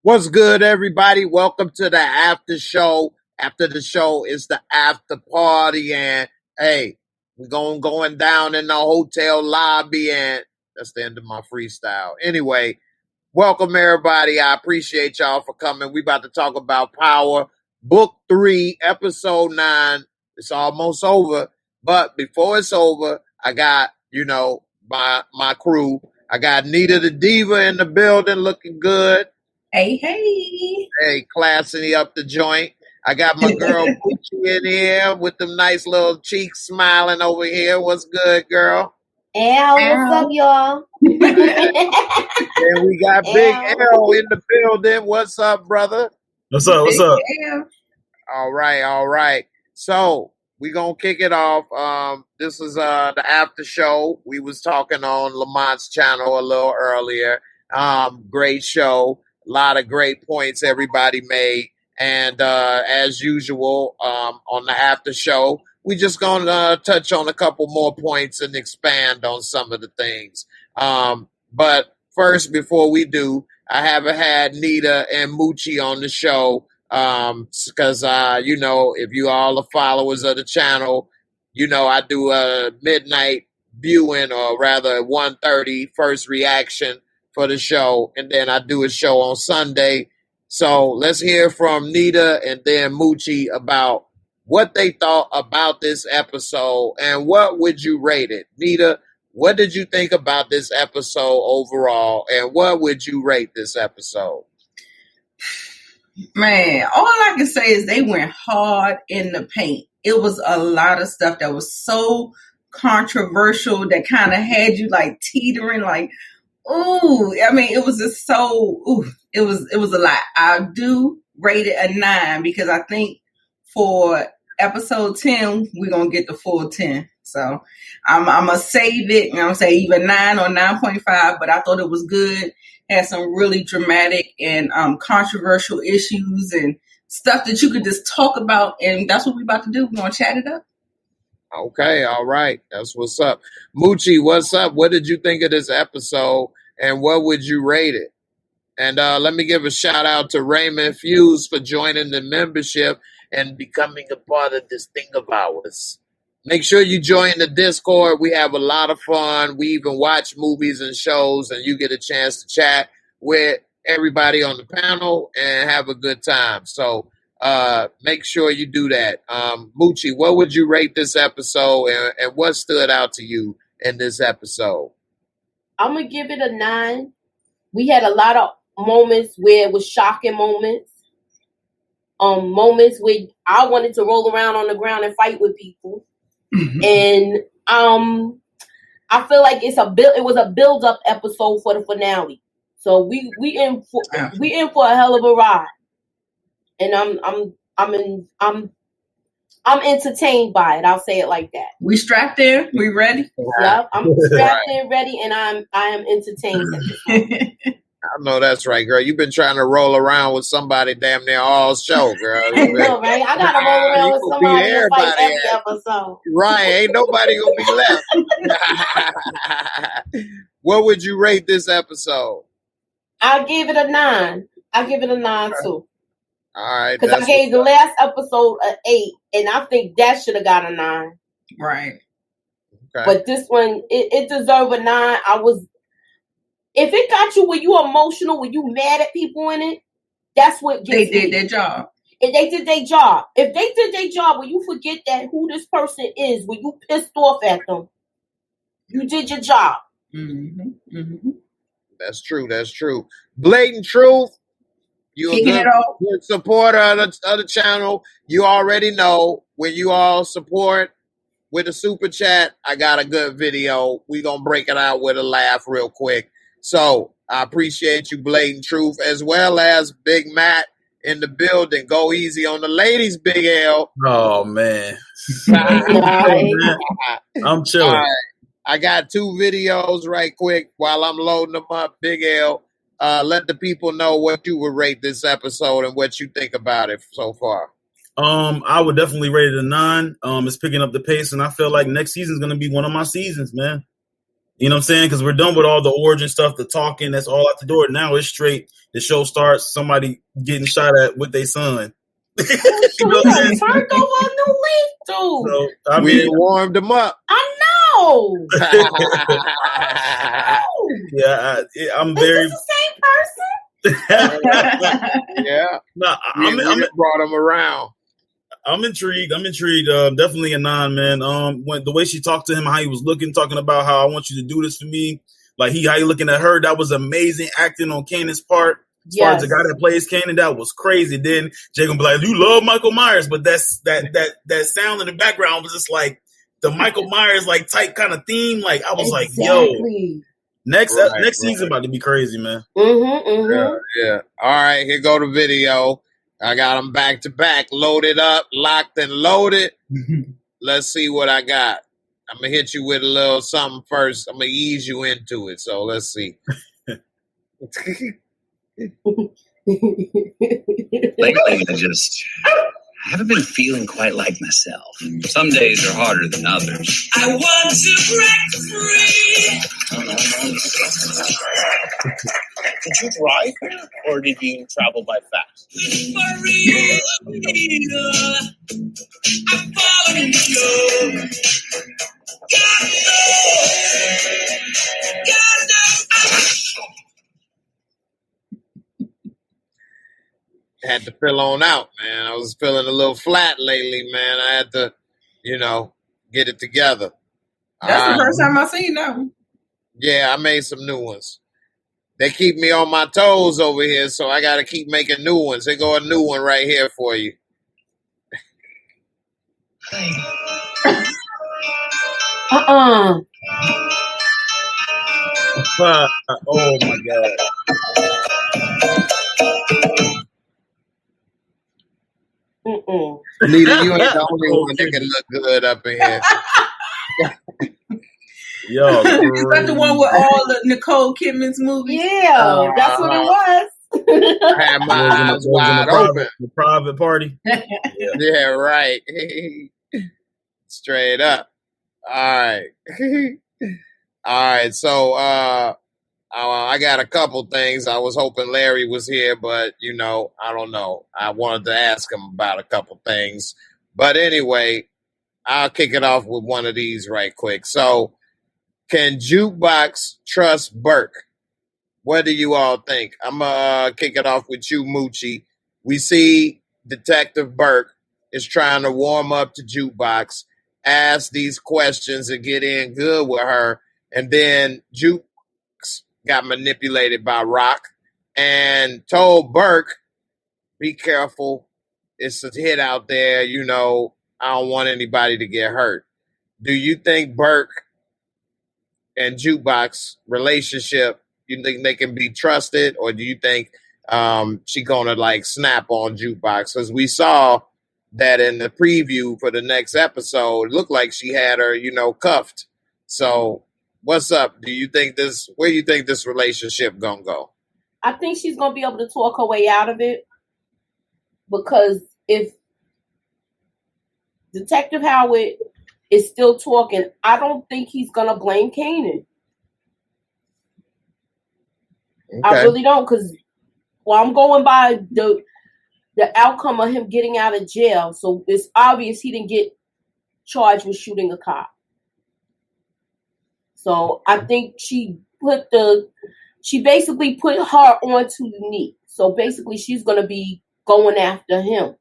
What's good, everybody? Welcome to the after show. After the show is the after party, and hey, we're going down in the hotel lobby, and that's the end of my freestyle. Anyway, welcome everybody. I appreciate y'all for coming. We about to talk about Power Book 3, Episode 9. It's almost over, but before it's over, I got, my crew. I got Nita the Diva in the building looking good. Hey. Hey, classing up the joint. I got my girl Moochie in here with them nice little cheeks smiling over here. What's good, girl? What's up, y'all? And we got Big L in the building. What's up, brother? What's up? All right. So we gonna kick it off. This is the after show. We was talking on Lamont's channel a little earlier. Great show. A lot of great points everybody made. And as usual, on the after show, we just going to touch on a couple more points and expand on some of the things. But first, before we do, I haven't had Nita and Moochie on the show because, if you all are followers of the channel, I do a midnight viewing, or rather 1:30 first reaction for the show, and then I do a show on Sunday. So let's hear from Nita and then Moochie about what they thought about this episode and what would you rate it. Nita, what did you think about this episode overall, and what would you rate this episode? Man, all I can say is they went hard in the paint. It was a lot of stuff that was so controversial that kind of had you like teetering, like, ooh, I mean, it was just so, it was a lot. I do rate it a 9 because I think for episode 10, we're going to get the full 10. So I'm going to save it, and I'm going to say either 9 or 9.5, but I thought it was good. Had some really dramatic and controversial issues and stuff that you could just talk about, and that's what we're about to do. We're going to chat it up. Okay, all right. That's what's up. Moochie, what's up? What did you think of this episode, and what would you rate it? And let me give a shout out to Raymond Fuse for joining the membership and becoming a part of this thing of ours. Make sure you join the Discord. We have a lot of fun. We even watch movies and shows, and you get a chance to chat with everybody on the panel and have a good time. So make sure you do that. Moochie, what would you rate this episode, and what stood out to you in this episode? I'm going to give it a 9. We had a lot of moments where it was shocking moments. Moments where I wanted to roll around on the ground and fight with people. And I feel like it was a build-up episode for the finale. So we in for a hell of a ride. And I'm entertained by it. I'll say it like that. We strapped in. We ready? Yep, I'm strapped in, ready, and I am entertained. I know that's right, girl. You've been trying to roll around with somebody damn near all show, girl. I know, right? I gotta roll around with somebody and fight every episode. Right, ain't nobody gonna be left. What would you rate this episode? I'll give it a 9. I'll give it a 9 too. All right. Because I gave the last episode an 8, and I think that should have got a 9. Right. Okay. But this one, it deserved a 9. If it got you when you emotional, when you mad at people in it, that's what gets They did their job. If they did their job. If they did their job, when you forget that who this person is, when you pissed off at them, you did your job. Mm-hmm. Mm-hmm. That's true. Blatant truth. You're a good supporter of the channel. You already know when you all support with a super chat, I got a good video. We're going to break it out with a laugh real quick. So I appreciate you, Blatant Truth, as well as Big Matt in the building. Go easy on the ladies, Big L. Oh, man. I'm chilling. Right. I got 2 videos right quick while I'm loading them up. Big L, let the people know what you would rate this episode and what you think about it so far. I would definitely rate it a 9. It's picking up the pace, and I feel like next season is going to be one of my seasons, man. You know what I'm saying? Because we're done with all the origin stuff, the talking. That's all out the door. Now it's straight. The show starts. Somebody getting shot at with their son. You know what I'm saying? Turned over a new leaf, dude. So, we warmed them up. I know. Yeah, I'm Is very. this the same person? Yeah. No, we brought him around. I'm intrigued. Definitely a 9, man. When the way she talked to him, how he was looking, talking about how I want you to do this for me, like how you looking at her, that was amazing acting on Kanan's part. As far as the guy that plays Kanan, that was crazy. Then Jay gonna be like, "You love Michael Myers," but that sound in the background was just like the Michael Myers like type kind of theme. Like I was like, "Yo, next season about to be crazy, man." Yeah. All right, here go the video. I got them back to back, loaded up, locked and loaded. Let's see what I got. I'm gonna hit you with a little something first. I'm gonna ease you into it. So let's see. Lately, I haven't been feeling quite like myself. Some days are harder than others. I want to break free. Did you drive here, or did you travel by fast? I'm falling in love. God knows. Had to fill on out, man. I was feeling a little flat lately, man. I had to, get it together. That's the first time I seen that one. Yeah, I made some new ones. They keep me on my toes over here, so I got to keep making new ones. There go a new one right here for you. Uh-uh. Oh, my God. Nita, you ain't the only one that can look good up in here. Yo, is that the one with all the Nicole Kidman's movies? Yeah, that's what it was. I had my eyes wide open. The private party. Yeah, right. Straight up. All right. All right. So I got a couple things. I was hoping Larry was here, but I don't know. I wanted to ask him about a couple things. But anyway, I'll kick it off with one of these right quick. So, can Jukebox trust Burke? What do you all think? I'm going to kick it off with you, Moochie. We see Detective Burke is trying to warm up to Jukebox, ask these questions and get in good with her. And then Jukebox got manipulated by Rock and told Burke, be careful. It's a hit out there. I don't want anybody to get hurt. Do you think Burke and Jukebox relationship, you think they can be trusted, or do you think she gonna snap on Jukebox? Because we saw that in the preview for the next episode, it looked like she had her, cuffed. So what's up? Where do you think this relationship gonna go? I think she's gonna be able to talk her way out of it, because if Detective Howard is still talking, I don't think he's gonna blame Kanan. Okay. I really don't, because I'm going by the outcome of him getting out of jail. So it's obvious he didn't get charged with shooting a cop. So I think she basically put her onto Unique. So basically she's gonna be going after him.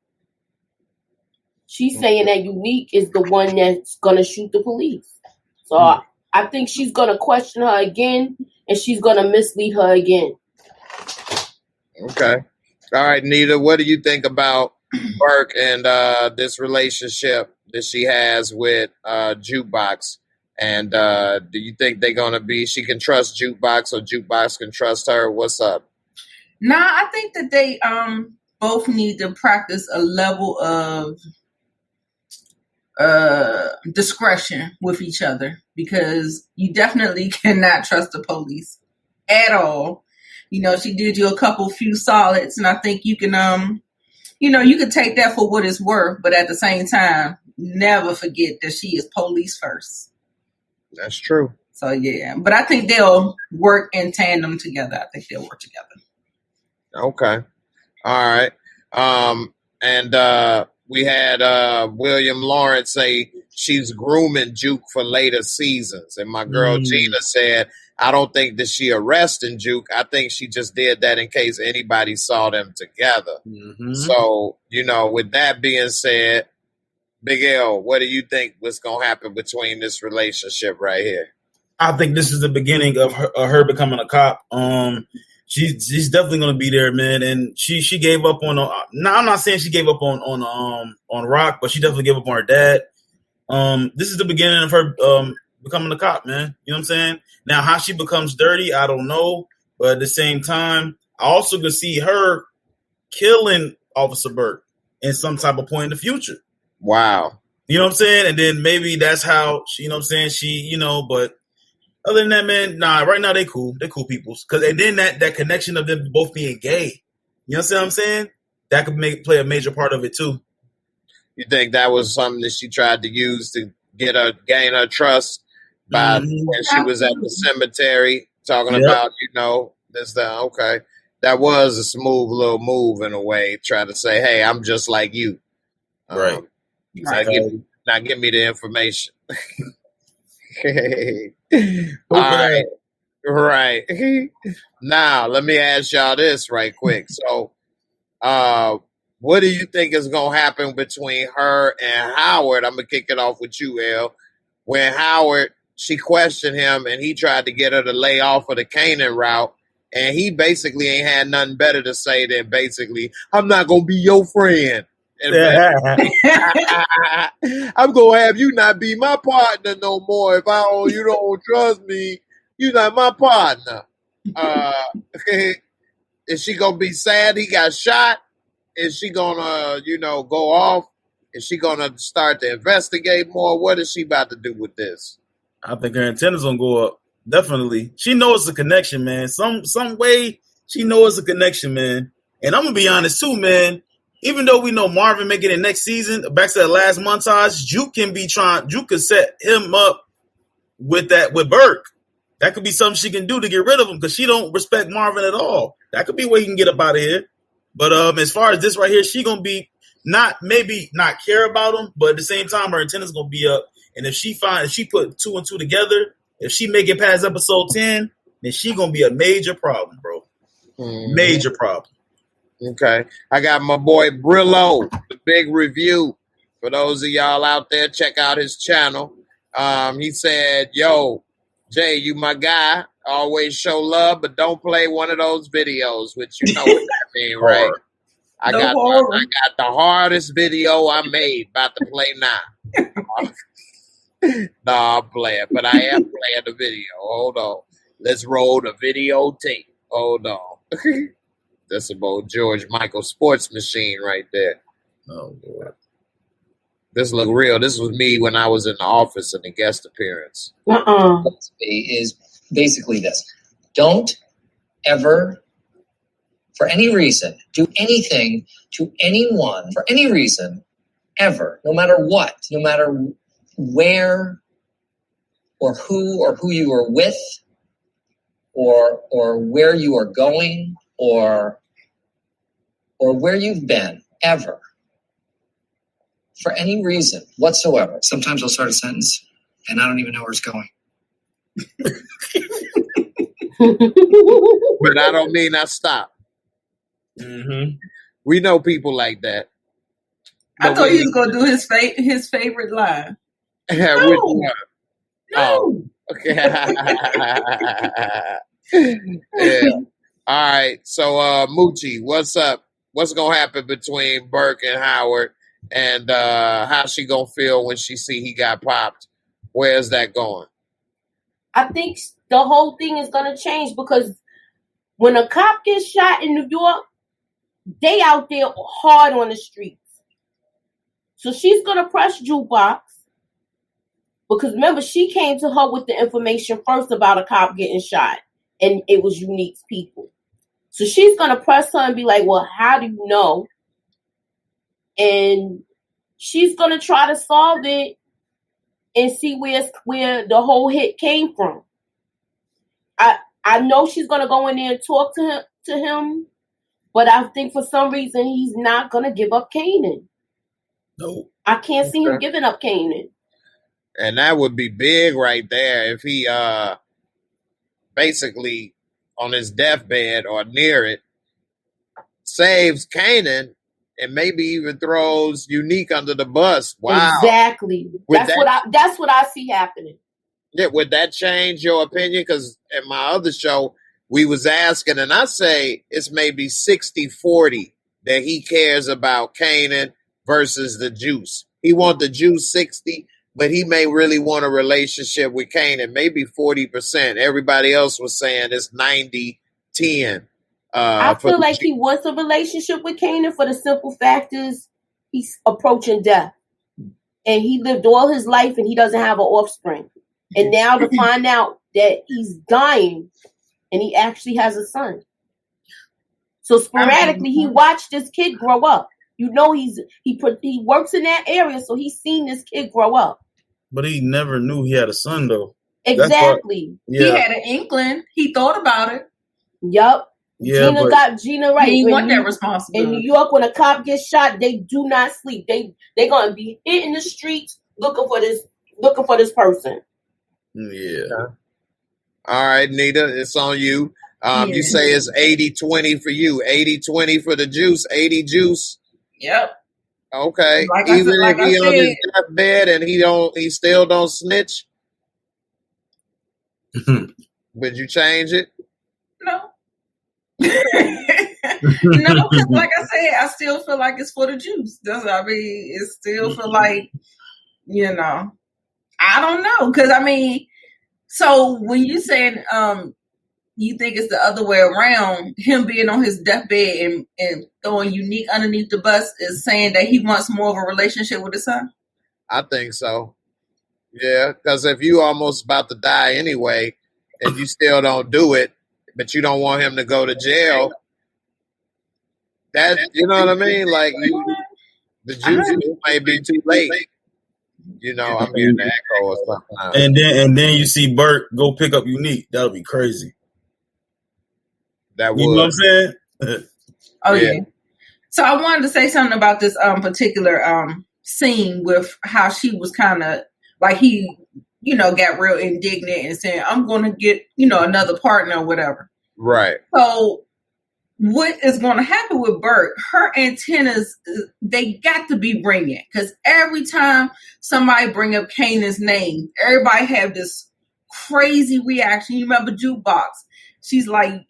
She's saying that Unique is the one that's going to shoot the police. So I think she's going to question her again, and she's going to mislead her again. Okay. All right, Nita, what do you think about Burke and this relationship that she has with Jukebox? And do you think they're going to she can trust Jukebox, or Jukebox can trust her? What's up? Nah, I think that they both need to practice a level of discretion with each other, because you definitely cannot trust the police at all. She did you a few solids, and I think you can you could take that for what it's worth, but at the same time, never forget that she is police first. That's true. So yeah, but I think they'll work in tandem together. I think they'll work together. Okay. All right. And we had William Lawrence say she's grooming Juke for later seasons. And my girl Gina said, I don't think that she arrested Juke. I think she just did that in case anybody saw them together. Mm-hmm. So, with that being said, Big L, what do you think was going to happen between this relationship right here? I think this is the beginning of her becoming a cop. She's definitely going to be there, man. And she gave up on. No, I'm not saying she gave up on Rock, but she definitely gave up on her dad. This is the beginning of her becoming a cop, man. You know what I'm saying? Now, how she becomes dirty, I don't know. But at the same time, I also could see her killing Officer Burke in some type of point in the future. Wow. You know what I'm saying? And then maybe that's how she, you know what I'm saying? But other than that, man, nah, right now they cool. They're cool peoples. And then that connection of them both being gay, you know what I'm saying? That could play a major part of it too. You think that was something that she tried to use to gain her trust by when she was at the cemetery talking about, okay. That was a smooth little move in a way, try to say, hey, I'm just like you. Right. Now give me the information. All right. Now, let me ask y'all this right quick. So, what do you think is going to happen between her and Howard? I'm going to kick it off with you, El. When Howard, she questioned him and he tried to get her to lay off of the Kanan route. And he basically ain't had nothing better to say than basically, I'm not going to be your friend. I'm going to have you not be my partner no more. If you don't trust me, you're not my partner. Is she going to be sad he got shot? Is she going to, go off? Is she going to start to investigate more? What is she about to do with this? I think her antenna's going to go up. Definitely. She knows it's a connection, man. Some way she knows it's a connection, man. And I'm going to be honest too, man. Even though we know Marvin making it next season, back to that last montage, Juke could set him up with Burke. That could be something she can do to get rid of him because she don't respect Marvin at all. That could be a way he can get up out of here. But as far as this right here, she gonna be not care about him, but at the same time her antenna's gonna be up. And if she put 2 and 2 together, if she make it past episode 10, then she gonna be a major problem, bro. Major problem. Okay. I got my boy Brillo, the big review. For those of y'all out there, check out his channel. He said, yo, Jay, you my guy. Always show love, but don't play one of those videos, which you know what that means, right? I got the hardest video I made about to play now. Nah, I'm playing, but I am playing the video. Hold on. Let's roll the videotape. Hold on. That's about George Michael Sports Machine right there. Oh, Lord. This look real. This was me when I was in the office in the guest appearance. Is basically this. Don't ever, for any reason, do anything to anyone, for any reason, ever, no matter what, no matter where or who you are with or where you are going or where you've been, ever. For any reason whatsoever. Sometimes I'll start a sentence and I don't even know where it's going. But I don't mean I stop. Mm-hmm. We know people like that. I thought he was going to do his favorite line. No. Which one? No. Oh, okay. Yeah. All right. So, Moochie, what's up? What's going to happen between Burke and Howard? And how's she going to feel when she see he got popped? Where's that going? I think the whole thing is going to change because when a cop gets shot in New York, they out there hard on the streets. So she's going to press Jukebox because remember, she came to her with the information first about a cop getting shot and it was Unique's people. So she's going to press her and be like, well, how do you know and she's gonna try to solve it and see where the whole hit came from. I know she's gonna go in there and talk to him, but I think for some reason he's not gonna give up Kanan. No, I can't see him giving up Kanan. And that would be big right there if he basically on his deathbed or near it saves Kanan and maybe even throws Unique under the bus. Wow. Exactly. That's what I see happening. Yeah, would that change your opinion? Because in my other show, we was asking, and I say it's maybe 60-40 that he cares about Kanan versus the Juice. He want the Juice 60, but he may really want a relationship with Kanan, maybe 40%. Everybody else was saying it's 90-10. I feel like he wants a relationship with Kanan for the simple fact is he's approaching death. And he lived all his life and he doesn't have an offspring. And now to find out that he's dying and he actually has a son. So sporadically, he watched this kid grow up. You know, he works in that area, so he's seen this kid grow up. But he never knew he had a son, though. Exactly. He had an inkling. He thought about it. Yup. Yeah, Gina got Gina right. He want that responsibility. In New York, when a cop gets shot, they do not sleep. They're gonna be hitting the streets looking for this person. Yeah. All right, Nita, it's on you. You say it's 80-20 for you. 80-20 for the Juice. 80 Juice. Yep. Okay. Even if he on his deathbed and he still don't snitch. Would you change it? No. No, because like I said, I still feel like it's for the Juice. It still feel like, I don't know. Because, so when you said you think it's the other way around, him being on his deathbed and throwing Unique underneath the bus is saying that he wants more of a relationship with his son? I think so. Yeah, because if you almost about to die anyway and you still don't do it, but you don't want him to go to jail, that, you know what I mean? Like, the Juice may be too late. I'm hearing the echo or something. And then you see Burke go pick up Unique. That'll be crazy. That would. You know what I'm saying? Oh, yeah. So I wanted to say something about this particular scene with how she was kind of like he, got real indignant and saying, I'm going to get, another partner or whatever. Right. So what is going to happen with Burke, her antennas, they got to be ringing because every time somebody bring up Kanan's name, everybody have this crazy reaction. You remember Jukebox? She's like,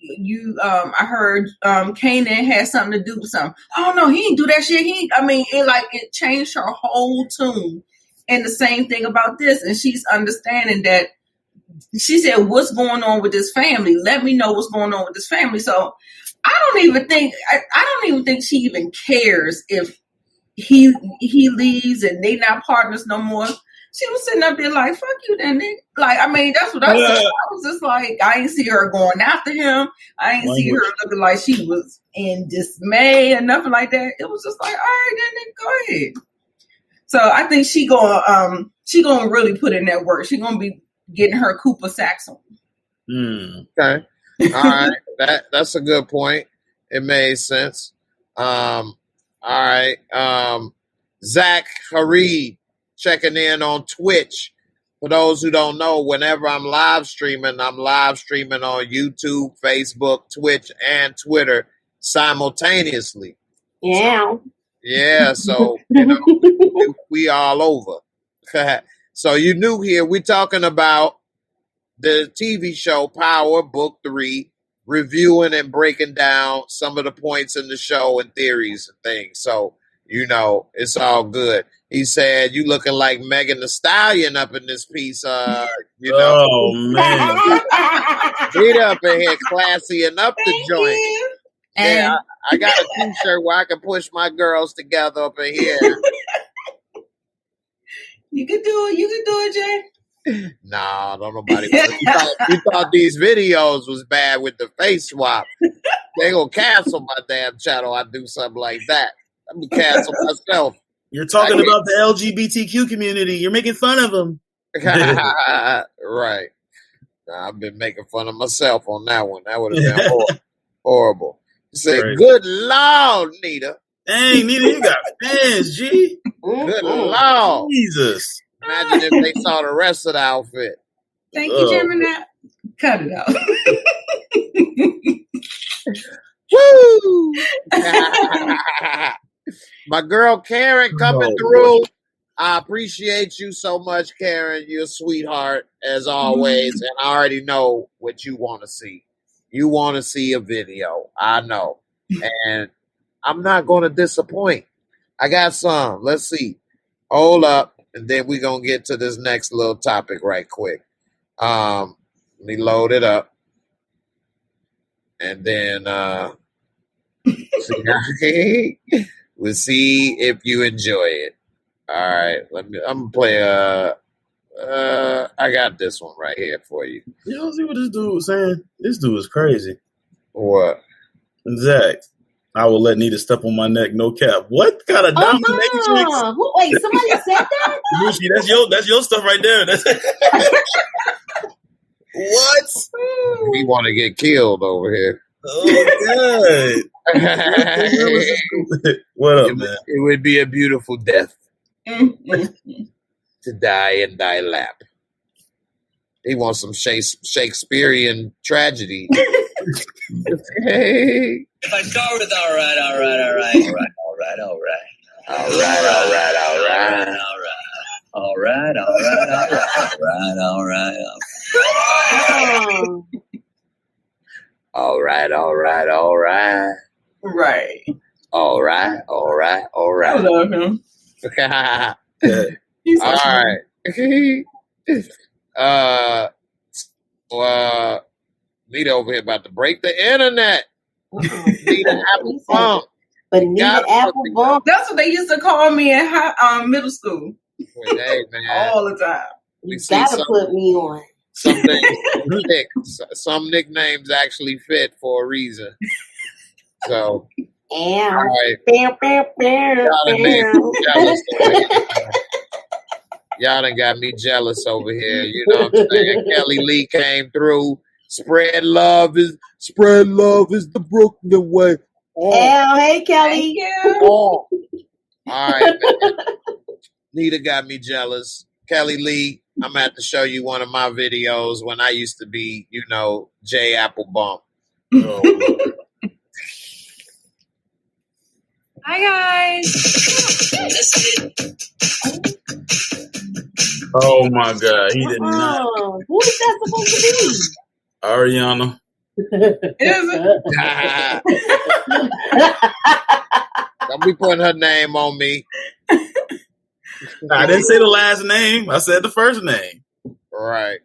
I heard Kanan had something to do with something. Oh no, he didn't do that shit. It changed her whole tune. And the same thing about this. And she's understanding that she said, what's going on with this family? Let me know what's going on with this family. So I don't even think she even cares if he leaves and they not partners no more. She was sitting up there like, fuck you then, nigga. Like, that's what I said. I was just like, I ain't see her going after him. I ain't see her looking like she was in dismay or nothing like that. It was just like, all right, then go ahead. So I think she gonna really put in that work. She gonna be getting her Cooper Sacks on. Okay. All right. That's a good point. It made sense. All right. Zach Hareed checking in on Twitch. For those who don't know, whenever I'm live streaming on YouTube, Facebook, Twitch, and Twitter simultaneously. Yeah. Yeah, so we all over. So you new here. We're talking about the TV show Power Book 3, reviewing and breaking down some of the points in the show and theories and things. So, it's all good. He said, you looking like Megan Thee Stallion up in this piece. Oh, man. Get up in here, classy and up the joint. Yeah, I got a t-shirt where I can push my girls together up in here. You can do it, Jay. Nah, don't nobody. You thought these videos was bad with the face swap. They gonna cancel my damn channel. I do something like that. I'm gonna cancel myself. You're talking about the LGBTQ community. You're making fun of them. Right. I've been making fun of myself on that one. That would have been horrible. You say, Right. good Lord, Nita. Dang, Nita, you got fans, G. Good Lord. Jesus. Imagine if they saw the rest of the outfit. Thank you, Gemini. Cut it out. Woo! My girl Karen coming through. I appreciate you so much, Karen. You're a sweetheart as always, and I already know what you want to see. You want to see a video. I know. And I'm not going to disappoint. I got some. Let's see. Hold up, and then we're going to get to this next little topic right quick. Let me load it up. And then we'll see if you enjoy it. All right, I'm gonna play I got this one right here for you. You don't see what this dude was saying? This dude is crazy. What? Zach, I will let Nita step on my neck, no cap. What kind of dominatrix? Wait, somebody said that? Moochie, that's your stuff right there. What? We want to get killed over here. Oh, God. What up, man? It would be a beautiful death to die in thy lap. He wants some Shakespearean tragedy. Hey. If I start with all right. All right. Right. All right. I love him. He's All right. Nita over here about to break the internet. Nita Apple Bump. But Nita Apple Bump. That's what they used to call me in middle school. Hey, man. All the time. You gotta put me on. Some things fit. Some nicknames actually fit for a reason. So, all right. Y'all done got me jealous over here. You know what I'm saying? Kelly Lee came through. Spread love is the Brooklyn way. Oh, hey Kelly. Oh. All right, man. Nita got me jealous. Kelly Lee, I'm gonna have to show you one of my videos when I used to be, J Apple Bump. Oh, Hi guys. Oh my God, he did not. Who is that supposed to be? Ariana. Don't be putting her name on me. I didn't say the last name. I said the first name. Right.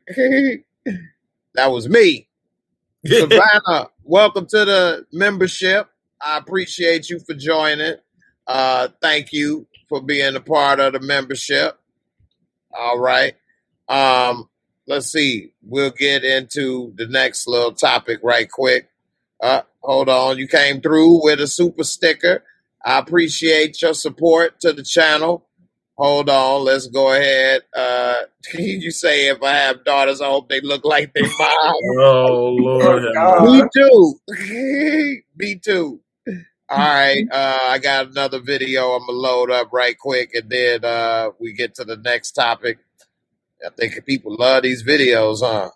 That was me. Savannah, welcome to the membership. I appreciate you for joining. Thank you for being a part of the membership. All right. Let's see. We'll get into the next little topic right quick. Hold on. You came through with a super sticker. I appreciate your support to the channel. Hold on. Let's go ahead. You say if I have daughters, I hope they look like their mom. Oh, Lord. Me too. Me too. All right. I got another video I'm going to load up right quick, and then we get to the next topic. I think people love these videos, huh?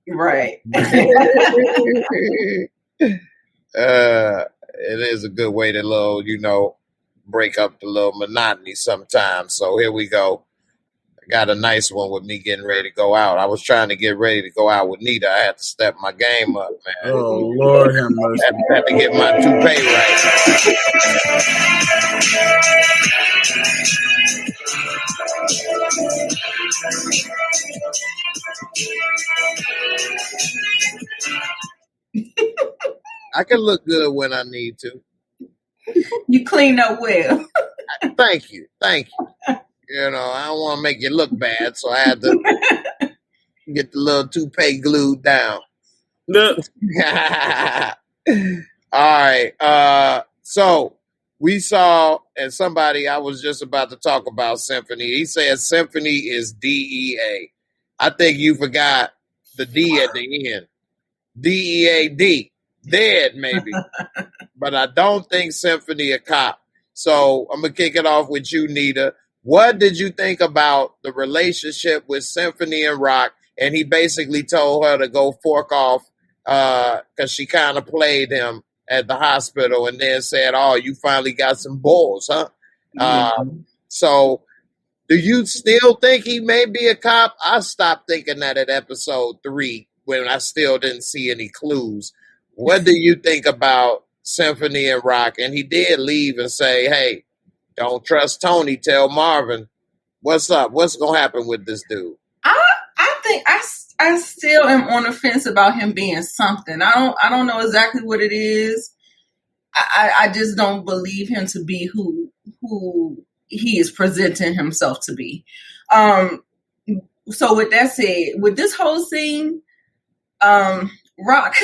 Right. It is a good way to break up the little monotony sometimes. So here we go. I got a nice one with me getting ready to go out. I was trying to get ready to go out with Nita. I had to step my game up, man. Oh, Lord have mercy. I had to get my toupee right. I can look good when I need to. You clean up well. Thank you. I don't want to make you look bad, so I had to get the little toupee glued down. No. All right. So we saw, and somebody I was just about to talk about Symphony. He said Symphony is DEA. I think you forgot the D at the end. DEAD. Dead, maybe. But I don't think Symphony a cop. So I'm going to kick it off with you, Nita. What did you think about the relationship with Symphony and Rock? And he basically told her to go fork off because she kind of played him at the hospital and then said, oh, you finally got some balls, huh? So do you still think he may be a cop? I stopped thinking that at episode 3 when I still didn't see any clues. What do you think about Symphony and Rock? And he did leave and say, hey, don't trust Tony. Tell Marvin. What's up? What's going to happen with this dude? I think I still am on the fence about him being something. I don't know exactly what it is. I just don't believe him to be who he is presenting himself to be. So with that said, with this whole scene, Rock,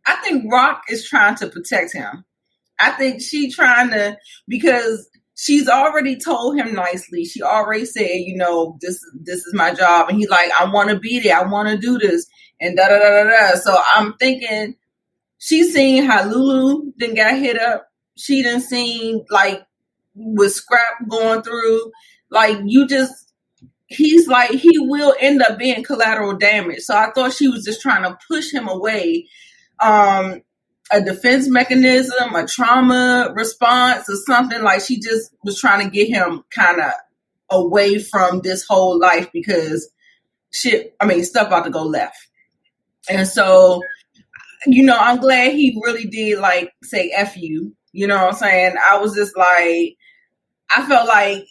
I think Rock is trying to protect him. I think she trying to, because she's already told him nicely. She already said, this is my job. And he's like, I want to be there. I want to do this. And da-da-da-da-da. So I'm thinking she's seen how Lulu then got hit up. She done seen, like, with Scrap going through. Like, he's like, he will end up being collateral damage. So I thought she was just trying to push him away. A defense mechanism, a trauma response, or something. Like, she just was trying to get him kind of away from this whole life because stuff about to go left. And so, I'm glad he really did, like, say F you. You know what I'm saying? I was just like, I felt like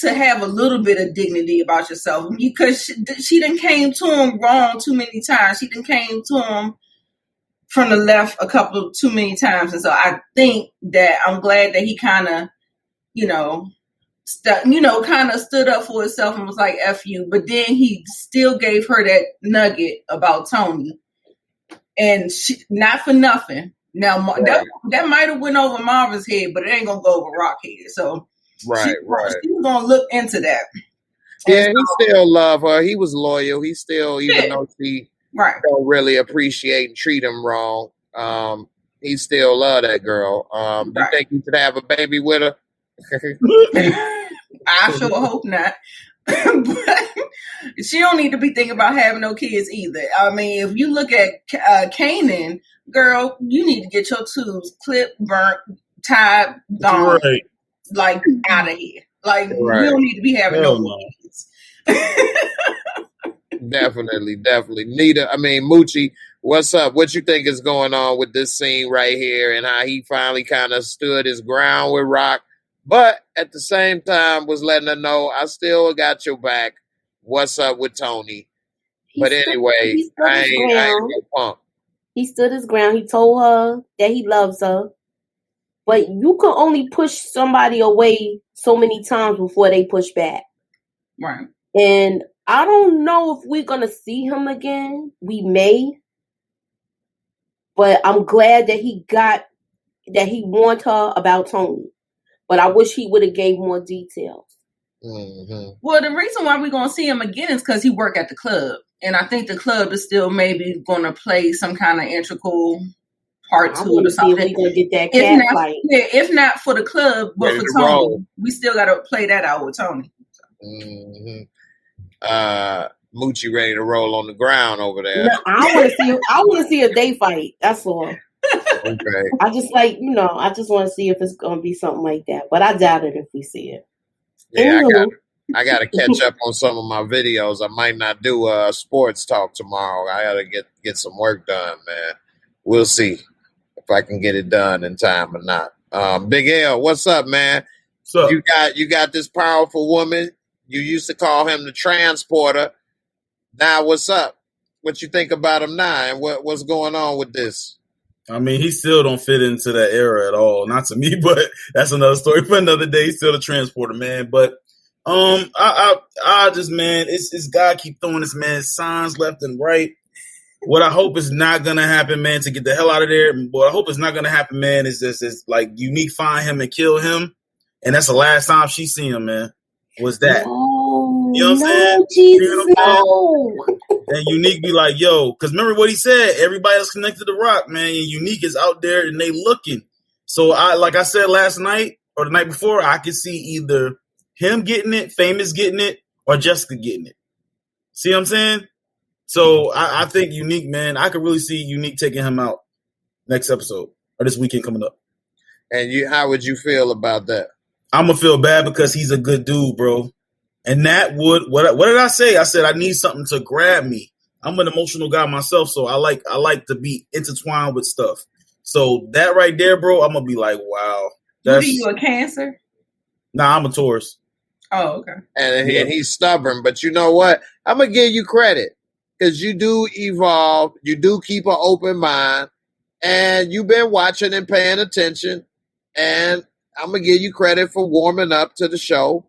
to have a little bit of dignity about yourself, because she done came to him wrong too many times. She done came to him from the left too many times. And so I think that I'm glad that he kind of, kind of stood up for himself and was like, F you. But then he still gave her that nugget about Tony. And not for nothing. Now, that might have went over Marvin's head, but it ain't going to go over Rock's head. So she's going to look into that. Yeah, he still love her. He was loyal. He still, even though she don't really appreciate and treat him wrong, he still love that girl. You think he should have a baby with her? I sure hope not. But she don't need to be thinking about having no kids either. I mean, if you look at Kanan, girl, you need to get your tubes clipped, burnt, tied, gone, like out of here. Like, you don't need to be having no kids. Definitely. Nita, Moochie, what's up? What you think is going on with this scene right here and how he finally kind of stood his ground with Rock, but at the same time was letting her know, I still got your back. What's up with Tony? But anyway, I ain't no punk. He stood his ground. He told her that he loves her. But you can only push somebody away so many times before they push back. Right. And I don't know if we're going to see him again. We may. But I'm glad that he warned her about Tony. But I wish he would have gave more details. Mm-hmm. Well, the reason why we're going to see him again is because he worked at the club. And I think the club is still maybe going to play some kind of integral part to it or something. We're going to get that cat fight. Yeah, if not for the club, but for Tony. We still got to play that out with Tony. So. Mm-hmm. Moochie ready to roll on the ground over there. No, I want to see a day fight. That's all. Okay. I just I just want to see if it's going to be something like that. But I doubt it if we see it. Yeah, I got to catch up on some of my videos. I might not do a sports talk tomorrow. I got to get some work done, man. We'll see if I can get it done in time or not. Big L, what's up, man? What's up? You got this powerful woman. You used to call him the transporter. Now, what's up? What you think about him now, and what's going on with this? He still don't fit into that era at all. Not to me, but that's another story for another day. He's still a transporter, man. But I just, man, it's God keep throwing this man signs left and right. what I hope is not gonna happen, man, to get the hell out of there. What I hope is not gonna happen, man, is this is like Unique find him and kill him, and that's the last time she seen him, man. Was that? No, You know what I'm saying? Jesus, no. And Unique be like, yo, because remember what he said, everybody that's connected to Rock, man, and Unique is out there and they looking. So like I said last night or the night before, I could see either him getting it, Famous getting it, or Jessica getting it. See what I'm saying? So I think Unique, man, I could really see Unique taking him out next episode or this weekend coming up. And how would you feel about that? I'm gonna feel bad because he's a good dude, bro. And that would what did I say? I said I need something to grab me. I'm an emotional guy myself, so I like to be intertwined with stuff. So that right there, bro, I'm gonna be like, wow. What are you, a Cancer? Nah, I'm a Taurus. Oh, okay. And he's stubborn, but you know what? I'm gonna give you credit because you do evolve, you do keep an open mind, and you've been watching and paying attention. And I'm gonna give you credit for warming up to the show.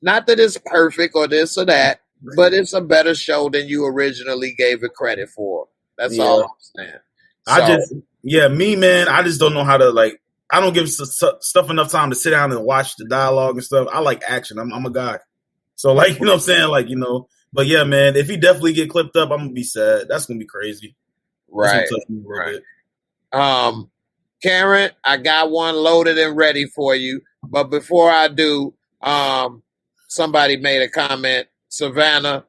Not that it's perfect or this or that, but it's a better show than you originally gave it credit for. That's all I'm saying. Me, man, I just don't know how to, like, I don't give stuff enough time to sit down and watch the dialogue and stuff. I like action. I'm a guy. So, like, you know what I'm saying? Like, you know, but yeah, man, if he definitely get clipped up, I'm going to be sad. That's going to be crazy. Right. Karen, I got one loaded and ready for you. But before I do, somebody made a comment. Savannah,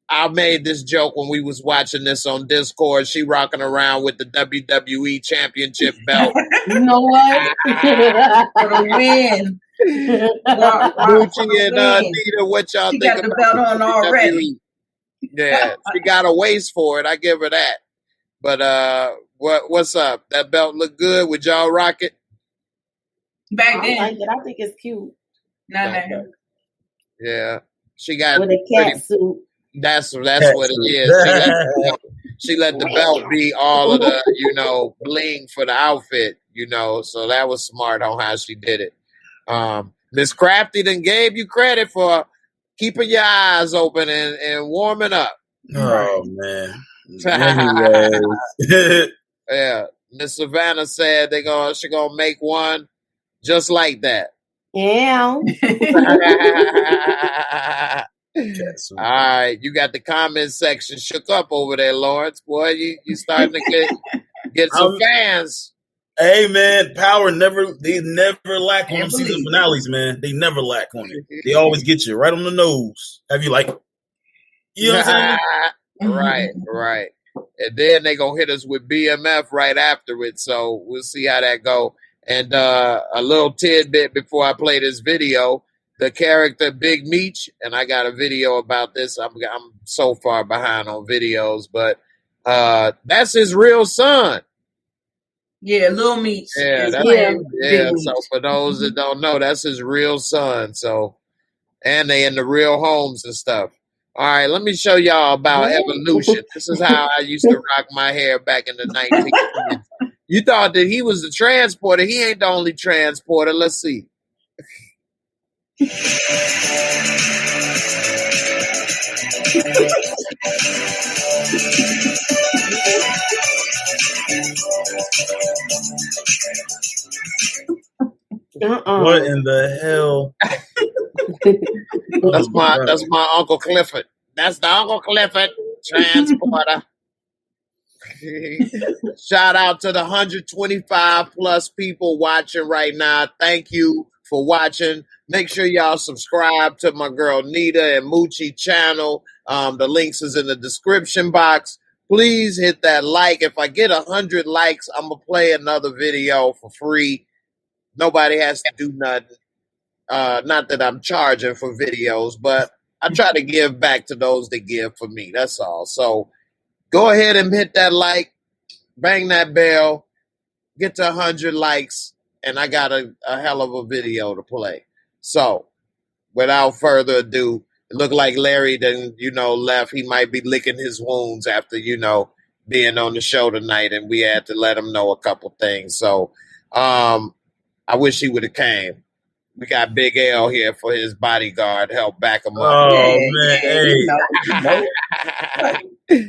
I made this joke when we was watching this on Discord. She rocking around with the WWE Championship belt. You know what? For the win. Moochie and Nita, what y'all think about the belt on already? Yeah, she got a waist for it. I give her that. But what's up? That belt look good. Would y'all rock it? Back then, I think it's cute. No. Yeah, she got with a cat suit. That's what it is. She let the belt be all of the, bling for the outfit, so that was smart on how she did it. Miss Crafty then gave you credit for keeping your eyes open and warming up. Oh, man. Yeah. Miss Savannah said she gonna make one just like that. Yeah. All right, you got the comment section shook up over there, Lawrence. Boy, you starting to get some fans. Hey man, Power they never lack on season finales, man. They never lack on it. They always get you right on the nose. Have you you know what I'm saying? Right. And then they gonna hit us with BMF right after it. So we'll see how that go. And a little tidbit before I play this video. The character Big Meech, and I got a video about this. I'm so far behind on videos, but that's his real son. Yeah, Lil Meech. Yeah, So for those that don't know, that's his real son. So, and they in the real homes and stuff. All right, let me show y'all about evolution. This is how I used to rock my hair back in the 1980s. You thought that he was the transporter. He ain't the only transporter. Let's see. What in the hell? That's my Uncle Clifford. That's the Uncle Clifford transporter. Shout out to the 125 plus people watching right now. Thank you for watching. Make sure y'all subscribe to my girl Nita and Moochie Channel. The links is in the description box. Please hit that like. If I get 100 likes, I'm going to play another video for free. Nobody has to do nothing. Not that I'm charging for videos, but I try to give back to those that give for me. That's all. So go ahead and hit that like, bang that bell, get to 100 likes, and I got a hell of a video to play. So without further ado, it looked like Larry then, left. He might be licking his wounds after, being on the show tonight, and we had to let him know a couple things. So I wish he would have came. We got Big L here for his bodyguard, help back him up. Oh, man. Hey.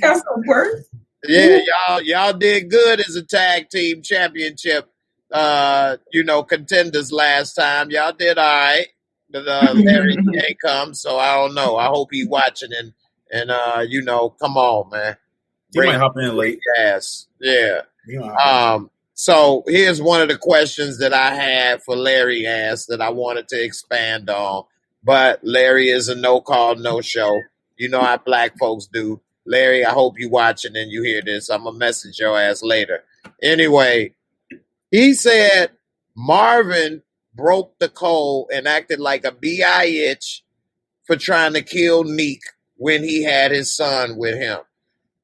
Got some work. Yeah, y'all did good as a tag team championship, contenders last time. Y'all did all right. But Larry ain't come, so I don't know. I hope he watching and come on, man. He might hop in late. Yes, yeah. So here's one of the questions that I had for Larry asked that I wanted to expand on. But Larry is a no call, no show. You know how black folks do. Larry, I hope you watching and you hear this. I'm going to message your ass later. Anyway, he said Marvin broke the code and acted like a bitch for trying to kill Neek when he had his son with him.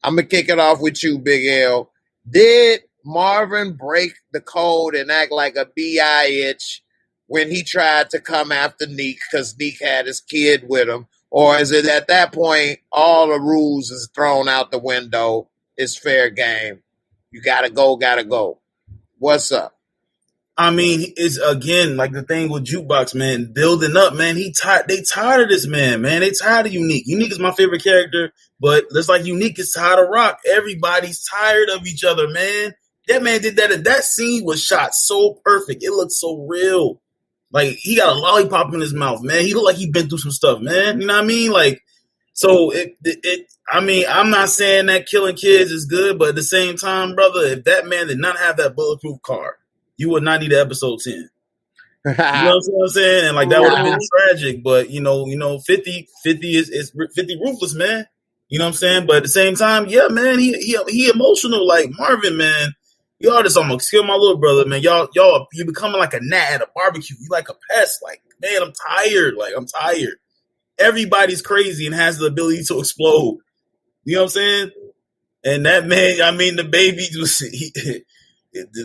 I'm going to kick it off with you, Big L. Did Marvin break the code and act like a bitch when he tried to come after Neek because Neek had his kid with him? Or is it at that point, all the rules is thrown out the window? It's fair game. You gotta go. What's up? I mean, it's again like the thing with Jukebox, man, building up, man. They tired of this man. They tired of Unique. Unique is my favorite character, but it's like Unique is tired of Rock. Everybody's tired of each other, man. That man did that. That scene was shot so perfect. It looked so real. Like, he got a lollipop in his mouth, man. He looked like he'd been through some stuff, man. You know what I mean? Like, so I'm not saying that killing kids is good, but at the same time, brother, if that man did not have that bulletproof car, you would not need episode 10. You know what I'm saying? And like, that would have been tragic, but 50 is 50 ruthless, man. You know what I'm saying? But at the same time, yeah, man, he emotional like Marvin, man. Y'all just almost killed my little brother, man. Y'all, you becoming like a gnat at a barbecue. You like a pest. Like, man, I'm tired. Like, I'm tired. Everybody's crazy and has the ability to explode. You know what I'm saying? And that man, I mean, the baby just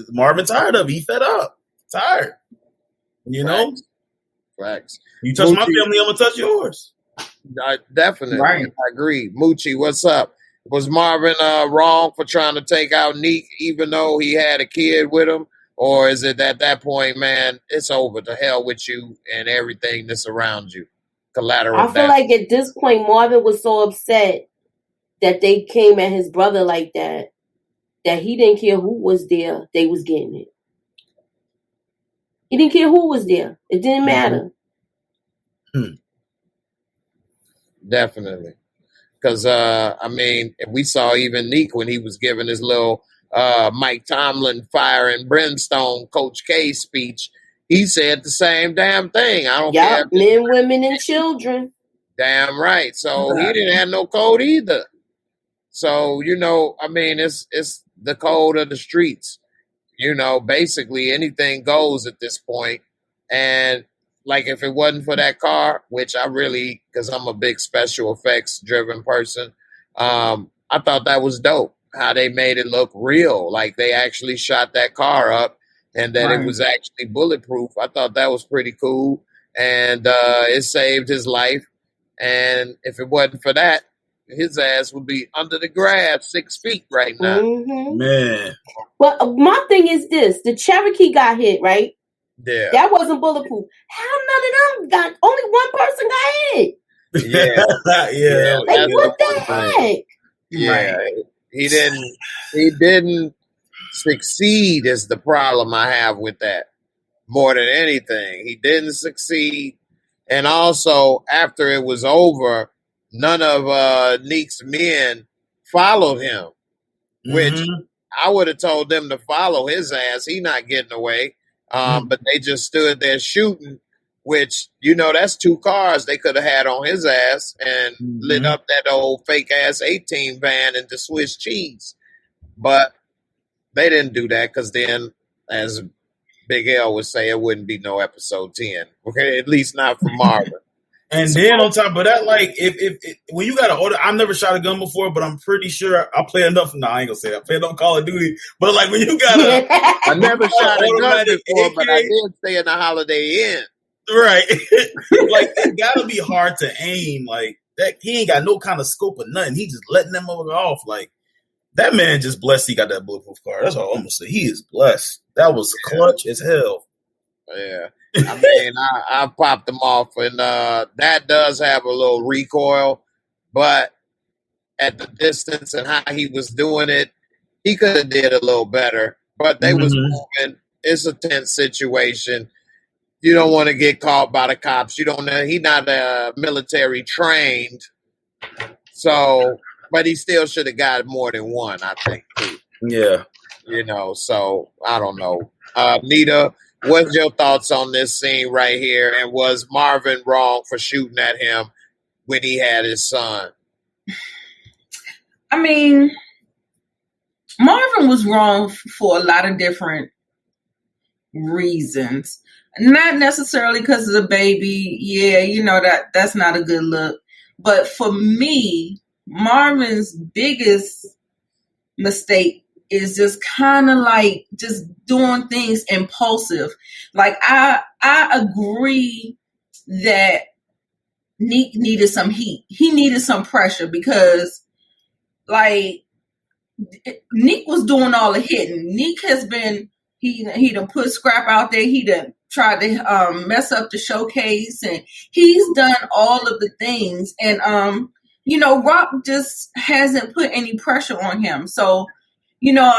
Marvin tired of it. He fed up. Tired. You know? Facts. You touch my family, I'm gonna touch yours. Definitely. Right. I agree. Moochie, what's up? Was Marvin wrong for trying to take out Neek even though he had a kid with him? Or is it at that point, man, it's over, to hell with you and everything that's around you? Collateral I feel like at this point, Marvin was so upset that they came at his brother like that he didn't care who was there, they was getting it. He didn't care who was there. It didn't matter. Definitely. Because, we saw even Neek when he was giving his little Mike Tomlin fire and brimstone Coach K speech. He said the same damn thing. I don't care. Men, women, and children. Damn right. So he didn't have no code either. So, it's the code of the streets. Basically anything goes at this point. And like, if it wasn't for that car, which I really, because I'm a big special effects driven person, I thought that was dope. How they made it look real. Like, they actually shot that car up and that it was actually bulletproof. I thought that was pretty cool. And it saved his life. And if it wasn't for that, his ass would be under the grass 6 feet right now. Mm-hmm. Man. Well, my thing is this. The Cherokee got hit, right? Yeah. That wasn't bulletproof. How none of them got, only one person got hit? Yeah. Like, what the heck? Yeah. He didn't succeed is the problem I have with that. More than anything. He didn't succeed. And also, after it was over, none of Neek's men followed him, which I would have told them to follow his ass. He not getting away. But they just stood there shooting, which, that's 2 cars they could have had on his ass and lit up that old fake ass 18 van into Swiss cheese. But they didn't do that because then, as Big L would say, it wouldn't be no episode 10. Okay, at least not for Marvin. And then on top of that, like, if when you got an order, I've never shot a gun before, but I'm pretty sure I play enough. No, I ain't gonna say that. I play enough Call of Duty. But like, when you got I never shot a gun before, but I did stay in the Holiday Inn. Right. Like, it gotta be hard to aim. Like, that he ain't got no kind of scope or nothing. He just letting them over off. Like, that man just blessed he got that bulletproof car. That's all I'm gonna say. He is blessed. That was clutch as hell. Yeah. I popped them off, and that does have a little recoil, but at the distance and how he was doing it, he could have did a little better. But they was moving. It's a tense situation. You don't want to get caught by the cops. You don't know. He's not military trained. So, but he still should have got more than one, I think. Yeah. You know, so I don't know. Nita, what's your thoughts on this scene right here? And was Marvin wrong for shooting at him when he had his son? I mean, Marvin was wrong for a lot of different reasons. Not necessarily because of the baby. Yeah, you know, that's not a good look. But for me, Marvin's biggest mistake is just kind of like just doing things impulsive. Like I agree that Neek needed some heat. He needed some pressure because like Neek was doing all the hitting. Neek has been he done put scrap out there. He done tried to mess up the showcase, and he's done all of the things. And you know, Rock just hasn't put any pressure on him. So, you know,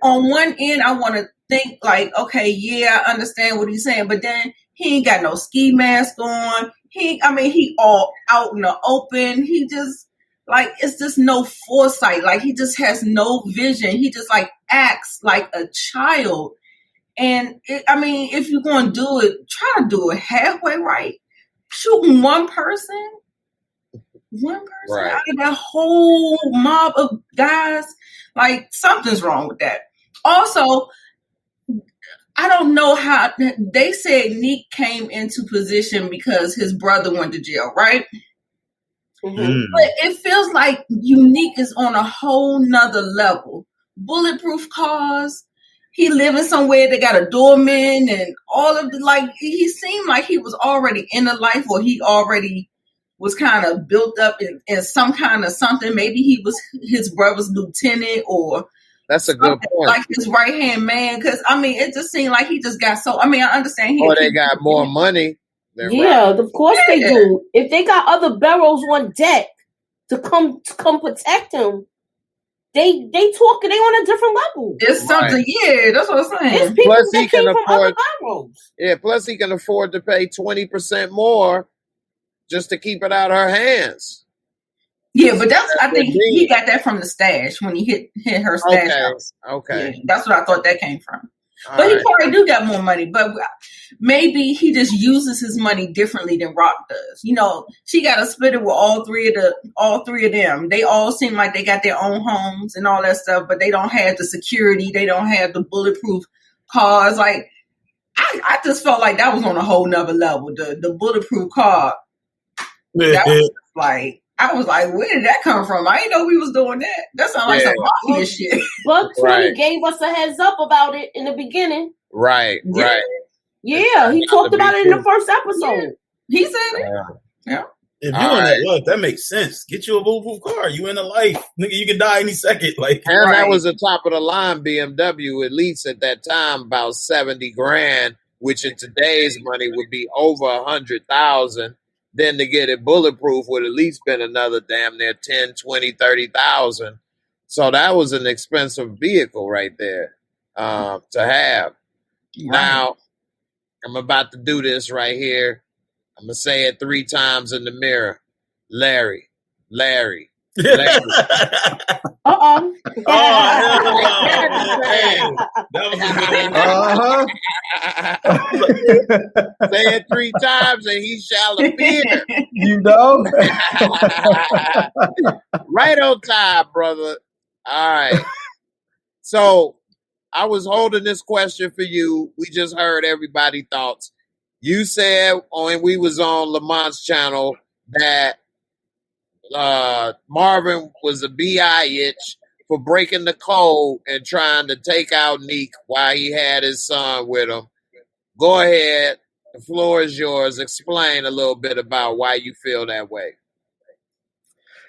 on one end, I want to think like, okay, yeah, I understand what he's saying, but then he ain't got no ski mask on. He all out in the open. He just like, it's just no foresight. Like he just has no vision. He just like acts like a child. And if you're going to do it, try to do it halfway right. Shooting one person Right. out of that whole mob of guys, like something's wrong with that. Also, I don't know how they said Neek came into position because his brother went to jail, right? Mm-hmm. But it feels like Unique is on a whole nother level. Bulletproof cars. He living somewhere that got a doorman and all of the, like, he seemed like he was already in a life, or he already was kind of built up in some kind of something. Maybe he was his brother's lieutenant, or that's a good point. Like his right hand man. Because it just seemed like he just got so. I understand. Or they got more money. Yeah, of course they do. If they got other barrels on deck to come protect him, they talking. They on a different level. It's something. Yeah, that's what I'm saying. Plus he can afford. Yeah, plus he can afford to pay 20% more just to keep it out of her hands. Yeah, but I think he got that from the stash when he hit her stash house. Okay. Yeah, that's what I thought that came from. But he probably do got more money, but maybe he just uses his money differently than Rock does. You know, she got to split it with all three of them. They all seem like they got their own homes and all that stuff, but they don't have the security. They don't have the bulletproof cars. Like, I just felt like that was on a whole nother level. The bulletproof car. That was like, I was like, where did that come from? I didn't know we was doing that. That sounds like some mafia shit. But 20 gave us a heads up about it in the beginning. Right. Yeah, he talked about it in the first episode. Yeah. He said it. Yeah. If you're in that look, that makes sense. Get you a bulletproof car. You in a life. Nigga, you can die any second. Like, and that was the top of the line BMW, at least at that time, about $70,000, which in today's money would be over $100,000. Then to get it bulletproof would at least been another damn near 10, 20, 30,000. So that was an expensive vehicle right there to have. Right. Now, I'm about to do this right here. I'm going to say it 3 times in the mirror. Larry. Uh-oh. Say it 3 times and he shall appear. You know? Right on time, brother. All right. So I was holding this question for you. We just heard everybody's thoughts. You said when we was on Lamont's channel that Marvin was a bitch for breaking the code and trying to take out Neek while he had his son with him. Go ahead. The floor is yours. Explain a little bit about why you feel that way.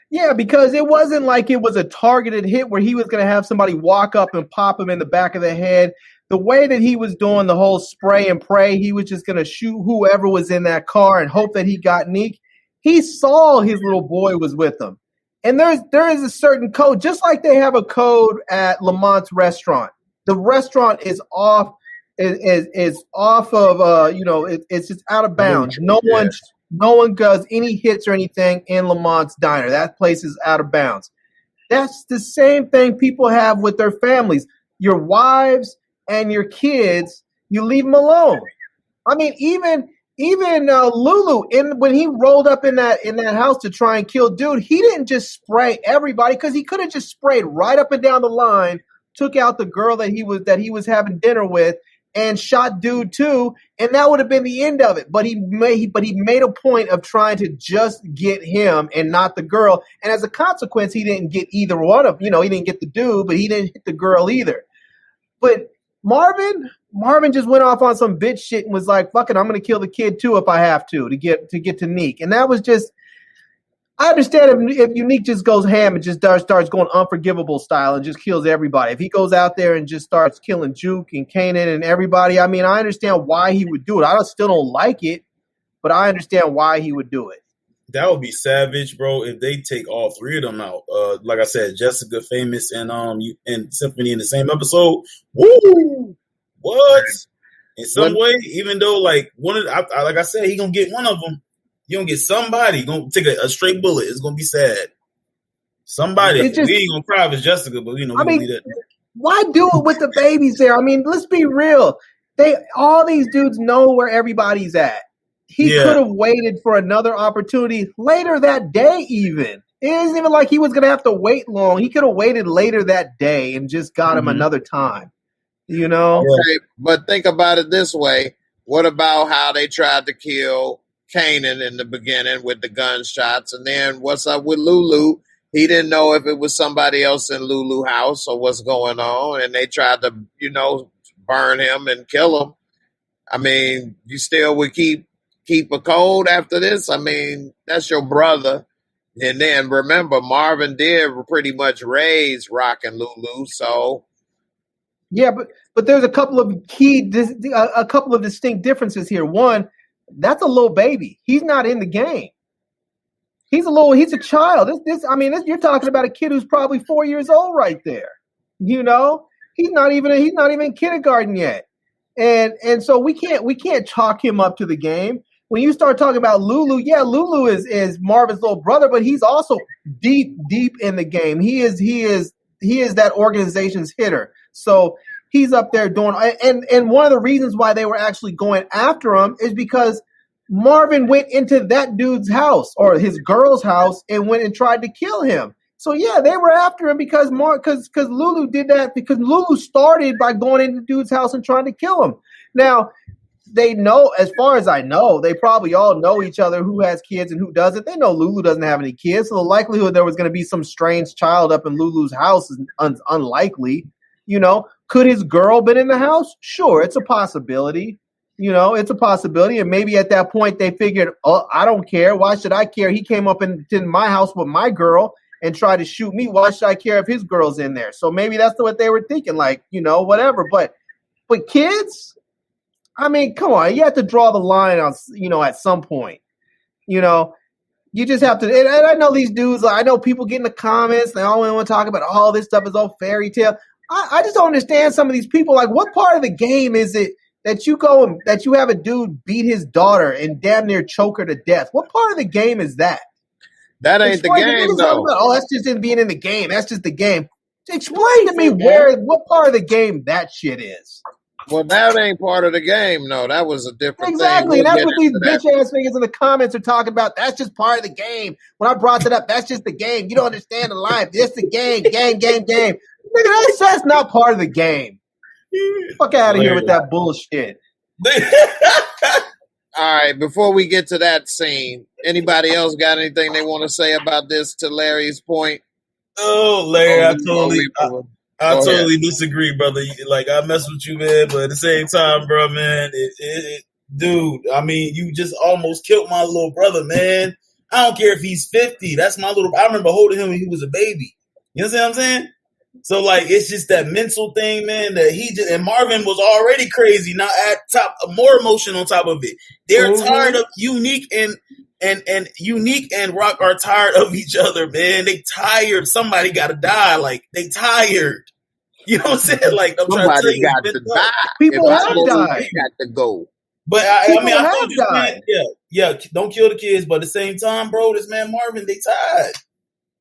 Yeah, because it wasn't like it was a targeted hit where he was going to have somebody walk up and pop him in the back of the head. The way that he was doing the whole spray and pray, he was just going to shoot whoever was in that car and hope that he got Neek. He saw his little boy was with him. And there is a certain code, just like they have a code at Lamont's restaurant. The restaurant is off is off of it's just out of bounds. No one does any hits or anything in Lamont's diner. That place is out of bounds. That's the same thing people have with their families. Your wives and your kids, you leave them alone. I mean, even Lulu, when he rolled up in that house to try and kill dude, he didn't just spray everybody, because he could have just sprayed right up and down the line, took out the girl that he was having dinner with, and shot dude too, and that would have been the end of it. But he made a point of trying to just get him and not the girl, and as a consequence, he didn't get either one of he didn't get the dude, but he didn't hit the girl either. But Marvin just went off on some bitch shit and was like, fuck it, I'm going to kill the kid too if I have to get to Neek. And that was just, I understand if Unique just goes ham and just starts going unforgivable style and just kills everybody. If he goes out there and just starts killing Juke and Kanan and everybody, I mean, I understand why he would do it. I still don't like it, but I understand why he would do it. That would be savage, bro, if they take all three of them out. Like I said, Jessica, Famous, and Symphony in the same episode. Woo! What? In some way, even though like like I said, he gonna get one of them. You gonna get somebody gonna take a straight bullet. It's gonna be sad. Somebody. We ain't gonna cry if it's Jessica, but we gonna do that. Why do it with the babies there? I mean, let's be real. All these dudes know where everybody's at. He could have waited for another opportunity later that day even. It isn't even like he was going to have to wait long. He could have waited later that day and just got him another time. Okay, but think about it this way. What about how they tried to kill Kanan in the beginning with the gunshots? And then what's up with Lulu? He didn't know if it was somebody else in Lulu's house or what's going on. And they tried to, burn him and kill him. I mean, you still would keep a code after this? I mean, that's your brother. And then remember, Marvin did pretty much raise Rock and Lulu, so. Yeah, but there's a couple of distinct differences here. One, that's a little baby. He's not in the game. He's a child. You're talking about a kid who's probably 4 years old right there. He's not even in kindergarten yet. And so we can't chalk him up to the game. When you start talking about Lulu, Lulu is Marvin's little brother, but he's also deep in the game. He is that organization's hitter. So he's up there doing, and one of the reasons why they were actually going after him is because Marvin went into that dude's house or his girl's house and went and tried to kill him. So yeah, they were after him because Lulu did that, because Lulu started by going into the dude's house and trying to kill him. Now, they know, as far as I know, they probably all know each other, who has kids and who doesn't. They know Lulu doesn't have any kids, so the likelihood there was going to be some strange child up in Lulu's house is unlikely. Could his girl been in the house? Sure, it's a possibility. It's a possibility, and maybe at that point they figured, oh, I don't care. Why should I care? He came up into my house with my girl and tried to shoot me. Why should I care if his girl's in there? So maybe that's what they were thinking, like, whatever. But kids. I mean, come on, you have to draw the line on, at some point. You just have to, and I know these dudes, I know people get in the comments, they all want to talk about all this stuff is all fairy tale. I just don't understand some of these people. Like, what part of the game is it that you have a dude beat his daughter and damn near choke her to death? What part of the game is that? That ain't the game, though. Oh, that's just in being in the game. That's just the game. Explain to me what part of the game that shit is. Well, that ain't part of the game, no. That was a different exactly. thing. We'll that's what these bitch-ass niggas in the comments are talking about. That's just part of the game. When I brought it up, that's just the game. You don't understand the life. It's the game. Nigga, that's not part of the game. Fuck out of here with that bullshit. All right, before we get to that scene, anybody else got anything they want to say about this, to Larry's point? Oh, Larry, I totally disagree, brother. Like, I mess with you, man, but at the same time, bro, man, dude, I mean, you just almost killed my little brother, man. I don't care if he's 50. That's my little. I remember holding him when he was a baby. You know what I'm saying? So, like, it's just that mental thing, man, that and Marvin was already crazy. Now add more emotion on top of it. They're tired of Unique and and Unique and Rock are tired of each other, man. They tired. Somebody got to die. Like, they tired. You know what I'm saying? Like, I'm trying to tell Somebody you, got to die. People If I have go, died. we got to go. But I People mean, I have told you, died. man, yeah, don't kill the kids. But at the same time, bro, this man Marvin, they tired.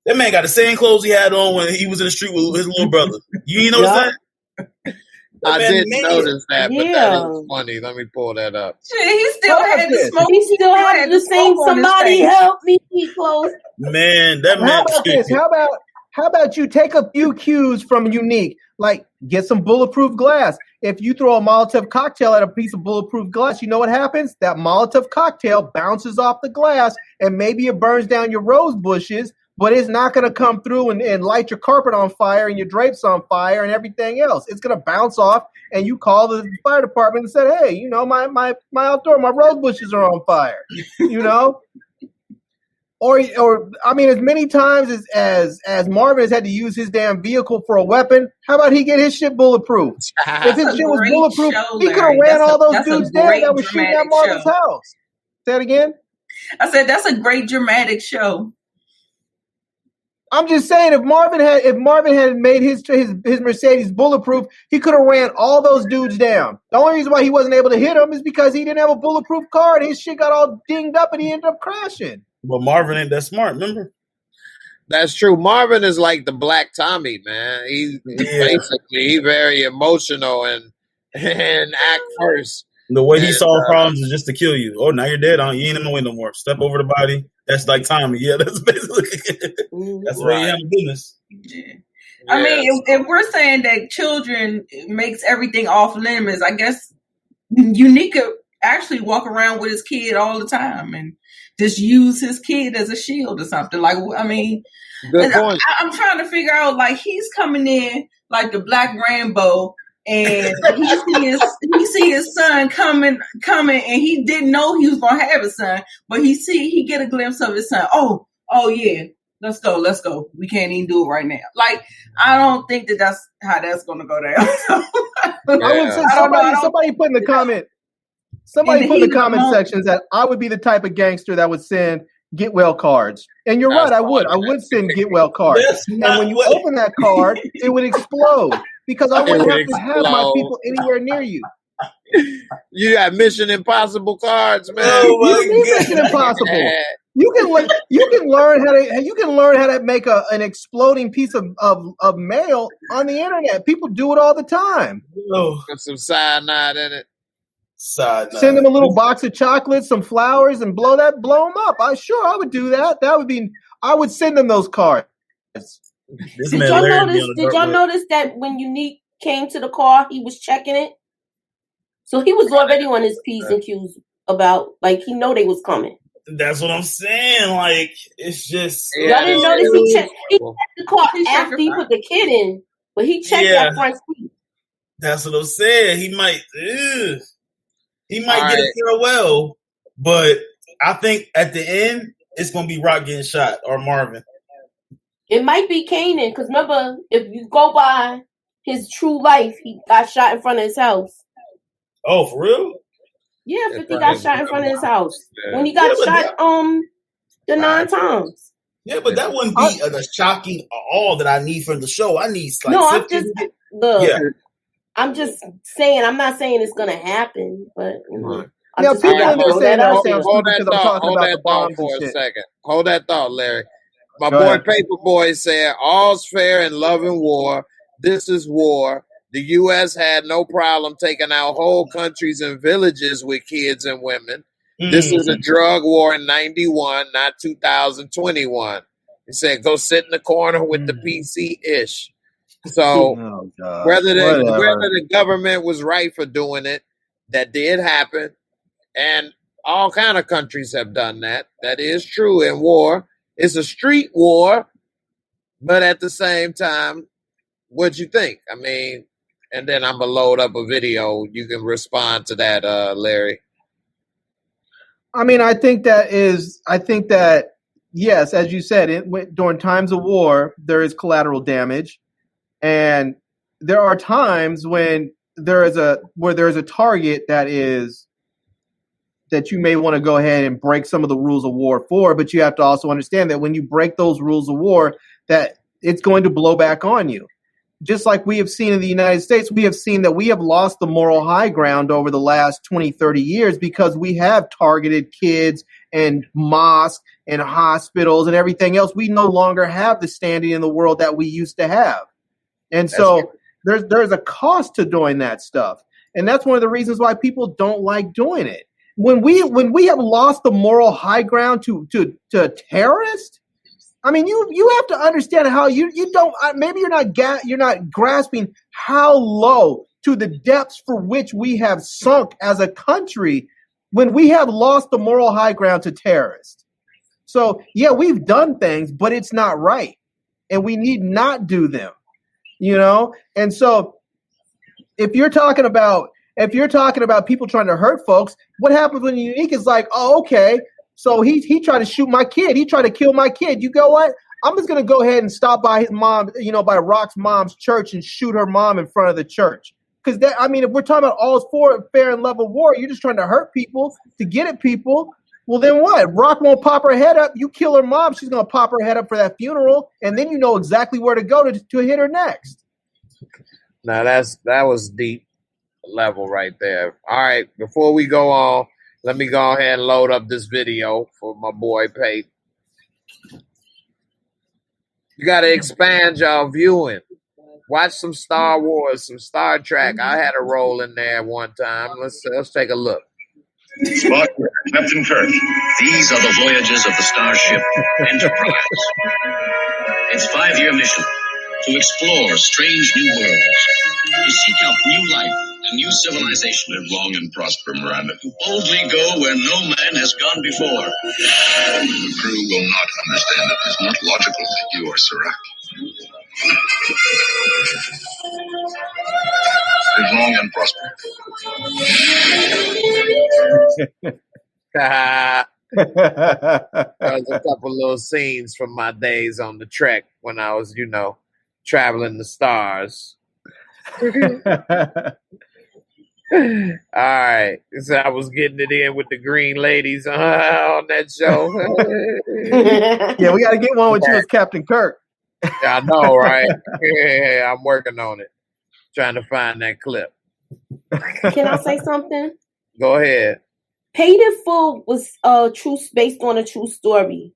That man got the same clothes he had on when he was in the street with his little brother. You ain't notice Yeah. that? I man didn't made notice that, but that Yeah. is funny. Let me pull that up. Shit, he still How about had the this? smoke. He still had had the the same smoke on his somebody face. help me close. Man, that How man. about this? How about you take a few cues from Unique? Like, get some bulletproof glass. If you throw a Molotov cocktail at a piece of bulletproof glass, you know what happens? That Molotov cocktail bounces off the glass, and maybe it burns down your rose bushes, but it's not going to come through and light your carpet on fire and your drapes on fire and everything else. It's going to bounce off, and you call the fire department and say, hey, you know, my outdoor, my rose bushes are on fire, you know? Or I mean, as many times as Marvin has had to use his damn vehicle for a weapon, how about he get his shit bulletproof? If his That's a shit was great bulletproof, show, he could have Larry. ran all those That's a dudes down great that was shooting at dramatic Marvin's show. house. Say that again? I said that's a great dramatic show. I'm just saying, if Marvin had made his Mercedes bulletproof, he could have ran all those dudes down. The only reason why he wasn't able to hit them is because he didn't have a bulletproof car and his shit got all dinged up and he ended up crashing. But Marvin ain't that smart, remember? That's true. Marvin is like the Black Tommy, man. He's basically very emotional and act first. The way he And, solved problems is just to kill you. Oh, now you're dead. You ain't in the way no more. Step over the body. That's like Tommy. Yeah, that's basically that's the way you handle business. Yeah. I mean, if we're saying that children makes everything off limits, I guess Unique could actually walk around with his kid all the time and just use his kid as a shield or something. Like, I mean, good point. I'm trying to figure out, like, he's coming in like the Black Rambo, and he see his son coming, and he didn't know he was gonna have a son, but he get a glimpse of his son. Oh yeah, let's go. We can't even do it right now. Like, I don't think that's how that's gonna go down. I would say somebody put in the comment. Somebody put in the comment sections that I would be the type of gangster that would send get well cards. And you're right, I would send get well cards. And when you open that card, it would explode because I wouldn't have to have my people anywhere near you. You got Mission Impossible cards, man. You need Mission Impossible. You can learn how to make an exploding piece of mail on the internet. People do it all the time. With some cyanide in it. Send them a little box of chocolates, some flowers, and blow them up. I would do that. I would send them those cards. Did y'all notice that when Unique came to the car, he was checking it? So he was already on his P's and Q's about, like, he know they was coming. That's what I'm saying. Like, it's just y'all didn't notice he checked the car after he put the kid in, but he checked that front seat. That's what I'm saying. He might get a farewell, but I think at the end it's gonna be Rock getting shot or Marvin. It might be Kanan, because remember, if you go by his true life, he got shot in front of his house. Oh, for real? Yeah, 50 got shot in front of his house. When he got shot the 9 times. Yeah, but that wouldn't be a shocking all that I need for the show. I need like I'm just saying, I'm not saying it's gonna happen, but you know. Hold that thought for a second. Hold that thought, Larry. My boy Paperboy said, all's fair in love and war. This is war. The U.S. had no problem taking out whole countries and villages with kids and women. This is a drug war in 91, not 2021. He said, go sit in the corner with the PC-ish. So whether the government was right for doing it, that did happen. And all kind of countries have done that. That is true in war. It's a street war, but at the same time, what you think? I mean, and then I'm going to load up a video. You can respond to that, Larry. I mean, I think that, yes, as you said, during times of war, there is collateral damage. And there are times when there is a target that is that you may want to go ahead and break some of the rules of war for, but you have to also understand that when you break those rules of war, that it's going to blow back on you. Just like we have seen in the United States, we have seen that we have lost the moral high ground over the last 20, 30 years because we have targeted kids and mosques and hospitals and everything else. We no longer have the standing in the world that we used to have. And so there's a cost to doing that stuff. And that's one of the reasons why people don't like doing it. When we have lost the moral high ground to terrorists, I mean, you have to understand how you don't, maybe you're not grasping how low to the depths for which we have sunk as a country when we have lost the moral high ground to terrorists. So yeah, we've done things, but it's not right. And we need not do them, you know? And so if you're talking about people trying to hurt folks, what happens when Unique is like, oh, okay, so he tried to shoot my kid. He tried to kill my kid. You go what? I'm just going to go ahead and stop by his mom, by Rock's mom's church and shoot her mom in front of the church. Because if we're talking about all fair and level war, you're just trying to hurt people to get at people. Well, then what? Rock won't pop her head up. You kill her mom, she's going to pop her head up for that funeral, and then you know exactly where to go to hit her next. Now that was deep level right there. All right, before we go on, let me go ahead and load up this video for my boy Pate. You got to expand your viewing. Watch some Star Wars, some Star Trek. I had a role in there one time. Let's take a look. Spock, Captain Kirk, these are the voyages of the starship Enterprise. Its 5-year mission: to explore strange new worlds, to seek out new life and new civilization. Live long and prosper, Miranda. To boldly go where no man has gone before. The crew will not understand it. It's not logical that you are Serac. Live long and prosper. That was a couple little scenes from my days on the Trek when I was, traveling the stars. All right. So I was getting it in with the green ladies on that show. Yeah, we got to get one with you as Captain Kirk. I know, right? Yeah, I'm working on it. Trying to find that clip. Can I say something? Go ahead. Paid in Full was based on a true story.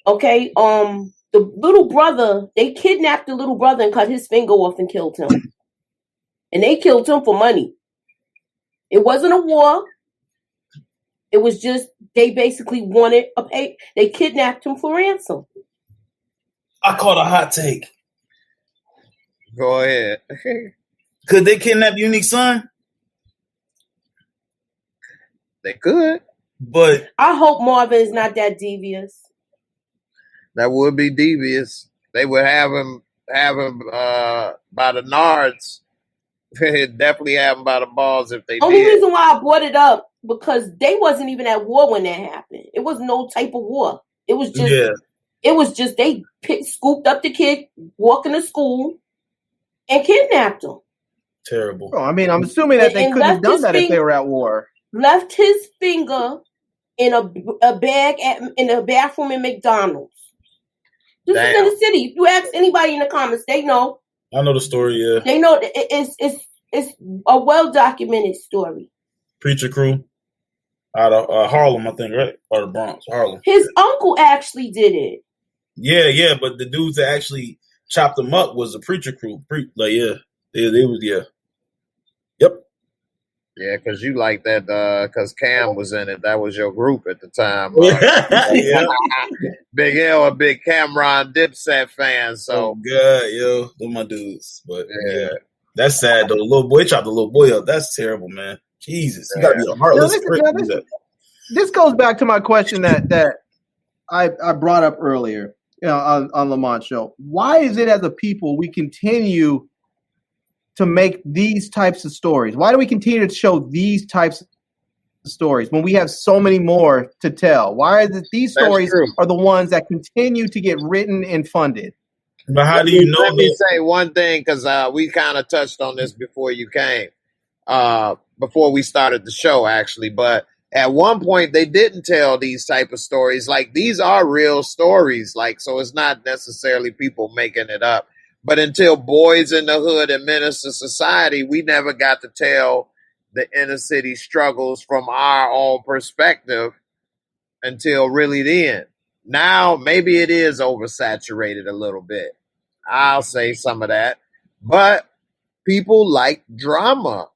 Okay, the little brother, they kidnapped the little brother and cut his finger off and killed him. And they killed him for money. It wasn't a war. It was just they basically wanted they kidnapped him for ransom. I caught a hot take. Go ahead. Could they kidnap Unique's son? They could. But I hope Marvin is not that devious. That would be devious. They would have him by the nards. Definitely have him by the balls if they Only did. reason why I brought it up because they wasn't even at war when that happened. It was no type of war. It was just they scooped up the kid walking to school and kidnapped him. Terrible. Oh, I'm assuming that they couldn't have done that if they were at war. Left his finger in a bag in a bathroom in McDonald's. This is in the city. If you ask anybody in the comments, they know. I know the story, yeah. They know it's a well-documented story. Preacher crew out of Harlem, I think, right? Or the Bronx, Harlem. His uncle actually did it. Yeah, but the dudes that actually chopped him up was the preacher crew. They was. Yep. Yeah, because you like that, because Cam was in it. That was your group at the time. Yeah. Big L, a big Cameron Dipset fan. So, God, yo, they're my dudes. But yeah, that's sad though. The little boy chopped the little boy up. That's terrible, man. Jesus, you gotta be a heartless prick. This goes back to my question that I brought up earlier, on Lamont's show. Why is it as a people we continue to make these types of stories? Why do we continue to show these types of stories when we have so many more to tell? Why is it these stories are the ones that continue to get written and funded? But how do you know? Let me say one thing, because we kind of touched on this before you came, before we started the show, actually. But at one point they didn't tell these type of stories. Like, these are real stories. Like, so it's not necessarily people making it up. But until Boys in the Hood and Menace to Society, we never got to tell the inner city struggles from our own perspective until really then. Now, maybe it is oversaturated a little bit. I'll say some of that. But people like drama.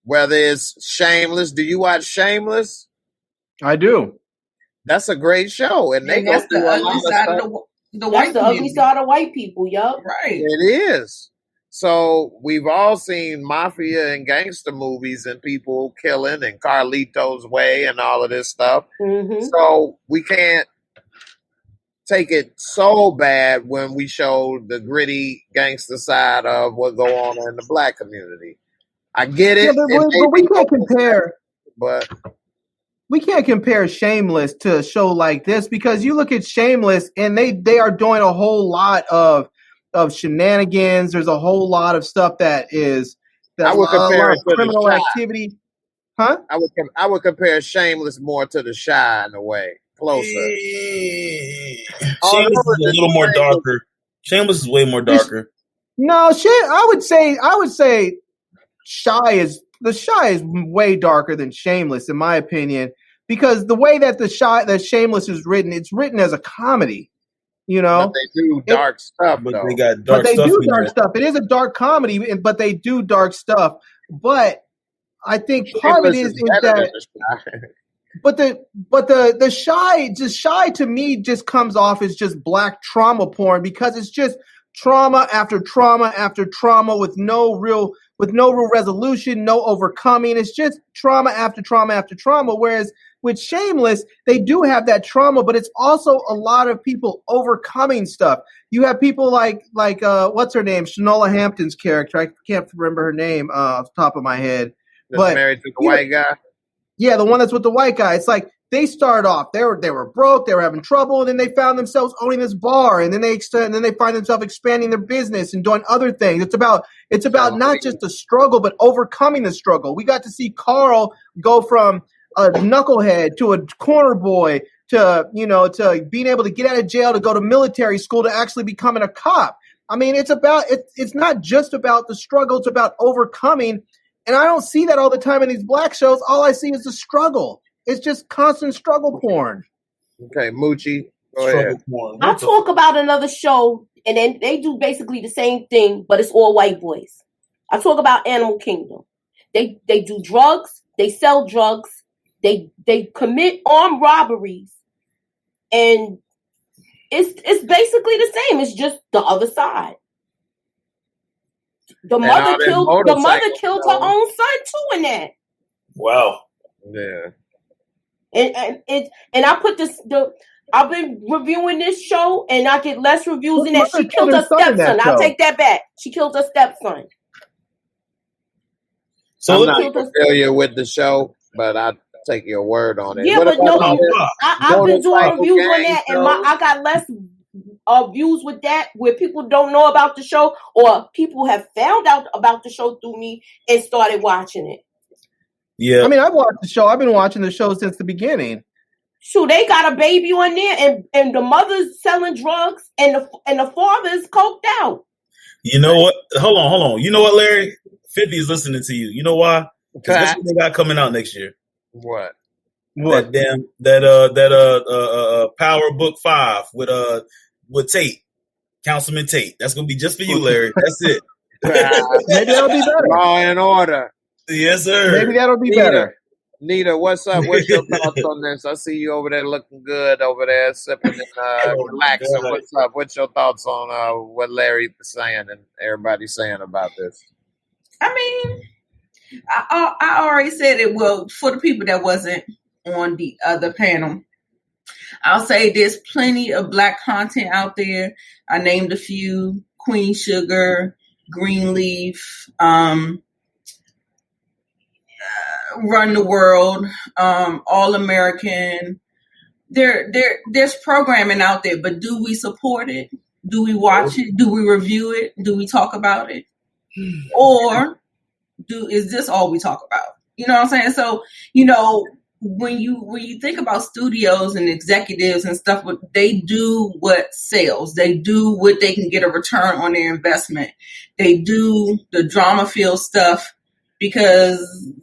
Whether it's Shameless. Do you watch Shameless? I do. That's a great show. And they go that's the through a ugly lot of side stuff. of the That's white the ugly community. side of white people, yup. Right. It is. So we've all seen mafia and gangster movies and people killing and Carlito's Way and all of this stuff. Mm-hmm. So we can't take it so bad when we show the gritty gangster side of what go on in the black community. I get it. Yeah, but we can't compare. But we can't compare Shameless to a show like this because you look at Shameless and they are doing a whole lot of shenanigans. There's a whole lot of stuff that I would compare it to criminal The Chi. activity. Huh? I would compare Shameless more to The Chi in a way, closer. Shameless is a little more darker. Shameless is way more darker. No, I would say The Chi is way darker than Shameless, in my opinion, because the way that that Shameless is written, it's written as a comedy. You know, But they do dark stuff, But though. they got dark but they stuff do in dark there. stuff. It is a dark comedy, but they do dark stuff. But I think part of it Shameless is better that. than The Chi. But the shy to me just comes off as just black trauma porn because it's just trauma after trauma after trauma with no real resolution, no overcoming. It's just trauma after trauma after trauma. Whereas with Shameless, they do have that trauma, but it's also a lot of people overcoming stuff. You have people like what's her name? Shanola Hampton's character. I can't remember her name off the top of my head. That's But married to the white guy. yeah, the one that's with the white guy. It's like they started off, they were broke, they were having trouble, and then they found themselves owning this bar, and then they find themselves expanding their business and doing other things. It's about not just the struggle, but overcoming the struggle. We got to see Carl go from a knucklehead to a corner boy to being able to get out of jail, to go to military school, to actually becoming a cop. I mean, it's not just about the struggle, it's about overcoming. And I don't see that all the time in these black shows. All I see is the struggle. It's just constant struggle porn. Okay, Moochie, go Struggle ahead. porn. I'll talk about another show, and then they do basically the same thing, but it's all white boys. I talk about Animal Kingdom. They do drugs. They sell drugs. They commit armed robberies, and it's basically the same. It's just the other side. The mother killed her own son too in that. Wow. Yeah. And I put I've been reviewing this show and I get less reviews than that. She killed her stepson. I'll take that back. She killed her stepson. So I'm not familiar with the show, but I take your word on it. Yeah, but no, I've been doing reviews on that, and I got less views with that, where people don't know about the show, or people have found out about the show through me and started watching it. Yeah, I mean, I've watched the show. I've been watching the show since the beginning. So they got a baby on there, and the mother's selling drugs, and the father's coked out. You know what? Hold on. You know what, Larry? 50 is listening to you. You know why? Because that's what they got coming out next year. What? That Power Book 5 with Tate, Councilman Tate. That's gonna be just for you, Larry. That's it. Maybe that'll be better. Law and Order. Yes, sir. Maybe that'll be better. Nita, what's up? What's your thoughts on this? I see you over there looking good over there, sipping and relaxing. What's up? What's your thoughts on what Larry's saying and everybody's saying about this? I mean, I already said it. Well, for the people that wasn't on the other panel, I'll say there's plenty of black content out there. I named a few: Queen Sugar, Greenleaf, Run the World, All American. There's programming out there, but do we support it? Do we watch it? Do we review it? Do we talk about it? Or is this all we talk about? You know what I'm saying? So, when you think about studios and executives and stuff, they do what sells. They do what they can get a return on their investment. They do the drama filled stuff because,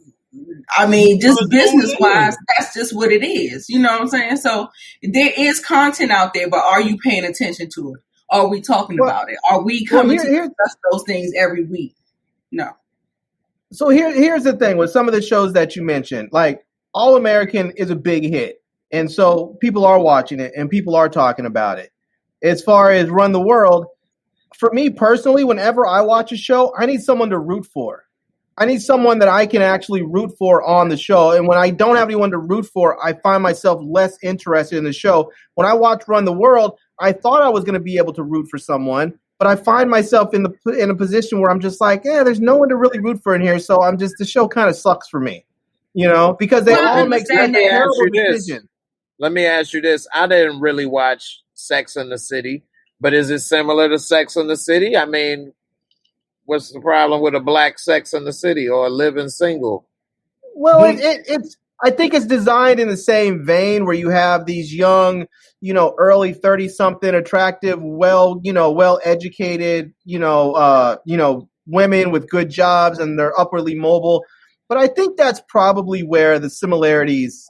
I mean, just business wise, that's just what it is. You know what I'm saying? So there is content out there, but are you paying attention to it? Are we talking about it? Are we coming to discuss those things every week? No. So here's the thing with some of the shows that you mentioned, like All American is a big hit. And so people are watching it and people are talking about it. As far as Run the World, for me personally, whenever I watch a show, I need someone to root for. I need someone that I can actually root for on the show. And when I don't have anyone to root for, I find myself less interested in the show. When I watched Run the World, I thought I was going to be able to root for someone, but I find myself in a position where I'm just like, there's no one to really root for in here. So the show kind of sucks for me, because they all make terrible decisions. Let me ask you this. I didn't really watch Sex and the City, but is it similar to Sex and the City? I mean, what's the problem with a black Sex and the City or a living single? Well, it's. I think it's designed in the same vein where you have these young, early 30-something, attractive, well-educated, women with good jobs and they're upwardly mobile. But I think that's probably where the similarities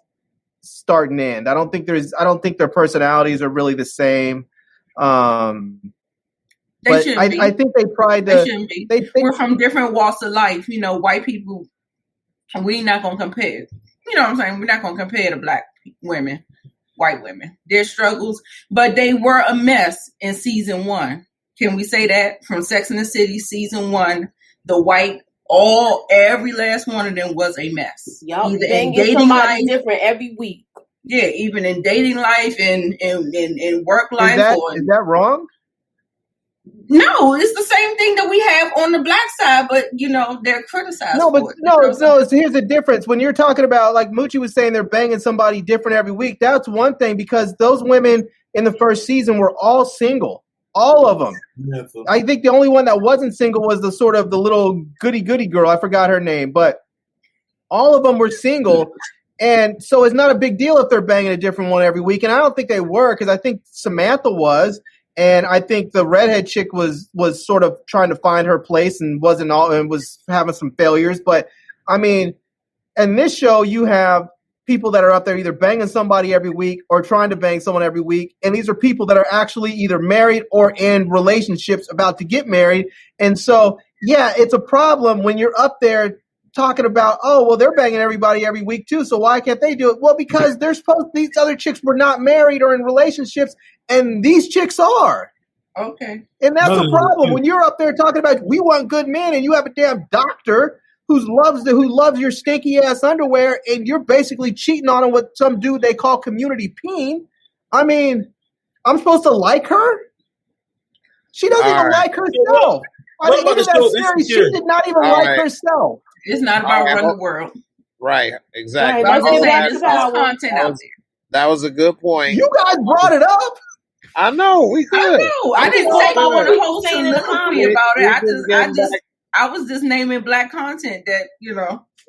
start and end. I don't think their personalities are really the same. I think they tried to. They shouldn't be. We're from different walks of life. White people, we're not going to compare. You know what I'm saying? We're not going to compare to black women, white women. Their struggles, but they were a mess in season 1. Can we say that? From Sex and the City, season 1, every last one of them was a mess. Y'all either in dating life, different every week. Yeah, even in dating life and work life. Is that wrong? No, it's the same thing that we have on the black side, but they're criticized. No, So here's the difference. When you're talking about, like Moochie was saying, they're banging somebody different every week. That's one thing because those women in the first season were all single, all of them. Yeah, I think the only one that wasn't single was the little goody girl. I forgot her name, but all of them were single. And so it's not a big deal if they're banging a different one every week. And I don't think they were because I think Samantha was. And I think the redhead chick was sort of trying to find her place and was having some failures. But I mean, in this show, you have people that are up there either banging somebody every week or trying to bang someone every week. And these are people that are actually either married or in relationships about to get married. And so, yeah, it's a problem when you're up there talking about, they're banging everybody every week too. So why can't they do it? Well, because these other chicks were not married or in relationships. And these chicks are. Okay. And that's a problem. When you're up there talking about we want good men and you have a damn doctor who loves your stinky ass underwear and you're basically cheating on him with some dude they call community peen. I mean, I'm supposed to like her? She doesn't even like herself. She did not even like herself. It's not about Run the World. Right, exactly. There's content out there. That was a good point. You guys brought it up. I know we could. I didn't say I want to hold soliloquy about it. I was just naming black content that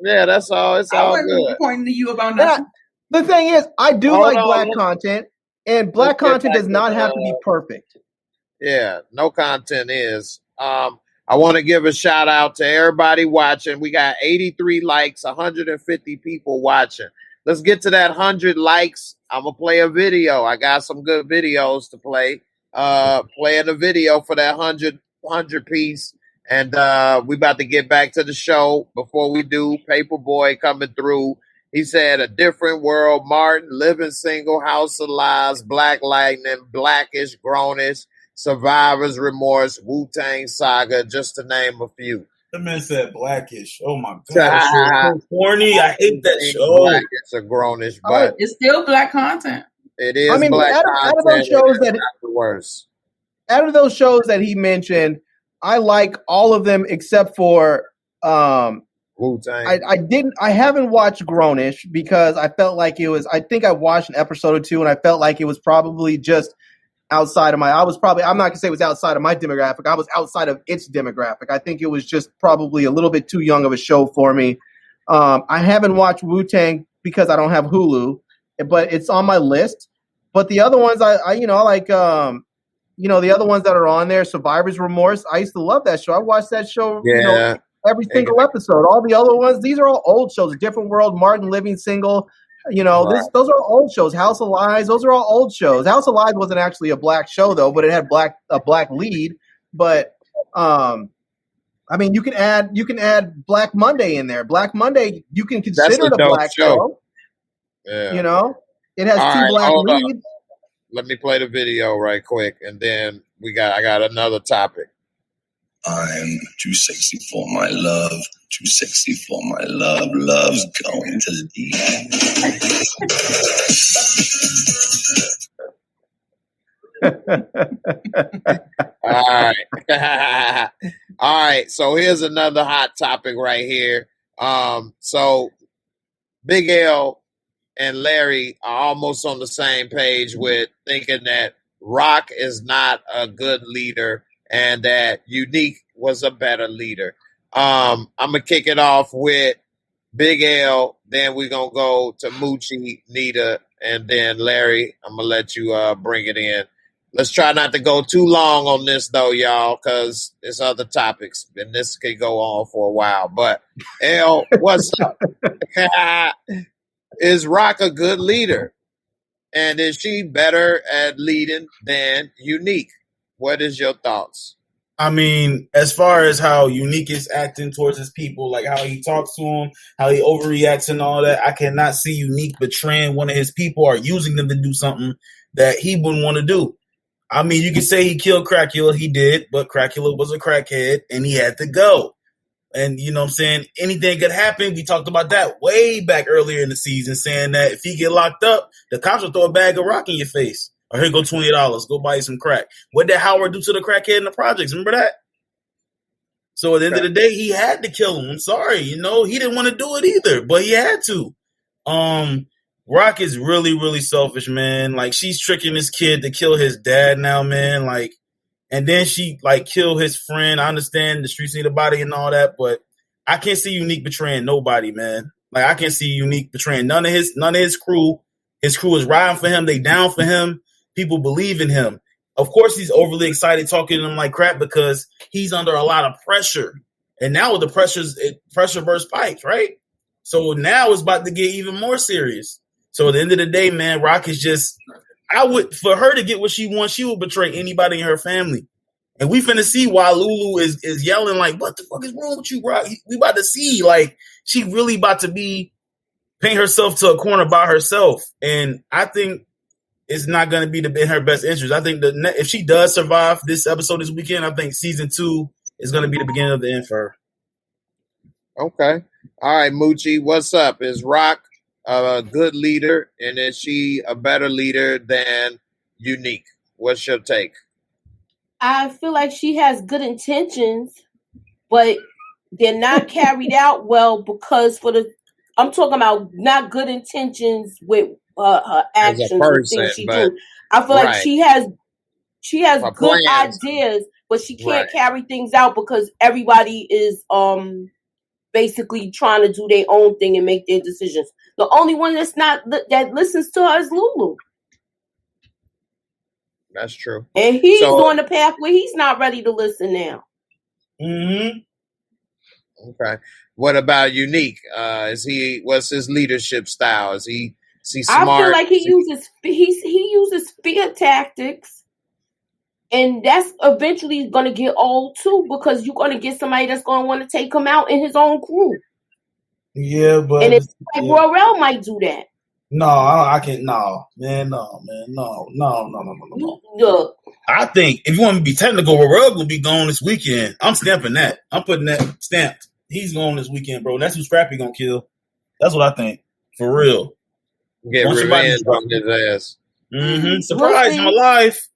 Yeah, that's all. It's all good. I wasn't pointing to you about nothing. The thing is, I do like black content, and black content does not have to be perfect. Yeah, no content is. I want to give a shout out to everybody watching. We got 83 likes, 150 people watching. Let's get to that 100 likes. I'm going to play a video. I got some good videos to play. Playing a video for that 100 piece. And we about to get back to the show. Before we do, Paperboy coming through. He said, A Different World, Martin, Living Single, House of Lies, Black Lightning, Blackish, Grownish, Survivor's Remorse, Wu-Tang Saga, just to name a few. The man said Blackish. Oh my God. So corny. I hate that show. Blackish or Grownish, but it's still black content. It is black content. Out of those shows that he mentioned, I like all of them except for Wu-Tang. I haven't watched Grownish because I felt like it was, I think I watched an episode or two and I felt like it was probably just outside of I'm not going to say it was outside of my demographic. I was outside of its demographic. I think it was just probably a little bit too young of a show for me. I haven't watched Wu-Tang because I don't have Hulu, but it's on my list. But the other ones, I like, the other ones that are on there, Survivor's Remorse. I used to love that show. I watched that show, every single episode. All the other ones, these are all old shows. A Different World, Martin Living Single. Those are old shows. House of Lies, those are all old shows. House of Lies wasn't actually a black show though, but it had a black lead. But you can add Black Monday in there. Black Monday, you can consider it a black show. Yeah. It has two black leads. Let me play the video right quick, and then I got another topic. I'm too sexy for my love, too sexy for my love. Love's going to the deep. All right. All right. So here's another hot topic right here. So Big L and Larry are almost on the same page with thinking that Rock is not a good leader and that Unique was a better leader. I'm going to kick it off with Big L. Then we're going to go to Moochie, Nita, and then Larry, I'm going to let you bring it in. Let's try not to go too long on this, though, y'all, because there's other topics, and this could go on for a while. But, L, what's up? Is Rock a good leader? And is she better at leading than Unique? What is your thoughts? I mean, as far as how Unique is acting towards his people, like how he talks to them, how he overreacts and all that, I cannot see Unique betraying one of his people or using them to do something that he wouldn't want to do. I mean, you can say he killed Crackula. He did, but Crackula was a crackhead, and he had to go. And, you know what I'm saying, anything could happen. We talked about that way back earlier in the season, saying that if he get locked up, the cops will throw a bag of rock in your face. Or here go $20. Go buy you some crack. What did Howard do to the crackhead in the projects? Remember that? So at the end of the day, he had to kill him. I'm sorry. He didn't want to do it either, but he had to. Rock is really, really selfish, man. Like, she's tricking this kid to kill his dad now, man. Like, and then she, kill his friend. I understand the streets need a body and all that, but I can't see Unique betraying nobody, man. Like, I can't see Unique betraying none of his crew. His crew is riding for him. They down for him. People believe in him. Of course, he's overly excited talking to them like crap because he's under a lot of pressure. And now with the pressure burst pipes, right? So now it's about to get even more serious. So at the end of the day, man, Rock is just, for her to get what she wants, she will betray anybody in her family. And we finna see why Lulu is yelling like, what the fuck is wrong with you, Rock? We about to see, she really about to be paint herself to a corner by herself. And I think it's not going to be in her best interest. I think if she does survive this episode this weekend, I think season 2 is going to be the beginning of the end for her. Okay. All right, Moochie, what's up? Is Rock a good leader, and is she a better leader than Unique? What's your take? I feel like she has good intentions, but they're not carried out well because I'm talking about not good intentions with her actions and things she do. I feel like she has good plans, ideas, but she can't carry things out because everybody is basically trying to do their own thing and make their decisions. The only one that listens to her is Lulu. That's true. And he's on the path where he's not ready to listen now. Mm-hmm. Okay. What about Unique? What's his leadership style? Is he smart? I feel like he uses fear tactics, and that's eventually going to get old too because you're going to get somebody that's going to want to take him out in his own crew. Yeah, but it's like Royale might do that. No, I can't. No, man, no. Look, I think if you want to be technical, Royale will be gone this weekend. I'm stamping that. I'm putting that stamped. He's going this weekend, bro. That's who Scrappy gonna kill. That's what I think. For real. Get revenge on his ass. Mm-hmm. Surprise in my life.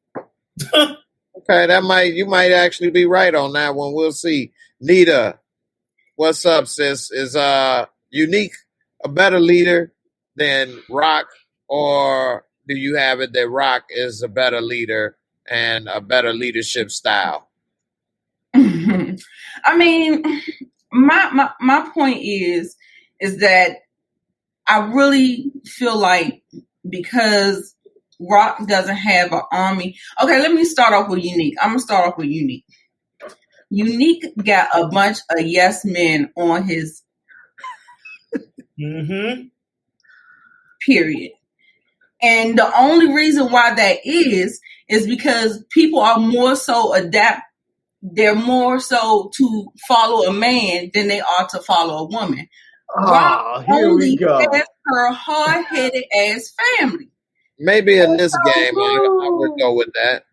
Okay, you might actually be right on that one. We'll see. Nita, what's up, sis? Is Unique a better leader than Rock, or do you have it that Rock is a better leader and a better leadership style? I mean, my point is that I really feel like because Rock doesn't have an army. Okay, let me start off with Unique. I'm gonna start off with Unique. Unique got a bunch of yes men on his period. And the only reason why that is because people are more so they're more so to follow a man than they are to follow a woman. Rock only has her hard-headed ass family. Maybe in this game, I would go with that.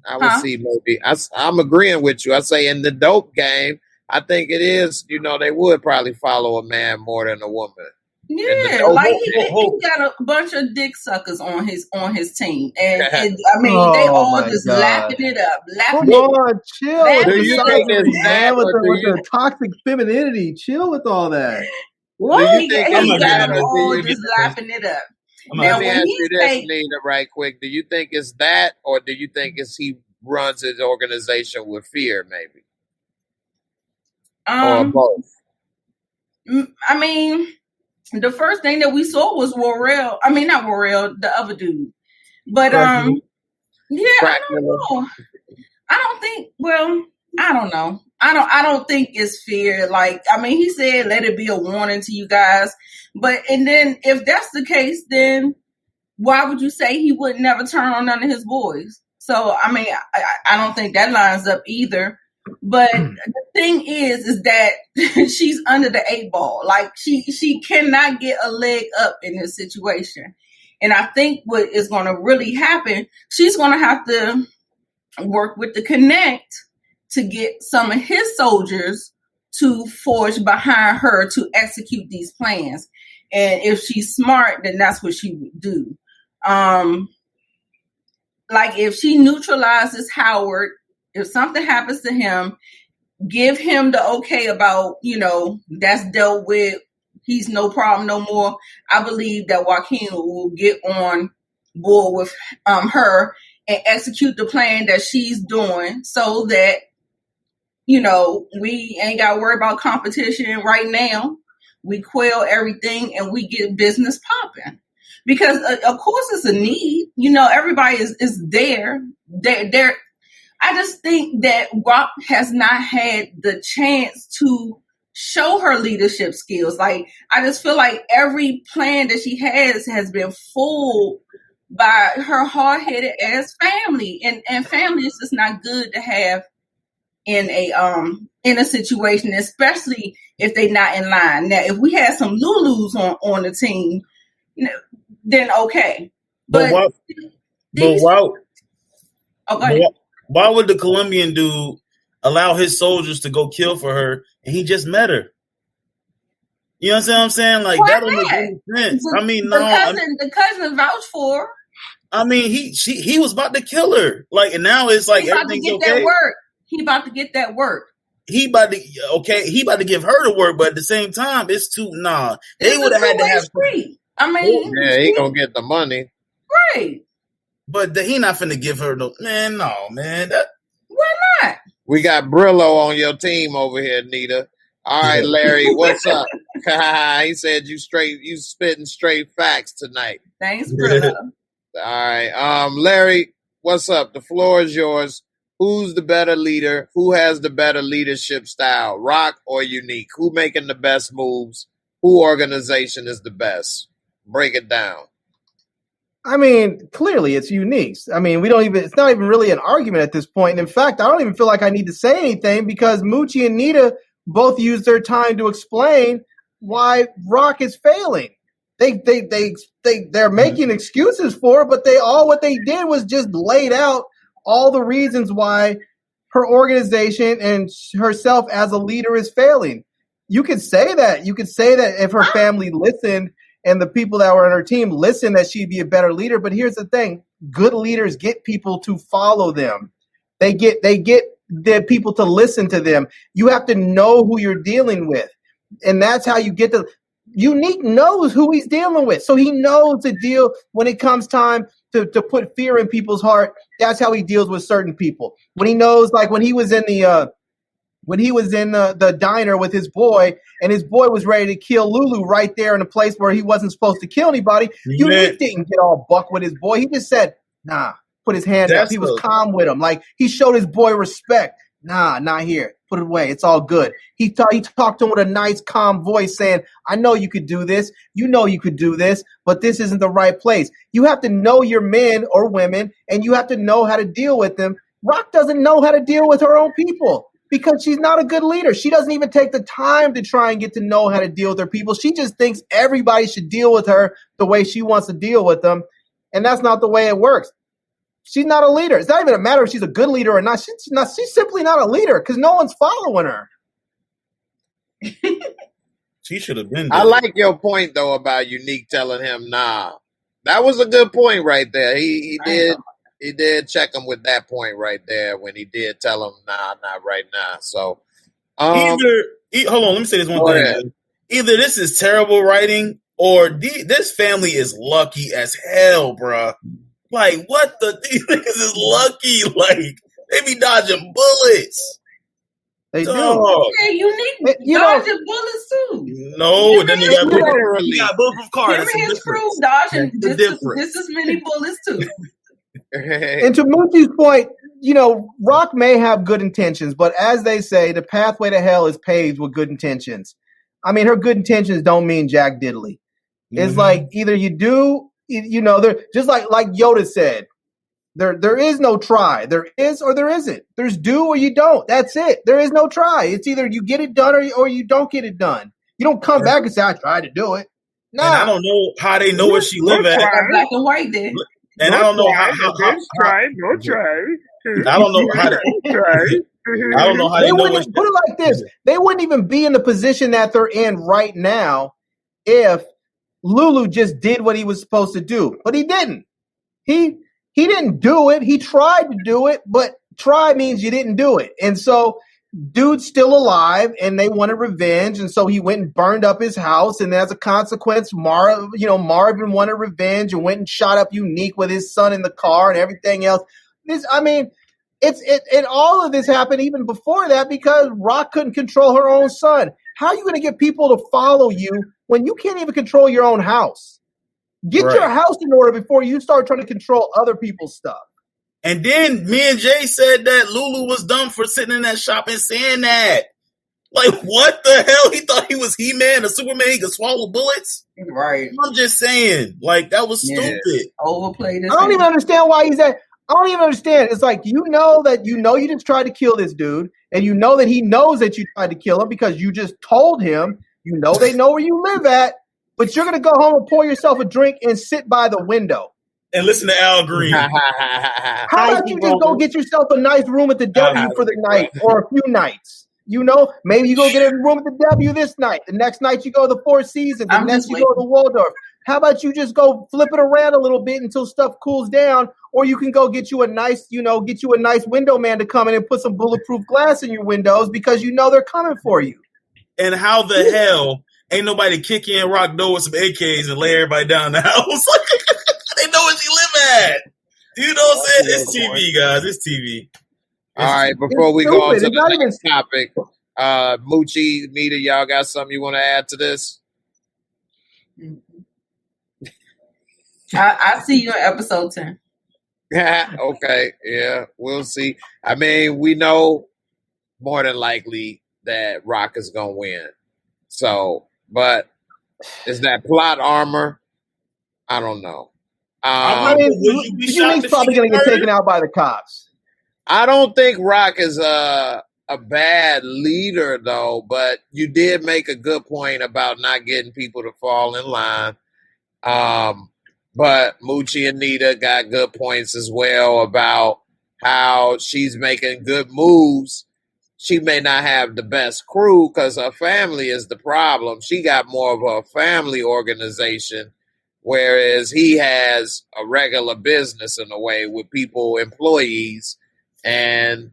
I would see maybe. I'm agreeing with you. I say in the dope game, I think it is, they would probably follow a man more than a woman. Yeah, like he got a bunch of dick suckers on his team, and I mean they all just lapping it up. Come on, chill. Do you think it's that, with the toxic femininity? Chill with all that. What? He got them all just lapping it up. Let me ask you this, Nita, right quick. Do you think it's that, or do you think it's he runs his organization with fear, maybe? Or both? I mean, the first thing that we saw was Warrell. I mean, not Warrell, the other dude. But I don't know. I don't think. Well, I don't know. I don't think it's fear. Like, I mean, he said, "Let it be a warning to you guys." And then if that's the case, then why would you say he would never turn on none of his boys? So, I mean, I don't think that lines up either. But the thing is that she's under the 8 ball. Like she cannot get a leg up in this situation. And I think what is going to really happen, she's going to have to work with the Connect to get some of his soldiers to forge behind her to execute these plans. And if she's smart, then that's what she would do. Like if she neutralizes Howard, if something happens to him, give him the okay about, that's dealt with. He's no problem no more. I believe that Joaquin will get on board with her and execute the plan that she's doing so that, we ain't got to worry about competition right now. We quell everything and we get business popping. Because, of course, it's a need. Everybody is there. They're I just think that Rock has not had the chance to show her leadership skills. Like, I just feel like every plan that she has been fooled by her hard-headed ass family. And family is just not good to have in a situation, especially if they're not in line. Now, if we had some Lulus on the team, then okay. But why would the Colombian dude allow his soldiers to go kill for her and he just met her? You know what I'm saying? Like, that don't make any sense. The cousin vouched for her. I mean, he was about to kill her. Like, and now it's like everything's okay. He about to get that work. He about to give her the work, but at the same time, it's too They would have had to have street. I mean, he gonna get the money, right? But he not finna give her no man. Why not? We got Brillo on your team over here, Nita. All right, Larry, what's up? He said you spitting straight facts tonight. Thanks, Brillo. All right, Larry, what's up? The floor is yours. Who's the better leader? Who has the better leadership style, Rock or Unique? Who making the best moves? Who organization is the best? Break it down. I mean, clearly it's Unique. I mean, it's not even really an argument at this point. And in fact, I don't even feel like I need to say anything because Moochie and Nita both used their time to explain why Rock is failing. They're making excuses for it, but what they did was just laid out all the reasons why her organization and herself as a leader is failing. You could say that. You could say that if her family listened and the people that were on her team listened, that she'd be a better leader. But here's the thing. Good leaders get people to follow them. They get the people to listen to them. You have to know who you're dealing with. And that's how you get to Unique knows who he's dealing with. So he knows the deal when it comes time to put fear in people's heart. That's how he deals with certain people. When he knows, like when he was in the when he was in the diner with his boy, and his boy was ready to kill Lulu right there in a place where he wasn't supposed to kill anybody. Unique didn't get all buck with his boy. He just said, nah, put his hand up. He was calm with him. Like, he showed his boy respect. Nah, not here. Put it away. It's all good. He talked to him with a nice, calm voice saying, I know you could do this. You know you could do this, but this isn't the right place. You have to know your men or women, and you have to know how to deal with them. Rock doesn't know how to deal with her own people because she's not a good leader. She doesn't even take the time to try and get to know how to deal with her people. She just thinks everybody should deal with her the way she wants to deal with them, and that's not the way it works. She's not a leader. It's not even a matter if she's a good leader or not. She's simply not a leader because no one's following her. She should have been. I like your point though about Unique telling him, nah. That was a good point right there. He did check him with that point right there when he did tell him, nah, not right now. So hold on, let me say this one thing. Man. Either this is terrible writing or this family is lucky as hell, bruh. Like, what these niggas is lucky. Like, they be dodging bullets. They do. Yeah, Unique dodging bullets too. No, then you got bulletproof cars. Him and his crew dodging just as many bullets too. And to Moochie's point, Rock may have good intentions, but as they say, the pathway to hell is paved with good intentions. I mean, her good intentions don't mean jack diddly. It's like either you do. They're just like Yoda said, there is no try. There is or there isn't. There's do or you don't. That's it. There is no try. It's either you get it done or you don't get it done. You don't come back and say, I tried to do it. No. And I don't know how they know where she live at. Black and white then. And I don't know how try. I don't know how I don't know how they know wouldn't put it like this. They wouldn't even be in the position that they're in right now if Lulu just did what he was supposed to do, but he didn't. He didn't do it. He tried to do it, but try means you didn't do it. And so dude's still alive and they wanted revenge. And so he went and burned up his house. And as a consequence, Marvin wanted revenge and went and shot up Unique with his son in the car and everything else. All of this happened even before that because Rock couldn't control her own son. How are you going to get people to follow you when you can't even control your own house? Get your house in order before you start trying to control other people's stuff. And then me and Jay said that Lulu was dumb for sitting in that shop and saying that. Like, what the hell? He thought he was He-Man, a Superman, he could swallow bullets? Right. I'm just saying. Like, that was stupid. Overplayed. I don't even understand why he's at. I don't even understand. It's like, you just tried to kill this dude, and you know that he knows that you tried to kill him because you just told him. You know they know where you live at, but you're going to go home and pour yourself a drink and sit by the window. And listen to Al Green. How about you just go get yourself a nice room at the W for the night or a few nights? Maybe you go get a room at the W this night. The next night you go to the Four Seasons. The next you go to the Waldorf. How about you just go flip it around a little bit until stuff cools down, or you can go get you a nice window man to come in and put some bulletproof glass in your windows because they're coming for you. And how the hell ain't nobody kick in Rock door with some AKs and lay everybody down the house? They know where you live at. You know what I'm saying? It's TV, guys. It's TV. All right, before we go on to the next topic, Moochie, Nita, y'all got something you want to add to this? I see you in episode 10. Okay, yeah, we'll see. I mean, we know more than likely that Rock is going to win. So, but is that plot armor? I don't know. Unique's probably going to get taken out by the cops. I don't think Rock is a bad leader, though, but you did make a good point about not getting people to fall in line. But Moochie and Nita got good points as well about how she's making good moves. She may not have the best crew because her family is the problem. She got more of a family organization, whereas he has a regular business in a way with employees, and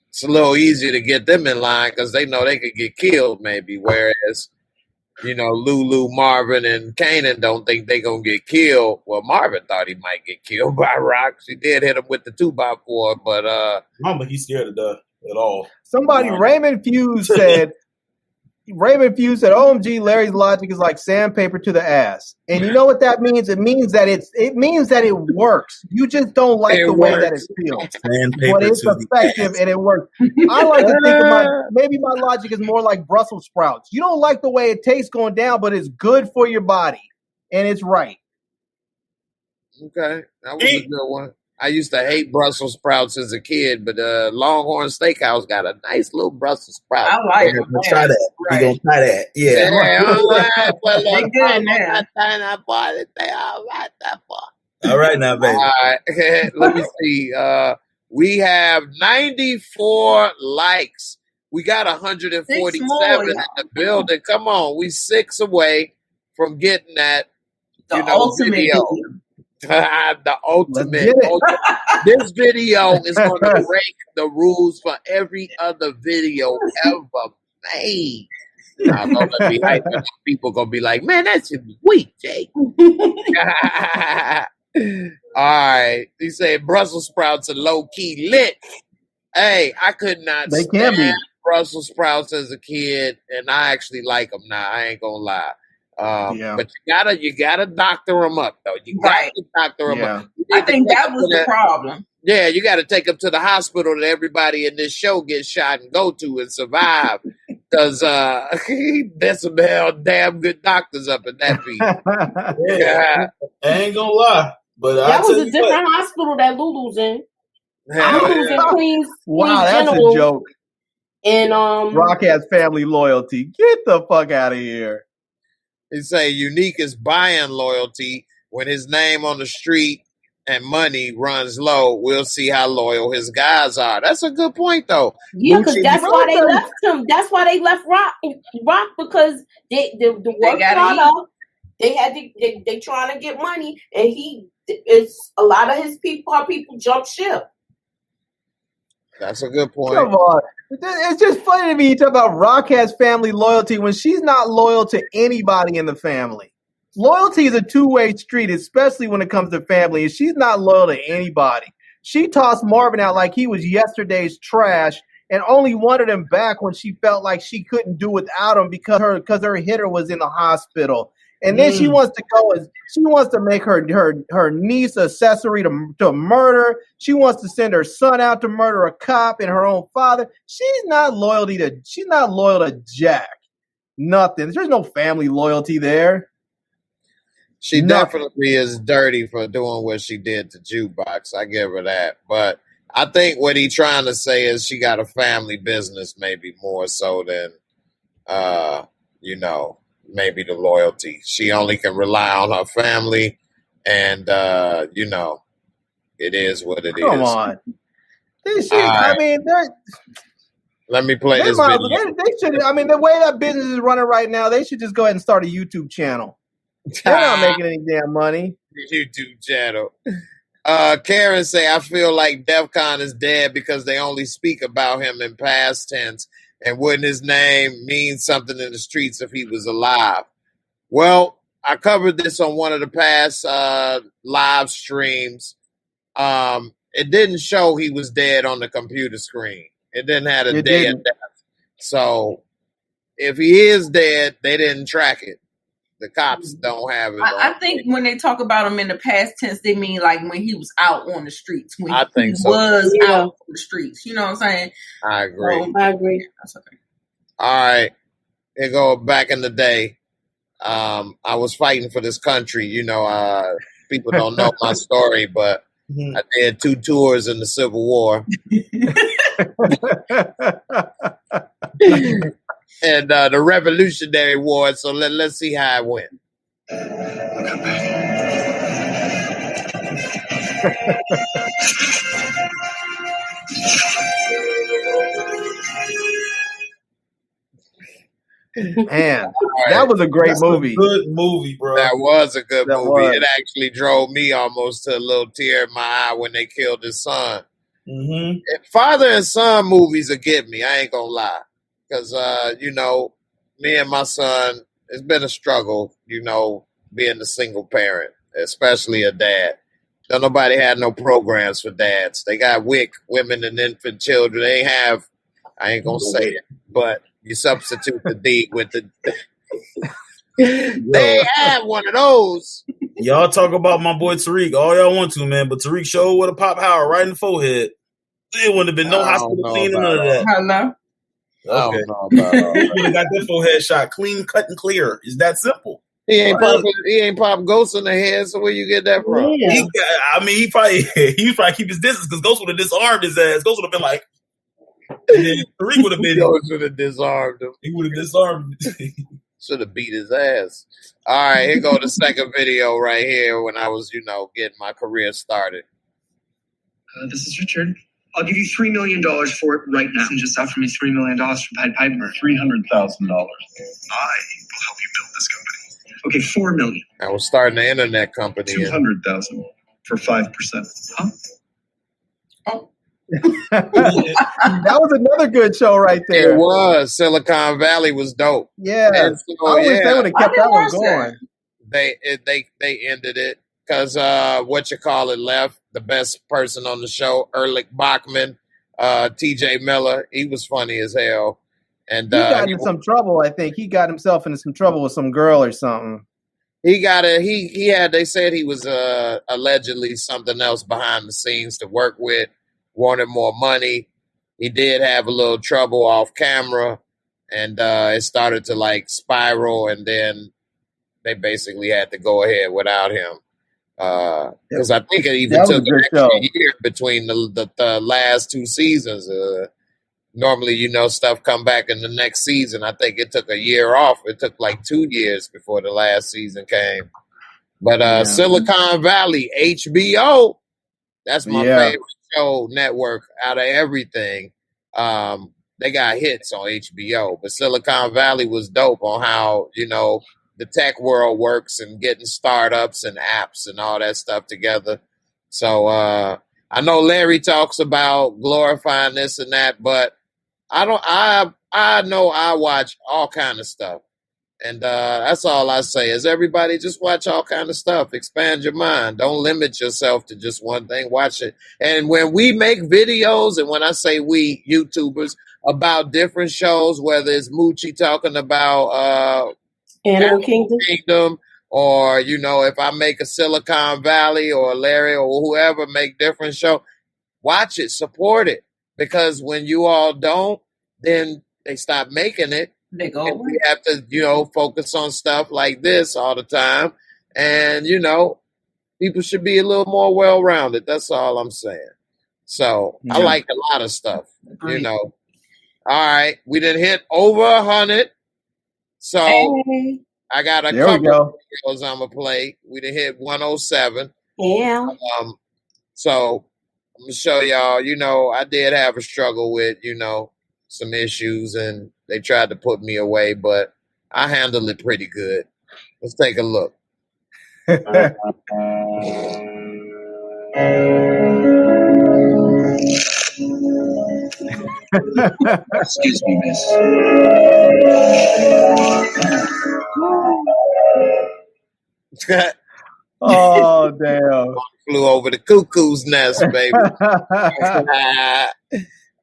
it's a little easier to get them in line because they know they could get killed maybe, whereas Lulu, Marvin, and Kanan don't think they're going to get killed. Well, Marvin thought he might get killed by Rock. She did hit him with the 2x4, but... Mama, he's scared to death. at all. Somebody, Raymond Fuse said, OMG, Larry's logic is like sandpaper to the ass. And you know what that means? It means that it works. You just don't like the way that it feels. But it's effective and it works. I like to think of maybe my logic is more like Brussels sprouts. You don't like the way it tastes going down, but it's good for your body. And it's right. Okay. That was a good one. I used to hate Brussels sprouts as a kid, but Longhorn Steakhouse got a nice little Brussels sprout. I like it. We'll try that. Right. We're going to try that. Yeah. All right now, baby. All right. Let me see. We have 94 likes. We got 147 in the building. Come on. We 6 away from getting that ultimate video. The ultimate. This video is going to break the rules for every other video ever made. Now, don't let me hype it. People going to be like, man, that's weak, Jake. All right. He said Brussels sprouts are low-key lit. Hey, I could not stand Brussels sprouts as a kid, and I actually like them now. I ain't going to lie. But you gotta doctor them up though. You gotta doctor them up. I think that was the problem. Yeah, you got to take them to the hospital that everybody in this show gets shot and go to and survive. Because there's some damn good doctors up in that beat. Yeah, I ain't gonna lie, but that was a different hospital that Lulu's in. Lulu's in Queens. Wow, that's a joke. And Rock has family loyalty. Get the fuck out of here. He say Unique is buying loyalty when his name on the street and money runs low. We'll see how loyal his guys are. That's a good point, though. Yeah, because that's why they left him. That's why they left Rock because the work brought up. They trying to get money, and it's a lot of his people. Our people jump ship. That's a good point. Come on. It's just funny to me you talk about Rock has family loyalty when she's not loyal to anybody in the family. Loyalty is a two-way street, especially when it comes to family, and she's not loyal to anybody. She tossed Marvin out like he was yesterday's trash and only wanted him back when she felt like she couldn't do without him because her hitter was in the hospital. And then she wants to go and she wants to make her niece accessory to murder. She wants to send her son out to murder a cop and her own father. She's not loyal to Jack. Nothing. There's no family loyalty there. She definitely is dirty for doing what she did to Jukebox. I give her that. But I think what he's trying to say is she got a family business maybe more so than maybe the loyalty. She only can rely on her family, and it is what it is. Come on, let me play this video. They should. I mean, the way that business is running right now, they should just go ahead and start a YouTube channel. They're not making any damn money. YouTube channel. Karen say, I feel like DEFCON is dead because they only speak about him in past tense. And wouldn't his name mean something in the streets if he was alive? Well, I covered this on one of the past live streams. It didn't show he was dead on the computer screen. It didn't have a dead death. So if he is dead, they didn't track it. The cops don't have it. I think when they talk about him in the past tense, they mean like when he was out on the streets. When I think he was out on the streets. You know what I'm saying? I agree. I agree. That's okay. All right. Here go back in the day. I was fighting for this country. People don't know my story, but I did 2 tours in the Civil War. And the Revolutionary War, so let's see how it went. Come back. Man, that was a great movie. Good movie, bro. That was a good movie. It actually drove me almost to a little tear in my eye when they killed his son. Mm-hmm. Father and son movies will get me. I ain't gonna lie. Because, me and my son, it's been a struggle, being a single parent, especially a dad. Don't nobody had no programs for dads. They got WIC, women and infant children. They ain't have, I ain't gonna say it, but you substitute the D with the. They ain't have one of those. Y'all talk about my boy Tariq all y'all want to, man, but Tariq showed with a pop Howard right in the forehead. It wouldn't have been no hospital cleaning, none of that. Hello. Okay. I don't know about all He would have got that forehead shot clean, cut, and clear. It's that simple. He ain't pop ghosts in the head, so where you get that from? Yeah. He probably keep his distance because Ghost would have disarmed his ass. Ghost would have been like, and then Tariq would have been. Ghost would have disarmed him. He would have disarmed him. Should have beat his ass. All right, here go the second video right here when I was, getting my career started. This is Richard. I'll give you $3 million for it right now. You just offered me $3 million for Pied Piper. $300,000. I will help you build this company. Okay, $4 million. I was starting the internet company. $200,000 for 5%. Huh? Oh. That was another good show right there. It was. Silicon Valley was dope. Yeah. So, I wish they would have kept that one going. They ended it because left the best person on the show, Ehrlich Bachman, TJ Miller. He was funny as hell. And he got in some trouble, I think. He got himself into some trouble with some girl or something. He had, they said he was allegedly something else behind the scenes to work with, wanted more money. He did have a little trouble off camera, and it started to spiral, and then they basically had to go ahead without him. Because I think it even took an extra year between the last two seasons. Normally, stuff come back in the next season. I think it took a year off. It took 2 years before the last season came. But Silicon Valley, HBO, that's my favorite show network out of everything. They got hits on HBO, but Silicon Valley was dope on how, the tech world works and getting startups and apps and all that stuff together. So I know Larry talks about glorifying this and that, but I know I watch all kind of stuff. And that's all I say is everybody just watch all kind of stuff. Expand your mind. Don't limit yourself to just one thing. Watch it. And when we make videos, and when I say we, YouTubers, about different shows, whether it's Moochie talking about Animal Kingdom, or, if I make a Silicon Valley or Larry or whoever make different show, watch it, support it. Because when you all don't, then they stop making it. They go. And we have to, focus on stuff like this all the time. And, people should be a little more well-rounded. That's all I'm saying. So I like a lot of stuff, All right. We done hit over 100. So I got a couple of videos I'm going to play. We done hit 107. Yeah. So I'm going to show y'all, I did have a struggle with, some issues, and they tried to put me away, but I handled it pretty good. Let's take a look. Excuse me, miss. Oh, damn. Flew over the cuckoo's nest, baby.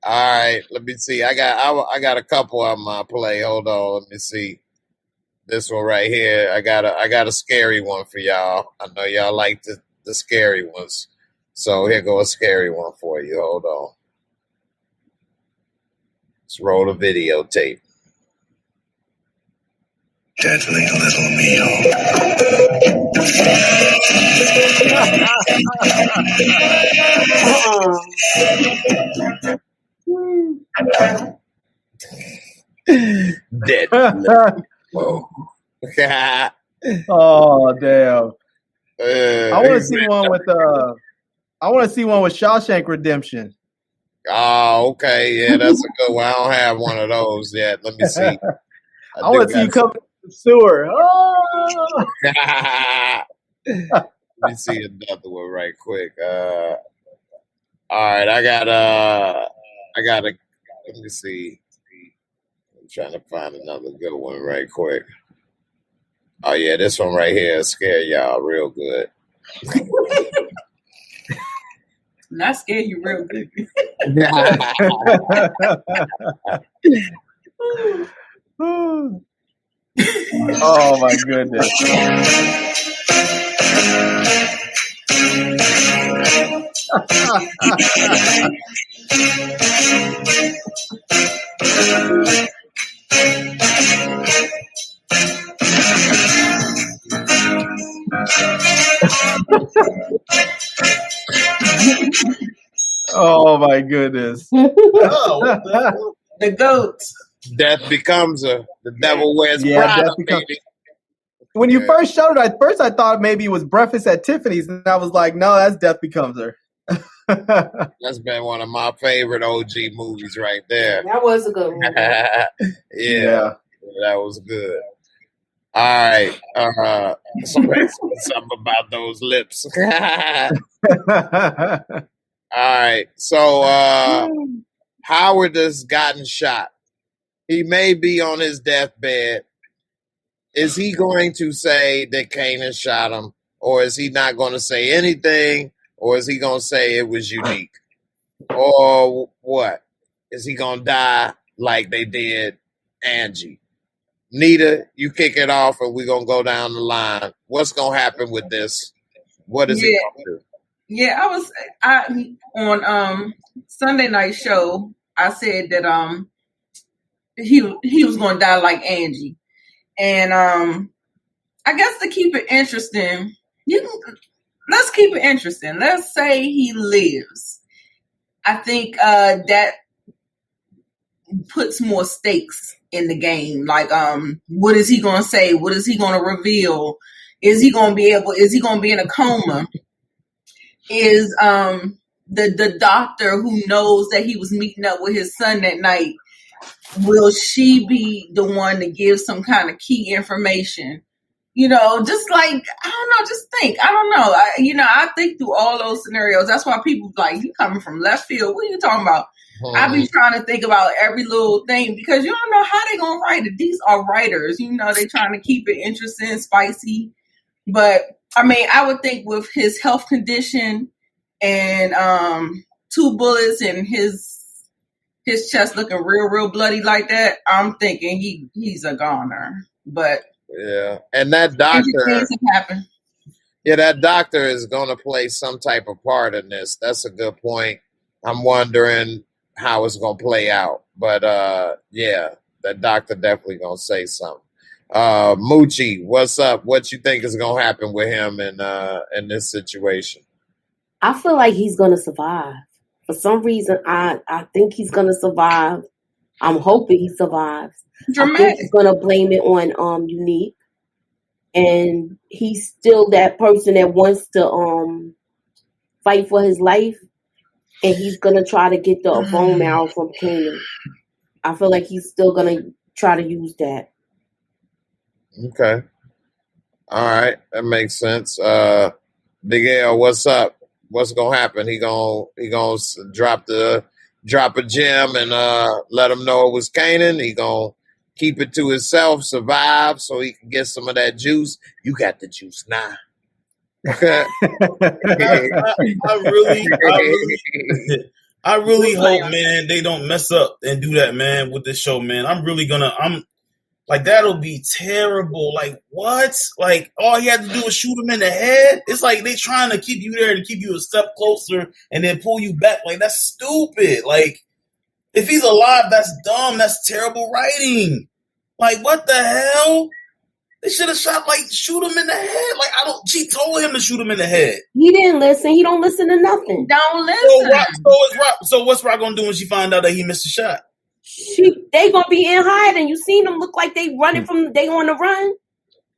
All right, let me see. I got a couple of them I'll play. Hold on, let me see. This one right here. I got a scary one for y'all. I know y'all like the scary ones. So here go a scary one for you. Hold on. Let's roll the videotape. Deadly little meal. Dead. Whoa. Oh, damn. I want to see one with Shawshank Redemption. Oh, okay. Yeah, that's a good one. I don't have one of those yet. Let me see. I want to see you come to the sewer. Oh! Let me see another one right quick. All right, I got let me see. I'm trying to find another good one right quick. Oh yeah, this one right here will scare y'all real good. That scared you real good. Oh my goodness. Oh my goodness. Oh, what the hell? The goats. Death becomes her. The devil wears Yeah, Prada, Death becomes- baby. When you first showed it, at first I thought maybe it was Breakfast at Tiffany's, and I was like, no, that's Death Becomes Her. That's been one of my favorite OG movies right there. That was a good one. Yeah, that was good. All right. Somebody said something about those lips. All right. So Howard has gotten shot. He may be on his deathbed. Is he going to say that Kanan shot him, or is he not going to say anything, or is he going to say it was unique, or what? Is he going to die like they did Angie? Nita, you kick it off, and we're going to go down the line. What's going to happen with this? What is he going to do? Yeah, I on Sunday night show, I said that he was going to die like Angie. And I guess to keep it interesting, let's keep it interesting. Let's say he lives. I think that puts more stakes in the game. Like, what is he going to say? What is he going to reveal? Is he going to be in a coma? Is the doctor who knows that he was meeting up with his son that night, will she be the one to give some kind of key information? You know, just like, I don't know, just think. I don't know. I think through all those scenarios. That's why people like, you coming from left field. What are you talking about? I be trying to think about every little thing because you don't know how they going to write it. These are writers. You know, they trying to keep it interesting, spicy. But, I mean, I would think with his health condition and 2 bullets and his chest looking real bloody like that, I'm thinking he's a goner. But yeah, and that doctor, things have happened. Yeah, that doctor is going to play some type of part in this. That's a good point. I'm wondering how it's going to play out. But yeah, that doctor definitely going to say something. Moochie, what's up? What you think is going to happen with him in this situation? I feel like he's going to survive. For some reason, I think he's going to survive. I'm hoping he survives. Dramatic. I think he's going to blame it on Unique. And he's still that person that wants to fight for his life. And he's going to try to get the bone marrow from Kanan. I feel like he's still going to try to use that. Okay. All right. That makes sense. Big L, what's up? What's gonna happen? He gonna drop a gem and let him know it was Kanan. He gonna keep it to himself, survive, so he can get some of that juice. You got the juice now. Okay. I really hope, man, they don't mess up and do that, man, with this show, man. I'm like, that'll be terrible. Like, what? Like, all he had to do was shoot him in the head? It's like they trying to keep you there to keep you a step closer and then pull you back. Like, that's stupid. Like, if he's alive, that's dumb. That's terrible writing. Like, what the hell? They should have shoot him in the head. Like, she told him to shoot him in the head. He didn't listen. He don't listen to nothing. Don't listen. So what's Rock gonna do when she find out that he missed a shot? They gonna be in hiding. You seen them look like they running they on the run.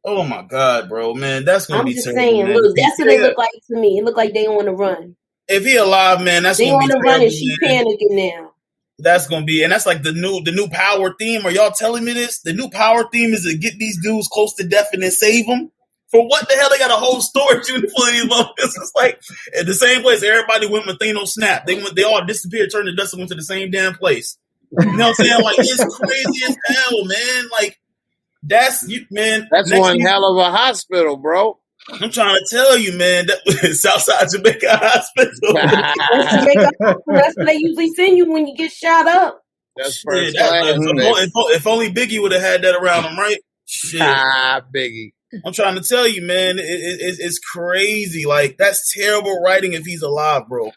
Oh my God, bro, man, that's gonna be terrible. I'm just saying, man. look, that's what they look like to me. It look like they on the run. If he alive, man, that's they gonna on be the terrible, run and she man. panicking now. That's gonna be, and that's like the new power theme. Are y'all telling me this? The new power theme is to get these dudes close to death and then save them. For what the hell? They got a whole storage unit full of these motherfuckers. It's like at the same place. Everybody went Matheno snap. They all disappeared, turned to dust, and went to the same damn place. You know what I'm saying? Like, it's crazy as hell, man. Like, that's you, man. That's one hell of a hospital, bro. I'm trying to tell you, man, that Southside Jamaica Hospital. That's what they usually send you when you get shot up. That's first class. If only Biggie would have had that around him, right? Shit. Biggie. I'm trying to tell you, man, it's crazy. Like, that's terrible writing if he's alive, bro.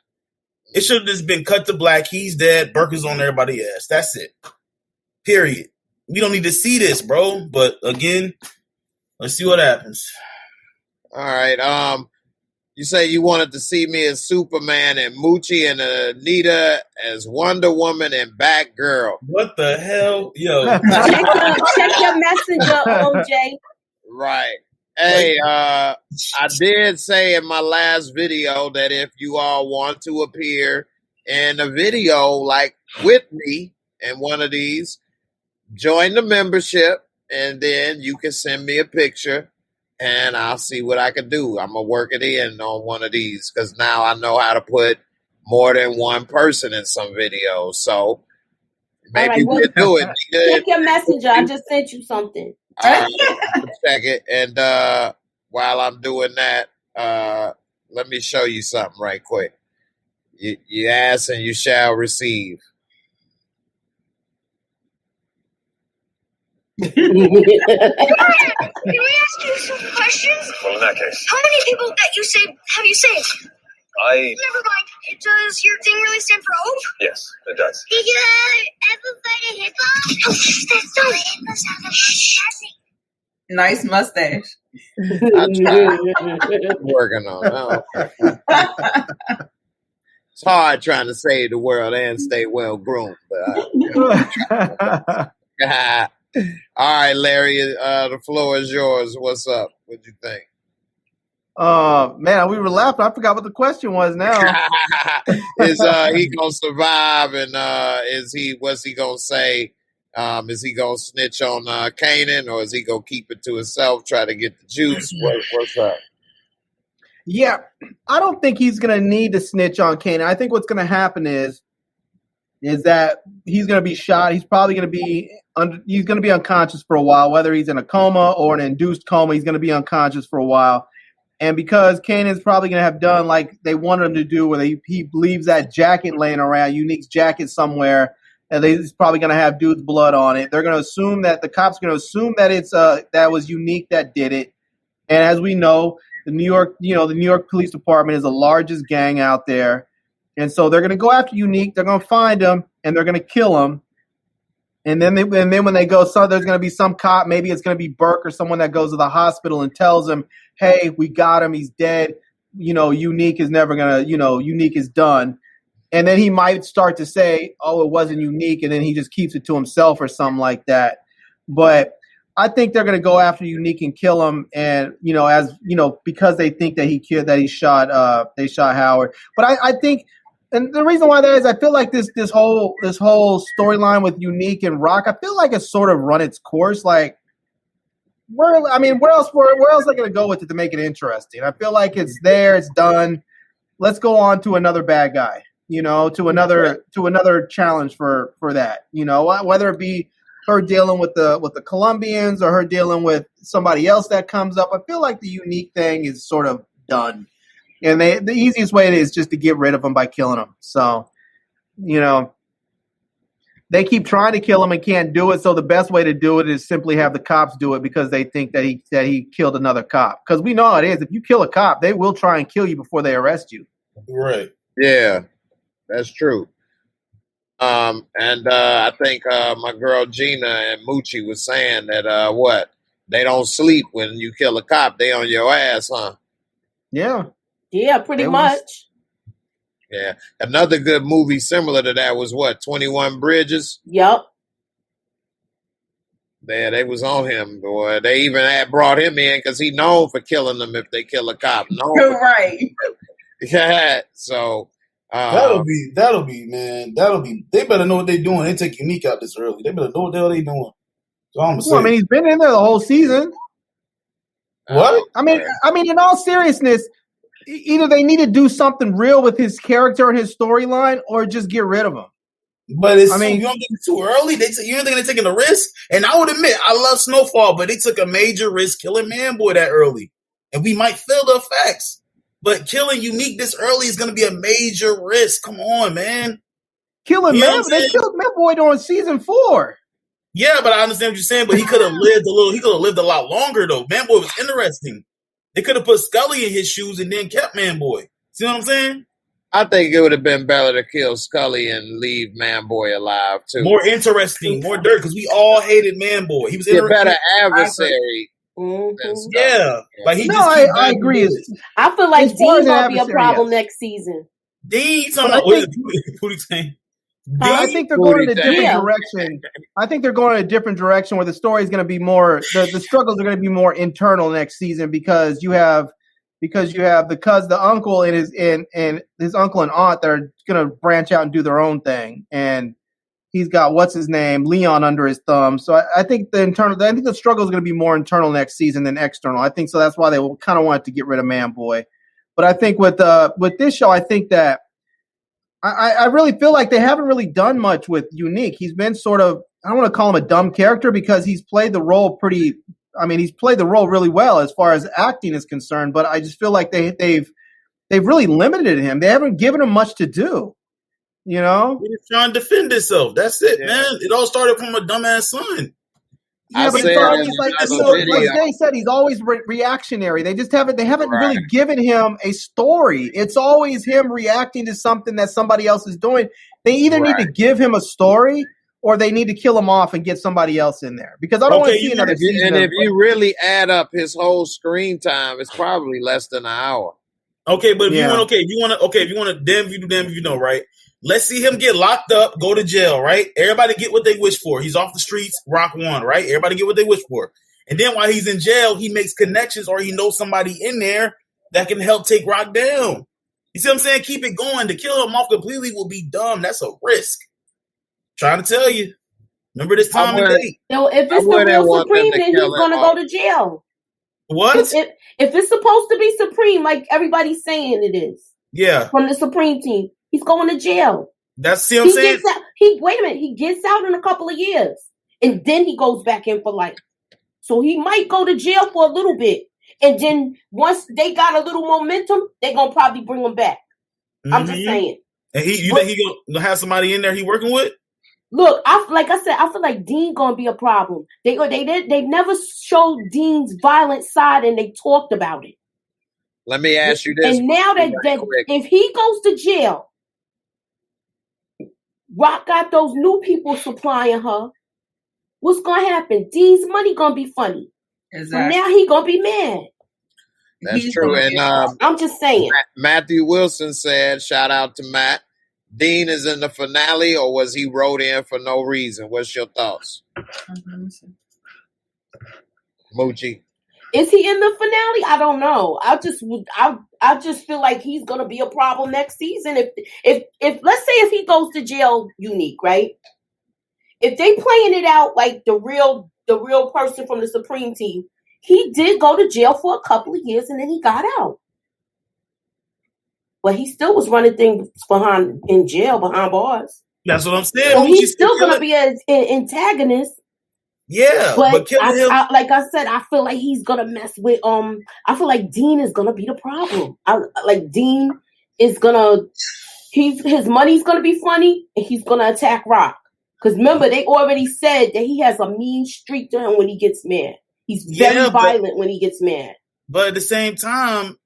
It should have just been cut to black. He's dead. Burke is on everybody's ass. That's it. Period. We don't need to see this, bro. But again, let's see what happens. All right. You say you wanted to see me as Superman and Moochie and Nita as Wonder Woman and Batgirl. What the hell? Yo. check your messenger, OJ. Right. Hey, I did say in my last video that if you all want to appear in a video like with me in one of these, join the membership and then you can send me a picture and I'll see what I can do. I'm going to work it in on one of these because now I know how to put more than one person in some videos. So maybe we can do it. Check your messenger. I just sent you something. Check it. And while I'm doing that, let me show you something right quick. You ask and you shall receive. Can we ask you some questions? Well, in that case, How many people that you saved have you saved? I... Never mind. Does your thing really stand for hope? Yes, it does. Did you ever fight a hippo? Oh, that's so hippos have a Nice mustache. I tried. Working on it. It's hard trying to save the world and stay well groomed. But all right, Larry, the floor is yours. What's up? What'd you think? Man, we were laughing. I forgot what the question was now. Is he gonna survive? And what's he gonna say? Is he gonna snitch on Kanan, or is he gonna keep it to himself, try to get the juice? What's up? Yeah, I don't think he's gonna need to snitch on Kanan. I think what's gonna happen is that he's gonna be shot. He's probably gonna be he's gonna be unconscious for a while, whether he's in a coma or an induced coma. He's gonna be unconscious for a while. And because Kanan's probably going to have done like they wanted him to do, where he leaves that jacket laying around, Unique's jacket somewhere, and he's probably going to have dude's blood on it. They're going to assume that the cops are going to assume that it's that was Unique that did it. And as we know, the New York Police Department is the largest gang out there, and so they're going to go after Unique. They're going to find him and they're going to kill him. And then when they go, so there's going to be some cop, maybe it's going to be Burke or someone that goes to the hospital and tells him, hey, we got him, he's dead. Unique is never going to, Unique is done. And then he might start to say, oh, it wasn't Unique, and then he just keeps it to himself or something like that. But I think they're going to go after Unique and kill him, and because they think that they shot Howard. But I think. And the reason why that is, I feel like this whole storyline with Unique and Rock, I feel like it's sort of run its course. Like, where else are they going to go with it to make it interesting? I feel like it's there, it's done. Let's go on to another bad guy, to another challenge for that. Whether it be her dealing with the Colombians or her dealing with somebody else that comes up. I feel like the Unique thing is sort of done. And the easiest way is just to get rid of him by killing him. So, they keep trying to kill him and can't do it. So the best way to do it is simply have the cops do it because they think that he killed another cop. Because we know how it is. If you kill a cop, they will try and kill you before they arrest you. Right. Yeah, that's true. And I think my girl Gina and Moochie was saying that they don't sleep when you kill a cop. They on your ass, huh? Yeah. Yeah, pretty much. Yeah. Another good movie similar to that was 21 Bridges? Yep. Yeah, they was on him, boy. They even had brought him in because he known for killing them if they kill a cop. Right. Yeah. So that'll be, man. They better know what they're doing. They take Unique out this early. They better know what the hell they doing. So I'm I mean, he's been in there the whole season. What? I mean, in all seriousness, either they need to do something real with his character and his storyline, or just get rid of him. But you don't think it's too early? You don't think they're taking a risk? And I would admit, I love Snowfall, but they took a major risk killing Manboy that early. and we might feel the effects. But killing Unique this early is going to be a major risk. Come on, man. Killing they killed Manboy on season 4. Yeah, but I understand what you're saying. But he could have lived He could have lived a lot longer though. Manboy was interesting. They could have put Scully in his shoes and then kept Manboy. See what I'm saying? I think it would have been better to kill Scully and leave Manboy alive too. More interesting, more dirt, because we all hated Manboy. He was a better adversary. Yeah, like he. I agree. I feel like Dean gonna be a problem next season. Dean, what are you saying? I think they're going in a different direction. I think they're going in a different direction where the story is going to be more. The struggles are going to be more internal next season because you have the uncle and his uncle and aunt that are going to branch out and do their own thing, and he's got what's his name, Leon, under his thumb. So I think the struggle is going to be more internal next season than external. I think so. That's why they kind of wanted to get rid of Manboy. But I think with this show, I think that I really feel like they haven't really done much with Unique. He's been sort of, I don't want to call him a dumb character because he's played the role he's played the role really well as far as acting is concerned, but I just feel like they've really limited him. They haven't given him much to do. You know? He's trying to defend himself. That's it, man. It all started from a dumbass son. Yeah, but it's always like they said, he's always reactionary. They haven't really given him a story. It's always him reacting to something that somebody else is doing. They either need to give him a story or they need to kill him off and get somebody else in there. Because I don't want to see another season. And if you really add up his whole screen time, it's probably less than an hour. Okay, but if you want to, damn if you know, right? Let's see him get locked up, go to jail, right? Everybody get what they wish for. He's off the streets, Rock won, right? Everybody get what they wish for. And then while he's in jail, he makes connections or he knows somebody in there that can help take Rock down. You see what I'm saying? Keep it going. To kill him off completely will be dumb. That's a risk. Trying to tell you. Remember this time and date. So if it's the real Supreme, then he's going to go to jail. What? If it's supposed to be Supreme, like everybody's saying it is. Yeah. From the Supreme team. He's going to jail. That's what I'm saying. Wait a minute. He gets out in a couple of years. And then he goes back in for life. So he might go to jail for a little bit. And then once they got a little momentum, they're going to probably bring him back. Mm-hmm. I'm just saying. And you think he going to have somebody in there he working with? Look, like I said, I feel like Dean going to be a problem. They never showed Dean's violent side and they talked about it. Let me ask you this. And now that if he goes to jail, Rock got those new people supplying her. What's going to happen? Dean's money going to be funny. Exactly. So now he going to be mad. That's true. And I'm just saying. Matthew Wilson said, shout out to Matt, Dean is in the finale or was he wrote in for no reason? What's your thoughts? Moochie. Is he in the finale? I don't know. I just feel like he's gonna be a problem next season. If let's say if he goes to jail, Unique, right? If they playing it out like the real person from the Supreme team, he did go to jail for a couple of years and then he got out. But he still was running things in jail behind bars. That's what I'm saying. So he's still gonna be an antagonist. Yeah, but killing him. Like I said, I feel like he's gonna mess with. I feel like Dean is gonna be the problem. Dean is gonna. His money's gonna be funny, and he's gonna attack Rock. Because remember, they already said that he has a mean streak to him when he gets mad. He's very violent when he gets mad. But at the same time,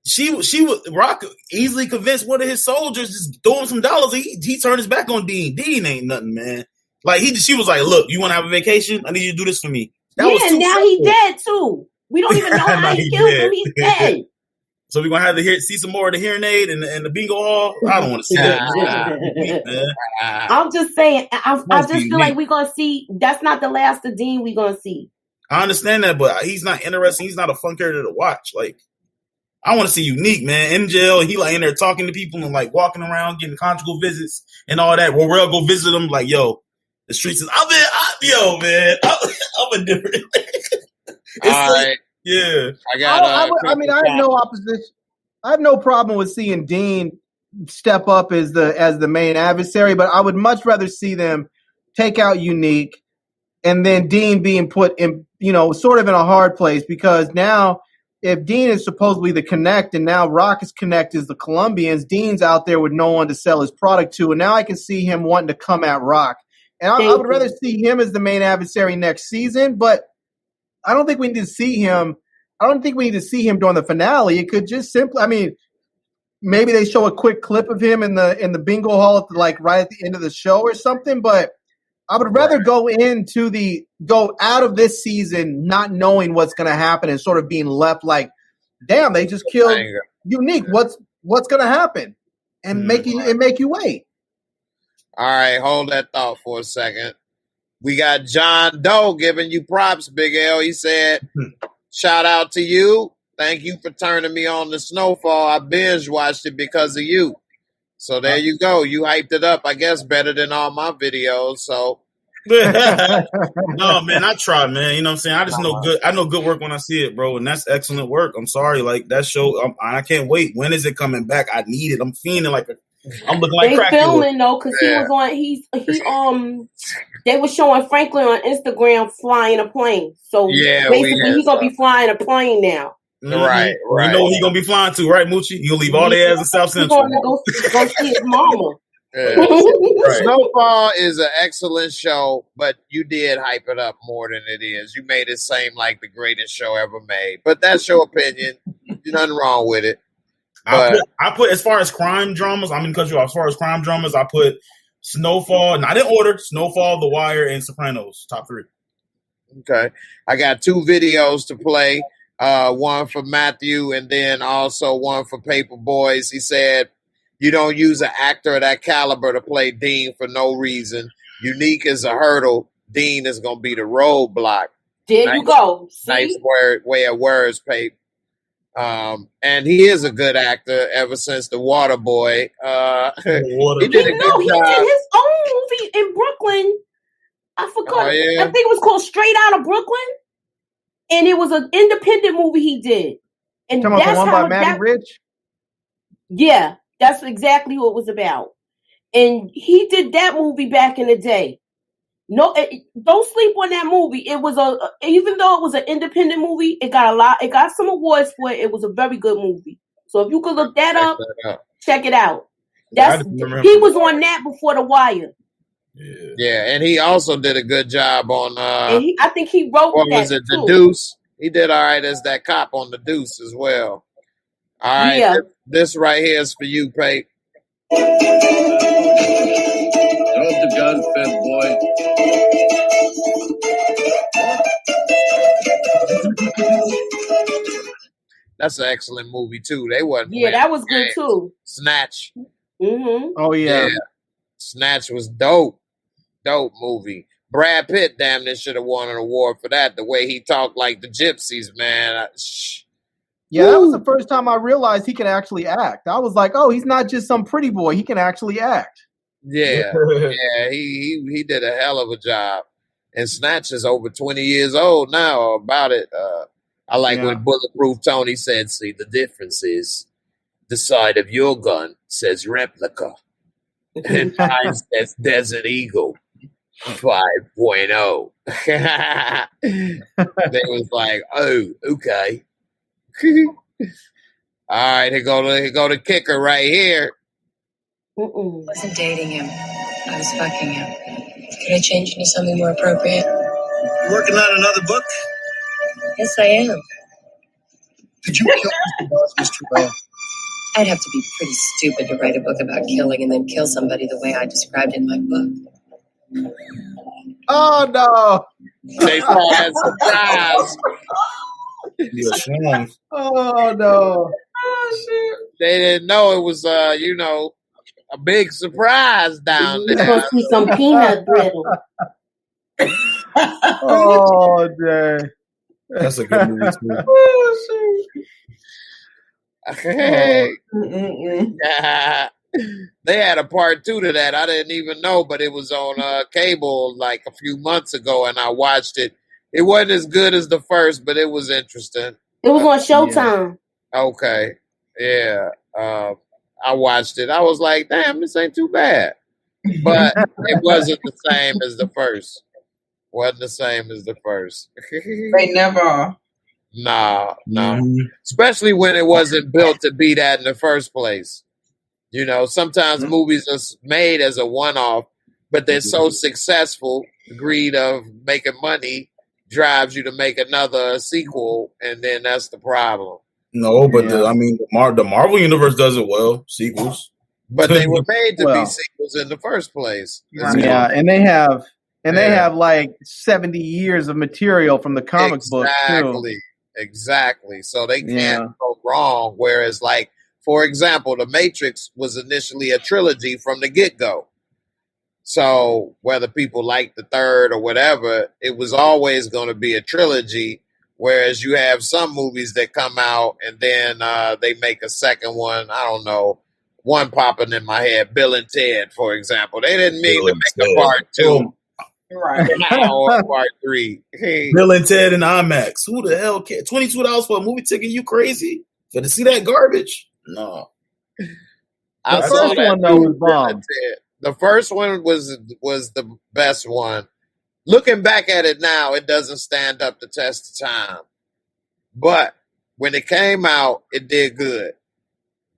she would Rock easily convinced one of his soldiers just throw him some dollars. He turned his back on Dean. Dean ain't nothing, man. Like she was like, "Look, you want to have a vacation? I need you to do this for me." That was too now simple. He dead too. We don't even know how he killed him. He's dead. So we're gonna have to see some more of the hearing aid and the bingo hall. I don't want to see that. I'm just saying. I just feel like we're gonna see. That's not the last of Dean we're gonna see. I understand that, but he's not interesting. He's not a fun character to watch. Like, I want to see Unique, man, in jail. And he like in there talking to people and like walking around, getting conjugal visits and all that. Well, we'll go visit him. Like, yo. The streets is, I'm a different. All right. Yeah. I have no opposition. I have no problem with seeing Dean step up as the main adversary, but I would much rather see them take out Unique and then Dean being put in, sort of in a hard place because now if Dean is supposedly the Connect, and now Rock's Connect is the Colombians, Dean's out there with no one to sell his product to, and now I can see him wanting to come at Rock. And I would rather see him as the main adversary next season, but I don't think we need to see him. I don't think we need to see him during the finale. It could just simply, I mean, maybe they show a quick clip of him in the bingo hall at right at the end of the show or something, but I would rather go out of this season not knowing what's going to happen and sort of being left like, damn, they just killed Unique. What's going to happen? And make you wait. All right, hold that thought for a second. We got John Doe giving you props, Big L. He said, shout out to you. Thank you for turning me on to Snowfall. I binge watched it because of you. So there you go. You hyped it up, I guess, better than all my videos. So no, man, I try, man. You know what I'm saying? I just know good. I know good work when I see it, bro, and that's excellent work. I'm sorry, like that show. I can't wait. When is it coming back? I need it. I'm feeling like I'm looking like they filming though, because he was on. He they were showing Franklin on Instagram flying a plane. So basically, he's gonna be flying a plane now. Mm-hmm. Right. You know where he gonna be flying to, right, Moochie? He'll leave all their ass in South Central. He's gonna go see his mama. Right. Snowfall is an excellent show, but you did hype it up more than it is. You made it seem like the greatest show ever made. But that's your opinion. There's nothing wrong with it. But I put as far as crime dramas, I'm gonna cut you off. As far as crime dramas, I put Snowfall, not in order, Snowfall, The Wire, and Sopranos, top 3. Okay. I got 2 videos to play. One for Matthew and then also one for Paper Boys. He said, you don't use an actor of that caliber to play Dean for no reason. Unique is a hurdle. Dean is going to be the roadblock. There you go. See? Nice way of words, Pape. And he is a good actor ever since The Water Boy. He did a good job. He did his own movie in Brooklyn. I forgot. I think it was called Straight Outta Brooklyn. And it was an independent movie he did. And that's the one by Matty Rich? Yeah, that's exactly what it was about. And he did that movie back in the day. No, don't sleep on that movie. It was even though it was an independent movie, it got some awards for it. It was a very good movie. So if you could look that up, check it out. He was on that before The Wire. Yeah, and he also did a good job on. I think he wrote. What was it? The Deuce. He did all right as that cop on The Deuce as well. All right, yeah. This right here is for you, Pate. Drop the gun, fat boy. That's an excellent movie too. They wasn't. Yeah, that was good too. Snatch. Mm-hmm. Oh yeah. Snatch was dope. Dope movie. Brad Pitt, damn, this should have won an award for that. The way he talked like the gypsies, man. Yeah, that was the first time I realized he can actually act. I was like, oh, he's not just some pretty boy. He can actually act. Yeah, he did a hell of a job. And Snatch is over 20 years old now about it. I like when Bulletproof Tony said, see, the difference is the side of your gun says replica. And mine says Desert Eagle 5.0. They was like, oh, okay. All right, here go the kicker right here. I wasn't dating him. I was fucking him. Could I change into something more appropriate? You working on another book? Yes, I am. Did you kill Mr. Boss, Mr. Bell? I'd have to be pretty stupid to write a book about killing and then kill somebody the way I described in my book. Oh, no. They saw that surprise. Oh, no. Oh, shit. They didn't know it was, a big surprise down there. You're going to see some peanut brittle. Oh, dang. That's a good movie, too. Oh, shit. Hey. They had a part 2 to that. I didn't even know, but it was on cable like a few months ago, and I watched it. It wasn't as good as the first, but it was interesting. It was on Showtime. Okay. Yeah. I watched it. I was like, damn, this ain't too bad. But it wasn't the same as the first. Wasn't the same as the first. They never are. No. Mhm. Especially when it wasn't built to be that in the first place. You know, sometimes movies are made as a one-off, but they're so successful, the greed of making money drives you to make another sequel, and then that's the problem. No, but the Marvel universe does it well. Sequels, but they were made to be sequels in the first place. Yeah, and they have like 70 years of material from the comic book too. Exactly. So they can't go wrong. Whereas, like, for example, The Matrix was initially a trilogy from the get-go. So whether people like the third or whatever, it was always going to be a trilogy. Whereas you have some movies that come out and then they make a second one. I don't know. One popping in my head, Bill and Ted, for example. They didn't mean to make a part 2. Right. Or part 3. Hey. Bill and Ted and IMAX. Who the hell cares? $22 for a movie ticket? You crazy? For to see that garbage? No. The first one though was bomb. The first one was the best one. Looking back at it now, it doesn't stand up the test of time. But when it came out, it did good.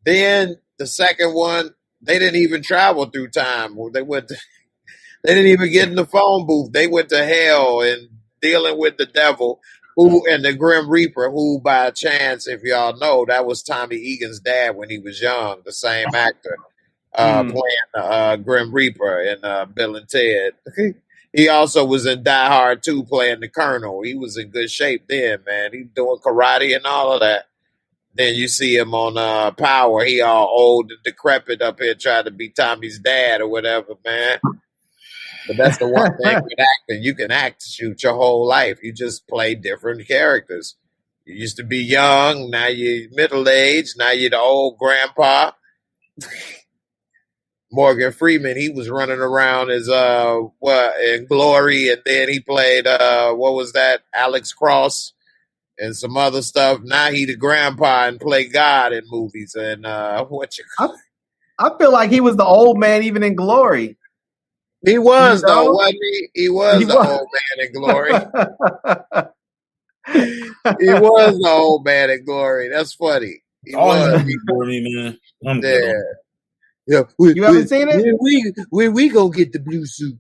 Then the second one, they didn't even travel through time. They didn't even get in the phone booth. They went to hell and dealing with the devil, and the Grim Reaper, who by chance, if y'all know, that was Tommy Egan's dad when he was young, the same actor playing Grim Reaper in Bill and Ted. He also was in Die Hard 2 playing the Colonel. He was in good shape then, man. He doing karate and all of that. Then you see him on Power. He all old and decrepit up here trying to be Tommy's dad or whatever, man. But that's the one thing with acting. You can act, shoot your whole life. You just play different characters. You used to be young. Now you're middle-aged. Now you're the old grandpa. Morgan Freeman, he was running around as in Glory, and then he played what was that? Alex Cross and some other stuff. Now he the grandpa and play God in movies. And I feel like he was the old man even in Glory. He was though, wasn't he? He was the old man in Glory. He was the old man in Glory. That's funny. He was. Man. I'm Yeah, you haven't seen it? When we go get the blue suit?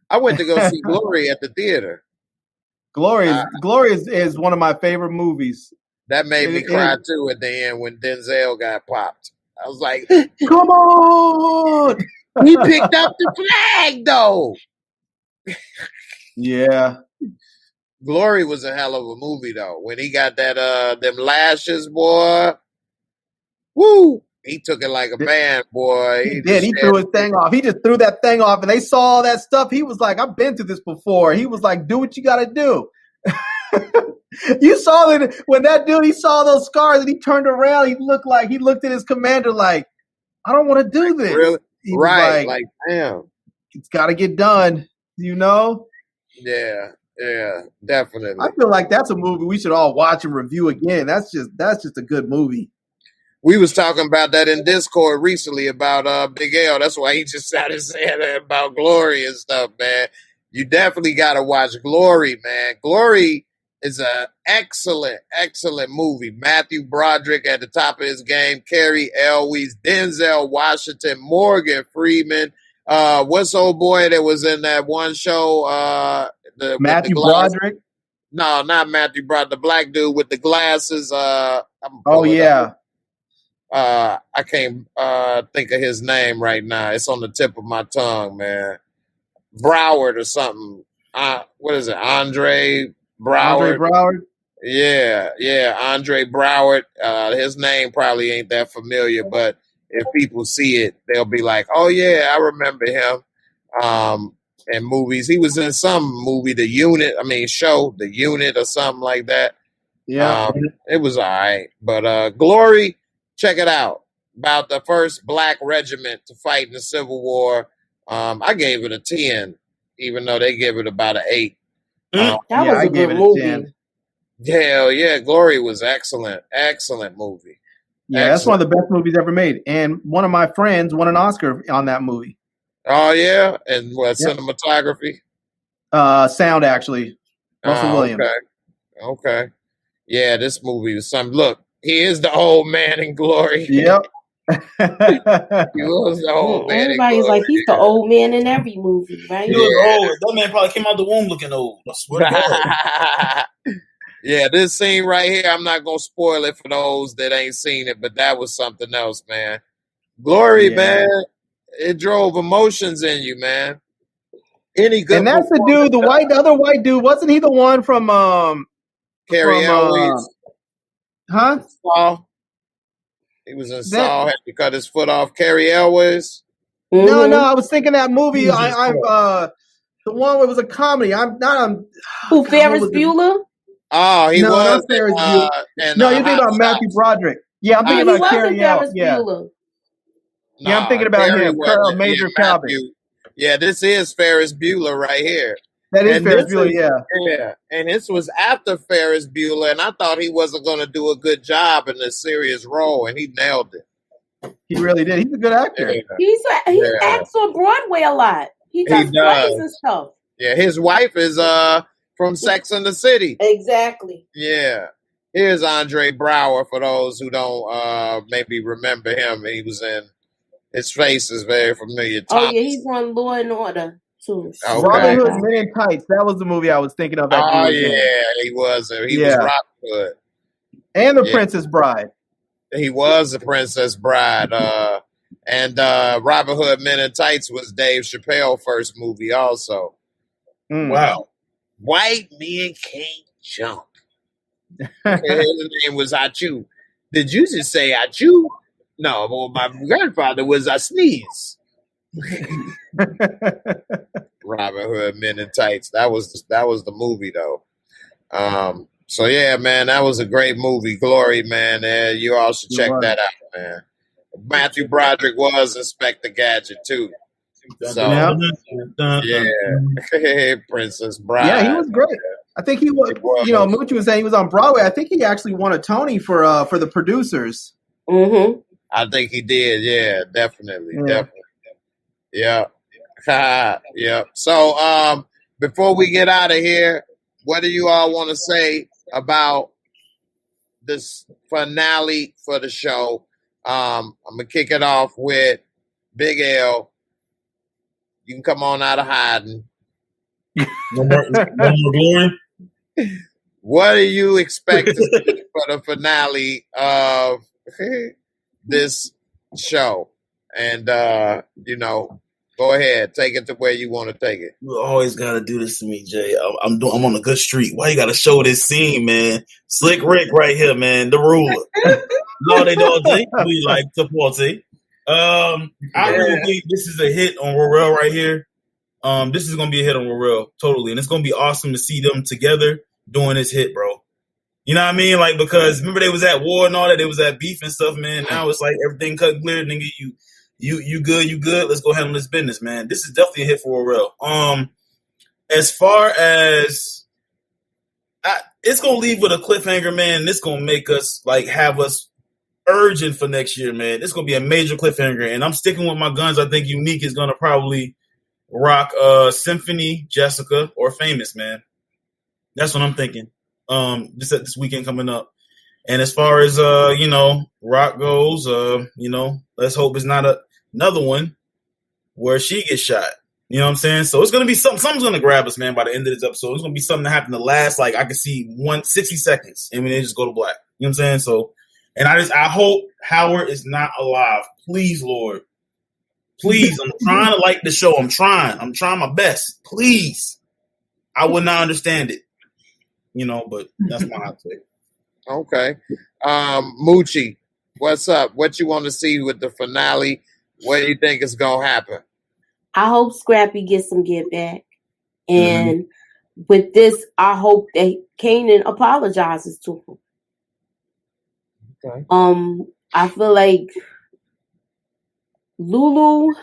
I went to go see Glory at the theater. Glory is one of my favorite movies. That made me cry too at the end when Denzel got popped. I was like, "Come on!" We picked up the flag though. Yeah. Glory was a hell of a movie though. When he got that them lashes, boy. Woo! He took it like a man, boy. He did. He threw his thing off. He just threw that thing off, and they saw all that stuff. He was like, I've been through this before. He was like, do what you got to do. You saw that when that dude, he saw those scars, and he turned around. He looked at his commander like, I don't want to do this. Really? Right. Like, damn. It's got to get done, you know? Yeah, definitely. I feel like that's a movie we should all watch and review again. That's just a good movie. We was talking about that in Discord recently about Big L. That's why he just started saying about Glory and stuff, man. You definitely got to watch Glory, man. Glory is an excellent, excellent movie. Matthew Broderick at the top of his game, Carrie Elwes, Denzel Washington, Morgan Freeman. What's old boy that was in that one show? Matthew Broderick? No, not Matthew Broderick. The black dude with the glasses. I can't think of his name right now. It's on the tip of my tongue, man. Broward or something. What is it? Andre Broward? Andre Broward? Yeah. Andre Broward. His name probably ain't that familiar, but if people see it, they'll be like, oh, yeah, I remember him. In movies. He was in some movie, The Unit or something like that. Yeah. It was all right. But Glory, check it out. About the first black regiment to fight in the Civil War. I gave it a 10, even though they gave it about an 8. That was a good movie. Hell yeah, Glory was excellent. Excellent movie. Yeah, that's one of the best movies ever made. And one of my friends won an Oscar on that movie. Oh, yeah? And what, cinematography? Sound, actually. Russell Williams. Okay. Yeah, this movie was some. Look, he is the old man in glory. Yep. He was the old man in Everybody's glory. like, he's the old man in every movie, right? He was old. That man probably came out the womb looking old. I swear to God. Yeah, this scene right here, I'm not gonna spoil it for those that ain't seen it, but that was something else, man. Glory, man, it drove emotions in you, man. Any good? And that's the dude, the other white dude. Wasn't he the one from Carrie Elwes? Huh? Saw. He was in Saw. Had to cut his foot off. Carrie Elwes. No, I was thinking that movie. I'm the one where it was a comedy. Who, Ferris Bueller? Oh, he was. Not Ferris Bueller. No, you're thinking about Matthew Broderick. Yeah, I'm thinking about Carrie Elwes. Yeah, I'm thinking about him. Major Calvin. Yeah, this is Ferris Bueller right here. That is Ferris Bueller, yeah. And this was after Ferris Bueller, and I thought he wasn't going to do a good job in this serious role, and he nailed it. He really did. He's a good actor. Yeah. He acts on Broadway a lot. He does plays and stuff. Yeah, his wife is from Sex and the City. Exactly. Yeah. Here's Andre Braugher for those who don't maybe remember him. He was in. His face is very familiar. Oh yeah, he's on Law and Order too. Okay. Robin Hood Men in Tights. That was the movie I was thinking of. He was. He was Robin Hood. And the Princess Bride. He was the Princess Bride. And Robin Hood Men in Tights was Dave Chappelle's first movie also. Wow. White men can't jump. His name was Achu. Did you just say Achu? No, well, my grandfather was a sneeze. Robin Hood Men in Tights. That was the movie though. So yeah, man, that was a great movie. Glory, man. You all should check that out, man. Matthew Broderick was Inspector Gadget too. So yeah, Princess Bride. Yeah, he was great. I think he was. You know, Moochie was saying he was on Broadway. I think he actually won a Tony for the producers. Mm-hmm. I think he did. Yeah, definitely. Yeah. Yeah. So, before we get out of here, what do you all want to say about this finale for the show? I'm gonna kick it off with Big L. You can come on out of hiding. One more glory. What do you expect to see for the finale of this show? And go ahead, take it to where you want to take it. You always gotta do this to me, Jay. I'm on a good street. Why you gotta show this scene, man? Slick Rick right here, man, the ruler. No, they don't think we like to party. I really think this is a hit on Raquel right here. This is gonna be a hit on Raquel, totally, and it's gonna be awesome to see them together doing this hit, bro. You know what I mean? Like, because remember they was at war and all that, they was at beef and stuff, man. Now it's like everything cut clear, nigga. You good. Let's go handle this business, man. This is definitely a hit for Raquel. As far as it's gonna leave with a cliffhanger, man. This gonna make us have us urging for next year, man. It's gonna be a major cliffhanger, and I'm sticking with my guns. I think Unique is gonna probably rock Symphony, Jessica, or Famous, man. That's what I'm thinking. This weekend coming up. And as far as Rock goes, let's hope it's not another one where she gets shot. You know what I'm saying? So it's gonna be something's gonna grab us, man, by the end of this episode. It's gonna be something that happened the last, I can see 60 seconds, and then they just go to black. You know what I'm saying? So, and I hope Howard is not alive. Please, Lord. Please, I'm trying to like the show. I'm trying my best. Please. I would not understand it. But that's my hot take. Okay. Moochie, what's up? What you want to see with the finale? What do you think is going to happen? I hope Scrappy gets some get back. And with this, I hope that Kanan apologizes to him. Okay. I feel like Lulu,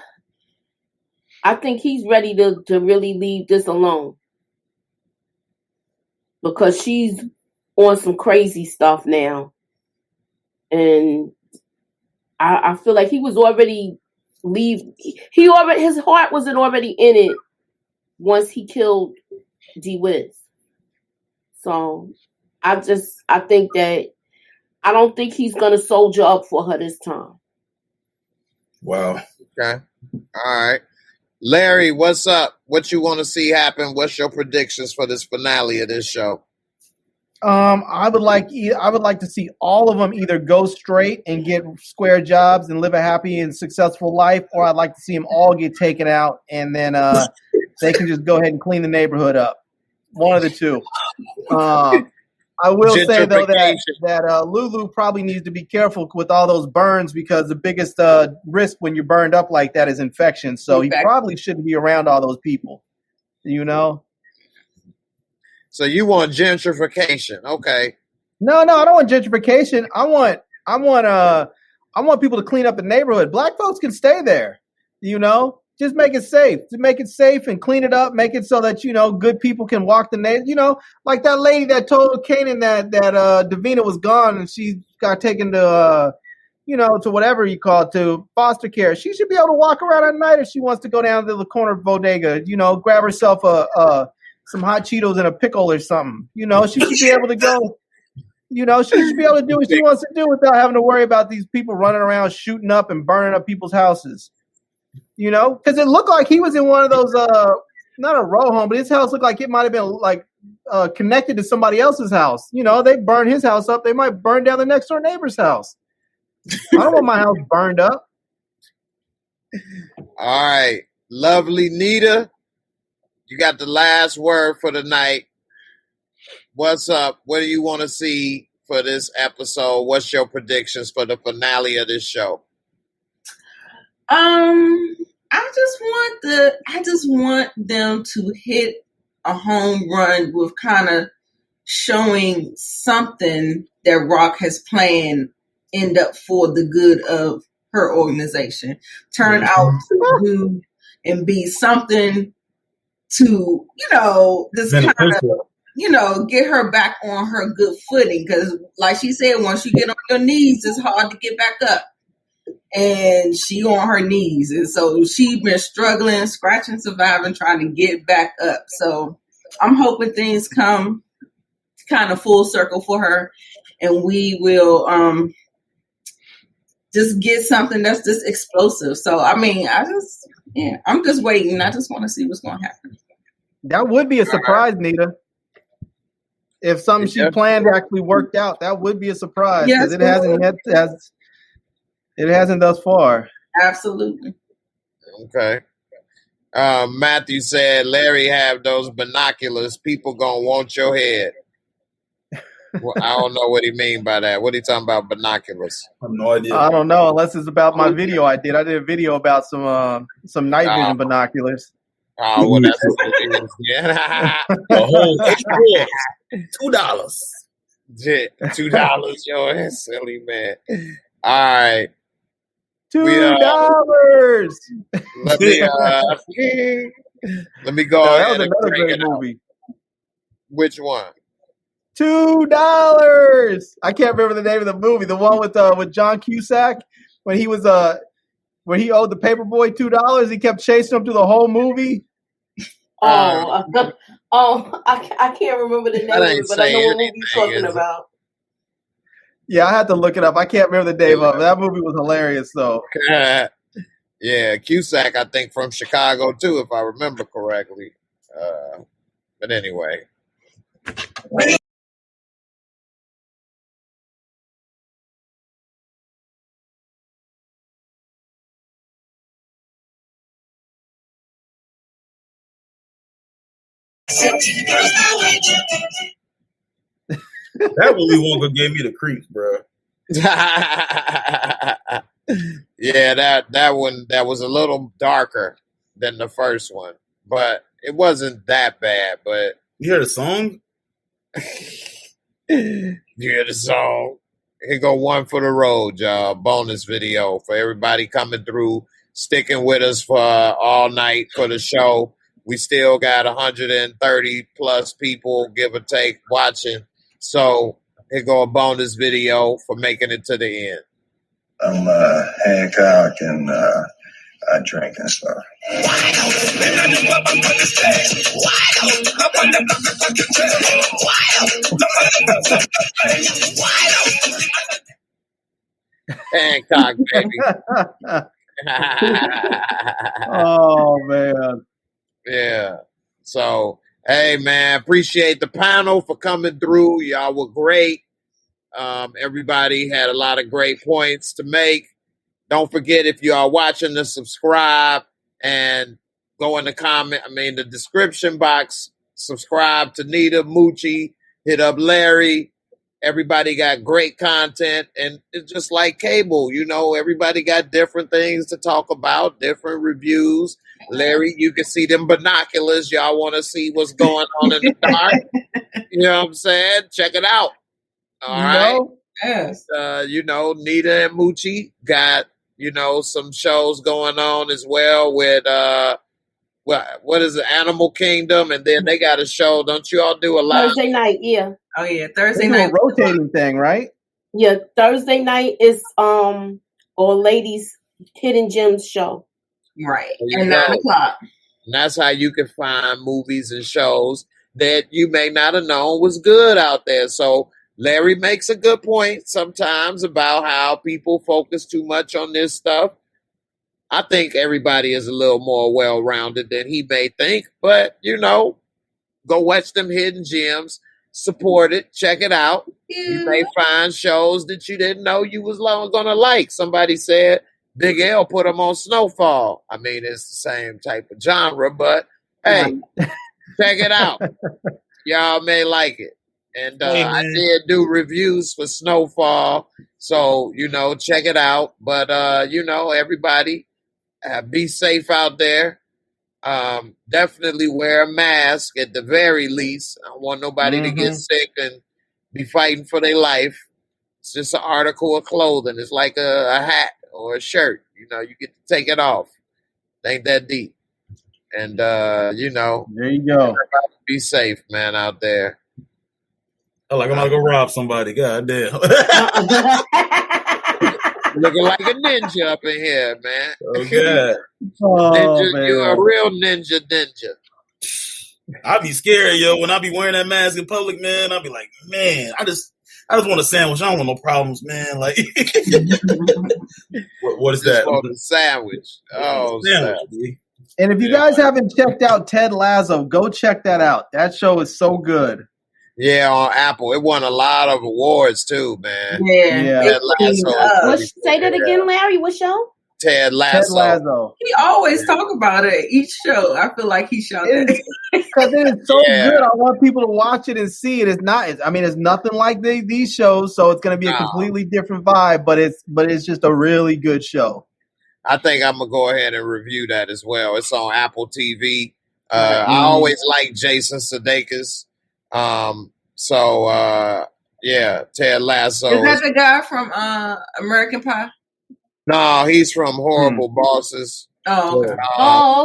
I think he's ready to really leave this alone. Because she's on some crazy stuff now. And I feel like he was already his heart wasn't already in it once he killed D-Wiz. So I think that I don't think he's gonna soldier up for her this time. Wow. Okay. All right. Larry, what's up? What you want to see happen? What's your predictions for this finale of this show? I would like to see all of them either go straight and get square jobs and live a happy and successful life, or I'd like to see them all get taken out and then they can just go ahead and clean the neighborhood up. One of the two. I will say though that Lulu probably needs to be careful with all those burns because the biggest risk when you're burned up like that is infection. So he probably shouldn't be around all those people. You know. So you want gentrification? Okay. No, I don't want gentrification. I want people to clean up the neighborhood. Black folks can stay there. You know, just make it safe. To make it safe and clean it up. Make it so that good people can walk the neighborhood. You know, like that lady that told Kanan that Davina was gone and she got taken to to whatever you call it, to foster care. She should be able to walk around at night if she wants to go down to the corner bodega. Grab herself some hot Cheetos and a pickle or something. She should be able to go. She should be able to do what she wants to do without having to worry about these people running around shooting up and burning up people's houses. Because it looked like he was in one of those, not a row home, but his house looked like it might have been like connected to somebody else's house. They burned his house up. They might burn down the next door neighbor's house. I don't want my house burned up. All right. Lovely Nita. You got the last word for the night. What's up? What do you want to see for this episode? What's your predictions for the finale of this show? I just want them to hit a home run with kind of showing something that Rock has planned end up for the good of her organization. Turn out to do and be something to, this kind of, get her back on her good footing. Because like she said, once you get on your knees, it's hard to get back up. And she on her knees. And so she's been struggling, scratching, surviving, trying to get back up. So I'm hoping things come kind of full circle for her. And we will just get something that's just explosive. So, I mean, I'm just waiting. I just want to see what's going to happen. That would be a surprise, Nita. If something she planned actually worked out, that would be a surprise. Yes, it hasn't yet. It hasn't thus far. Absolutely. Okay. Matthew said, Larry have those binoculars. People gonna want your head. Well, I don't know what he mean by that. What he talking about binoculars? I have no idea. I don't know unless it's about my video I did. I did a video about some night vision binoculars. Oh, well, that's what it is. Yeah. The whole $2. $2, yo, silly man. All right. $2. Let me go ahead. That was another great movie. Which one? $2. I can't remember the name of the movie. The one with John Cusack when he was when he owed the paperboy $2. He kept chasing him through the whole movie. I can't remember the name of it, but I know what movie you're talking about. Yeah, I had to look it up. I can't remember the name of it. That movie was hilarious, though. Yeah, Cusack, I think, from Chicago, too, if I remember correctly. But anyway. That Willy Wonka gave me the creeps, bro. Yeah, that one, that was a little darker than the first one, but it wasn't that bad. But you hear the song? You hear the song? Here go one for the road, y'all. Bonus video for everybody coming through, sticking with us for all night for the show. We still got 130 plus people, give or take, watching. So here go a bonus video for making it to the end. I'm Hancock and I drink and stuff. Hancock, baby. Oh man. Yeah. So, hey, man, appreciate the panel for coming through. Y'all were great. Everybody had a lot of great points to make. Don't forget, if you are watching, to subscribe and go in the description box. Subscribe to Nita, Moochie, hit up Larry. Everybody got great content, and it's just like cable. You know, everybody got different things to talk about, different reviews. Larry, you can see them binoculars. Y'all want to see what's going on in the dark. You know what I'm saying? Check it out. All right. Yes. Nita and Moochie got, some shows going on as well with, what is it, Animal Kingdom, and then they got a show. Don't you all do a lot? Thursday night, yeah. Oh yeah, Thursday They do night. a rotating thing, right? Yeah, Thursday night is or ladies hidden gems show. Right. There At you go. 9 o'clock. And that's how you can find movies and shows that you may not have known was good out there. So Larry makes a good point sometimes about how people focus too much on this stuff. I think everybody is a little more well-rounded than he may think, but go watch them hidden gems, support it, check it out. You may find shows that you didn't know you was gonna like. Somebody said Big L put them on Snowfall. I mean, it's the same type of genre, but hey, check it out. Y'all may like it. And I did do reviews for Snowfall, so check it out. But everybody, be safe out there. Definitely wear a mask at the very least. I don't want nobody to get sick and be fighting for their life. It's just an article of clothing. It's like a hat or a shirt. You get to take it off. It ain't that deep. And there you go. Everybody be safe, man, out there. I'm gonna go rob somebody. God damn. Looking like a ninja up in here, man. Okay. Ninja, man. you're a real ninja. I be scared, yo. When I be wearing that mask in public, man, I be like, man, I just want a sandwich. I don't want no problems, man. Like, what is that? Want a sandwich. Oh, sandwich. And if you guys haven't checked out Ted Lasso, go check that out. That show is so good. Yeah, on Apple. It won a lot of awards too, man. Yeah. Ted Lasso. Say that again, Larry. What show? Ted Lasso. Ted Lasso. He always talk about it each show. I feel like he shot that. Because it is so good. I want people to watch it and see it. It's nothing like these shows, so it's going to be a completely different vibe. But it's just a really good show. I think I'm gonna go ahead and review that as well. It's on Apple TV. I always like Jason Sudeikis. Ted Lasso. Is that the guy from American Pie? No, he's from Horrible Bosses. Oh,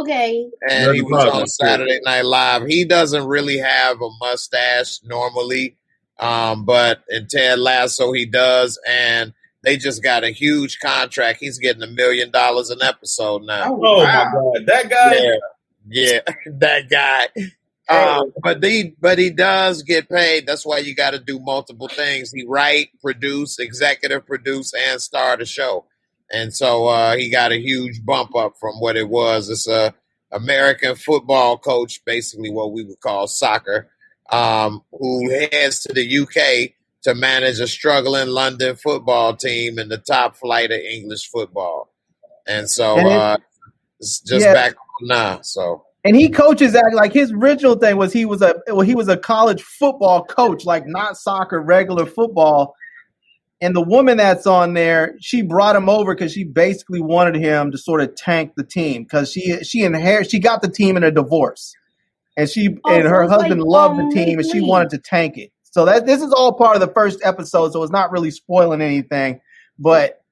okay. Okay. And he was on Saturday Night Live. He doesn't really have a mustache normally, but in Ted Lasso he does, and they just got a huge contract. He's getting $1 million an episode now. Oh my God, that guy! Yeah, that guy. But he does get paid. That's why you got to do multiple things. He write, produce, executive produce, and star the show. And so he got a huge bump up from what it was. It's a American football coach, basically what we would call soccer, who heads to the UK to manage a struggling London football team in the top flight of English football. And so it's just back on now. So. And he coaches like his original thing was he was a college football coach, like not soccer, regular football. And the woman that's on there, she brought him over because she basically wanted him to sort of tank the team because she got the team in a divorce, and her husband loved the team and she wanted to tank it. So this is all part of the first episode, so it's not really spoiling anything. But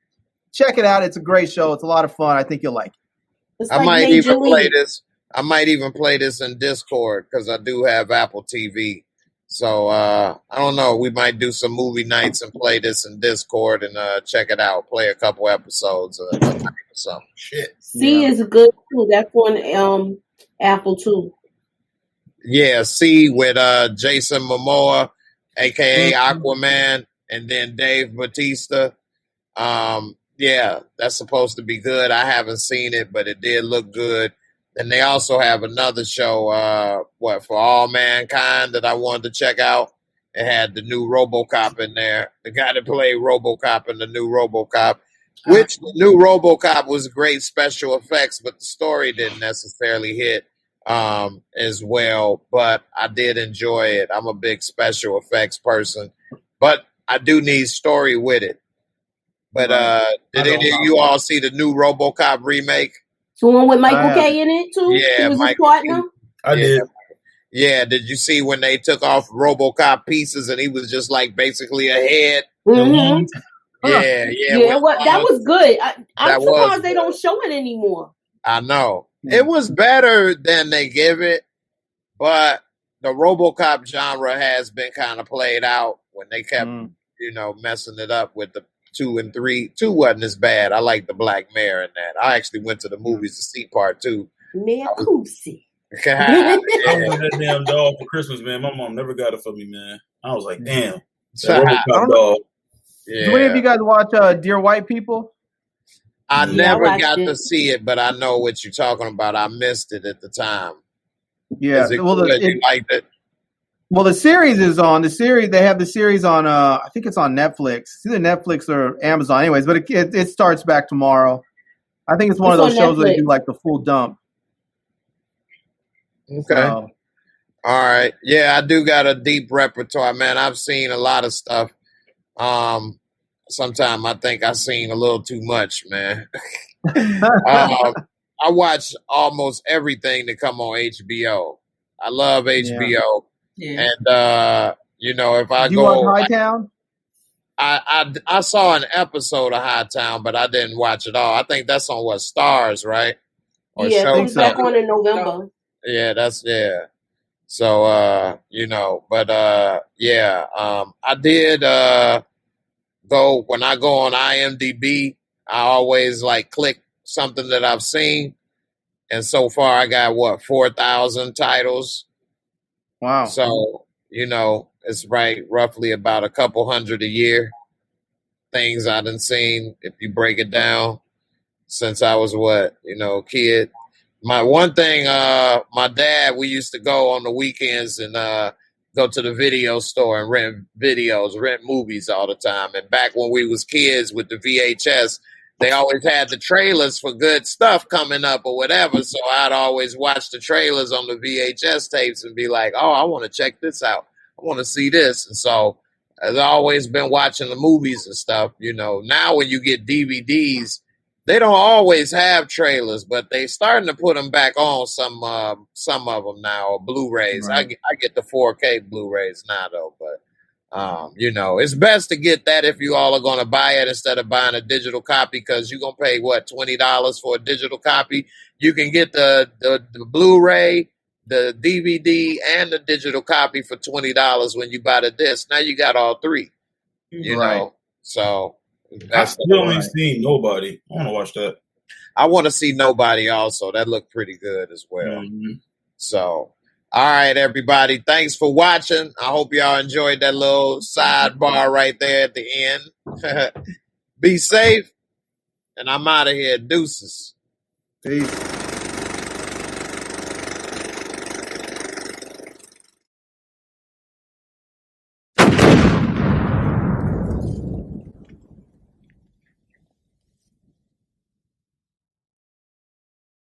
check it out; it's a great show. It's a lot of fun. I think you'll like it. I might even play this. I might even play this in Discord because I do have Apple TV. So I don't know. We might do some movie nights and play this in Discord and check it out. Play a couple episodes or something. Shit. C is good too. That's on Apple too. Yeah, C with Jason Momoa aka Aquaman, and then Dave Bautista. Yeah, that's supposed to be good. I haven't seen it, but it did look good. And they also have another show, For All Mankind, that I wanted to check out. It had the new RoboCop in there. The guy that played RoboCop in the new RoboCop, which the new RoboCop was great special effects, but the story didn't necessarily hit as well. But I did enjoy it. I'm a big special effects person, but I do need story with it. But did any of you all see the new RoboCop remake? So one with Michael K in it too? Yeah, he was Michael his partner? I did. Yeah, did you see when they took off RoboCop pieces and he was just like basically a head? Mm-hmm. Yeah. That was good. I'm surprised was they don't show it anymore. I know. It was better than they give it, but the RoboCop genre has been kind of played out when they kept, messing it up with the 2 and 3. 2 wasn't as bad. I like the Black Mare in that. I actually went to the movies to see part 2. Mare Coosey. I wanted that damn dog for Christmas, man. My mom never got it for me, man. I was like, damn. That dog. Yeah. Do any of you guys watch Dear White People? I never got to see it, but I know what you're talking about. I missed it at the time. Yeah. You liked it? Well, the series is on. They have the series on, I think it's on Netflix. It's either Netflix or Amazon anyways, but it starts back tomorrow. I think it's one of those shows where they do like the full dump. Okay. All right. Yeah, I do got a deep repertoire, man. I've seen a lot of stuff. Sometimes I think I've seen a little too much, man. I watch almost everything that come on HBO. I love HBO. Yeah. And if I go, watch Hightown? I saw an episode of Hightown, but I didn't watch it all. I think that's on Stars, right? Or it's back on in November. Yeah, So I did go when I go on IMDb. I always click something that I've seen, and so far I got 4,000 titles. Wow. So, it's roughly about a couple hundred a year things I done seen if you break it down since I was kid. My one thing, my dad, we used to go on the weekends and go to the video store and rent movies all the time. And back when we was kids with the VHS, they always had the trailers for good stuff coming up or whatever. So I'd always watch the trailers on the VHS tapes and be like, oh, I want to check this out. I want to see this. And so I've always been watching the movies and stuff. Now when you get DVDs, they don't always have trailers, but they starting to put them back on some of them now, or Blu-rays. Right. I get the 4K Blu-rays now, though, but it's best to get that if you all are going to buy it instead of buying a digital copy, because you're going to pay, $20 for a digital copy. You can get the Blu-ray, the DVD, and the digital copy for $20 when you buy the disc. Now you got all three, you know. So I still ain't seen Nobody. I want to watch that. I want to see Nobody also. That looked pretty good as well. Mm-hmm. So, all right, everybody. Thanks for watching. I hope y'all enjoyed that little sidebar right there at the end. Be safe. And I'm out of here. Deuces. Peace.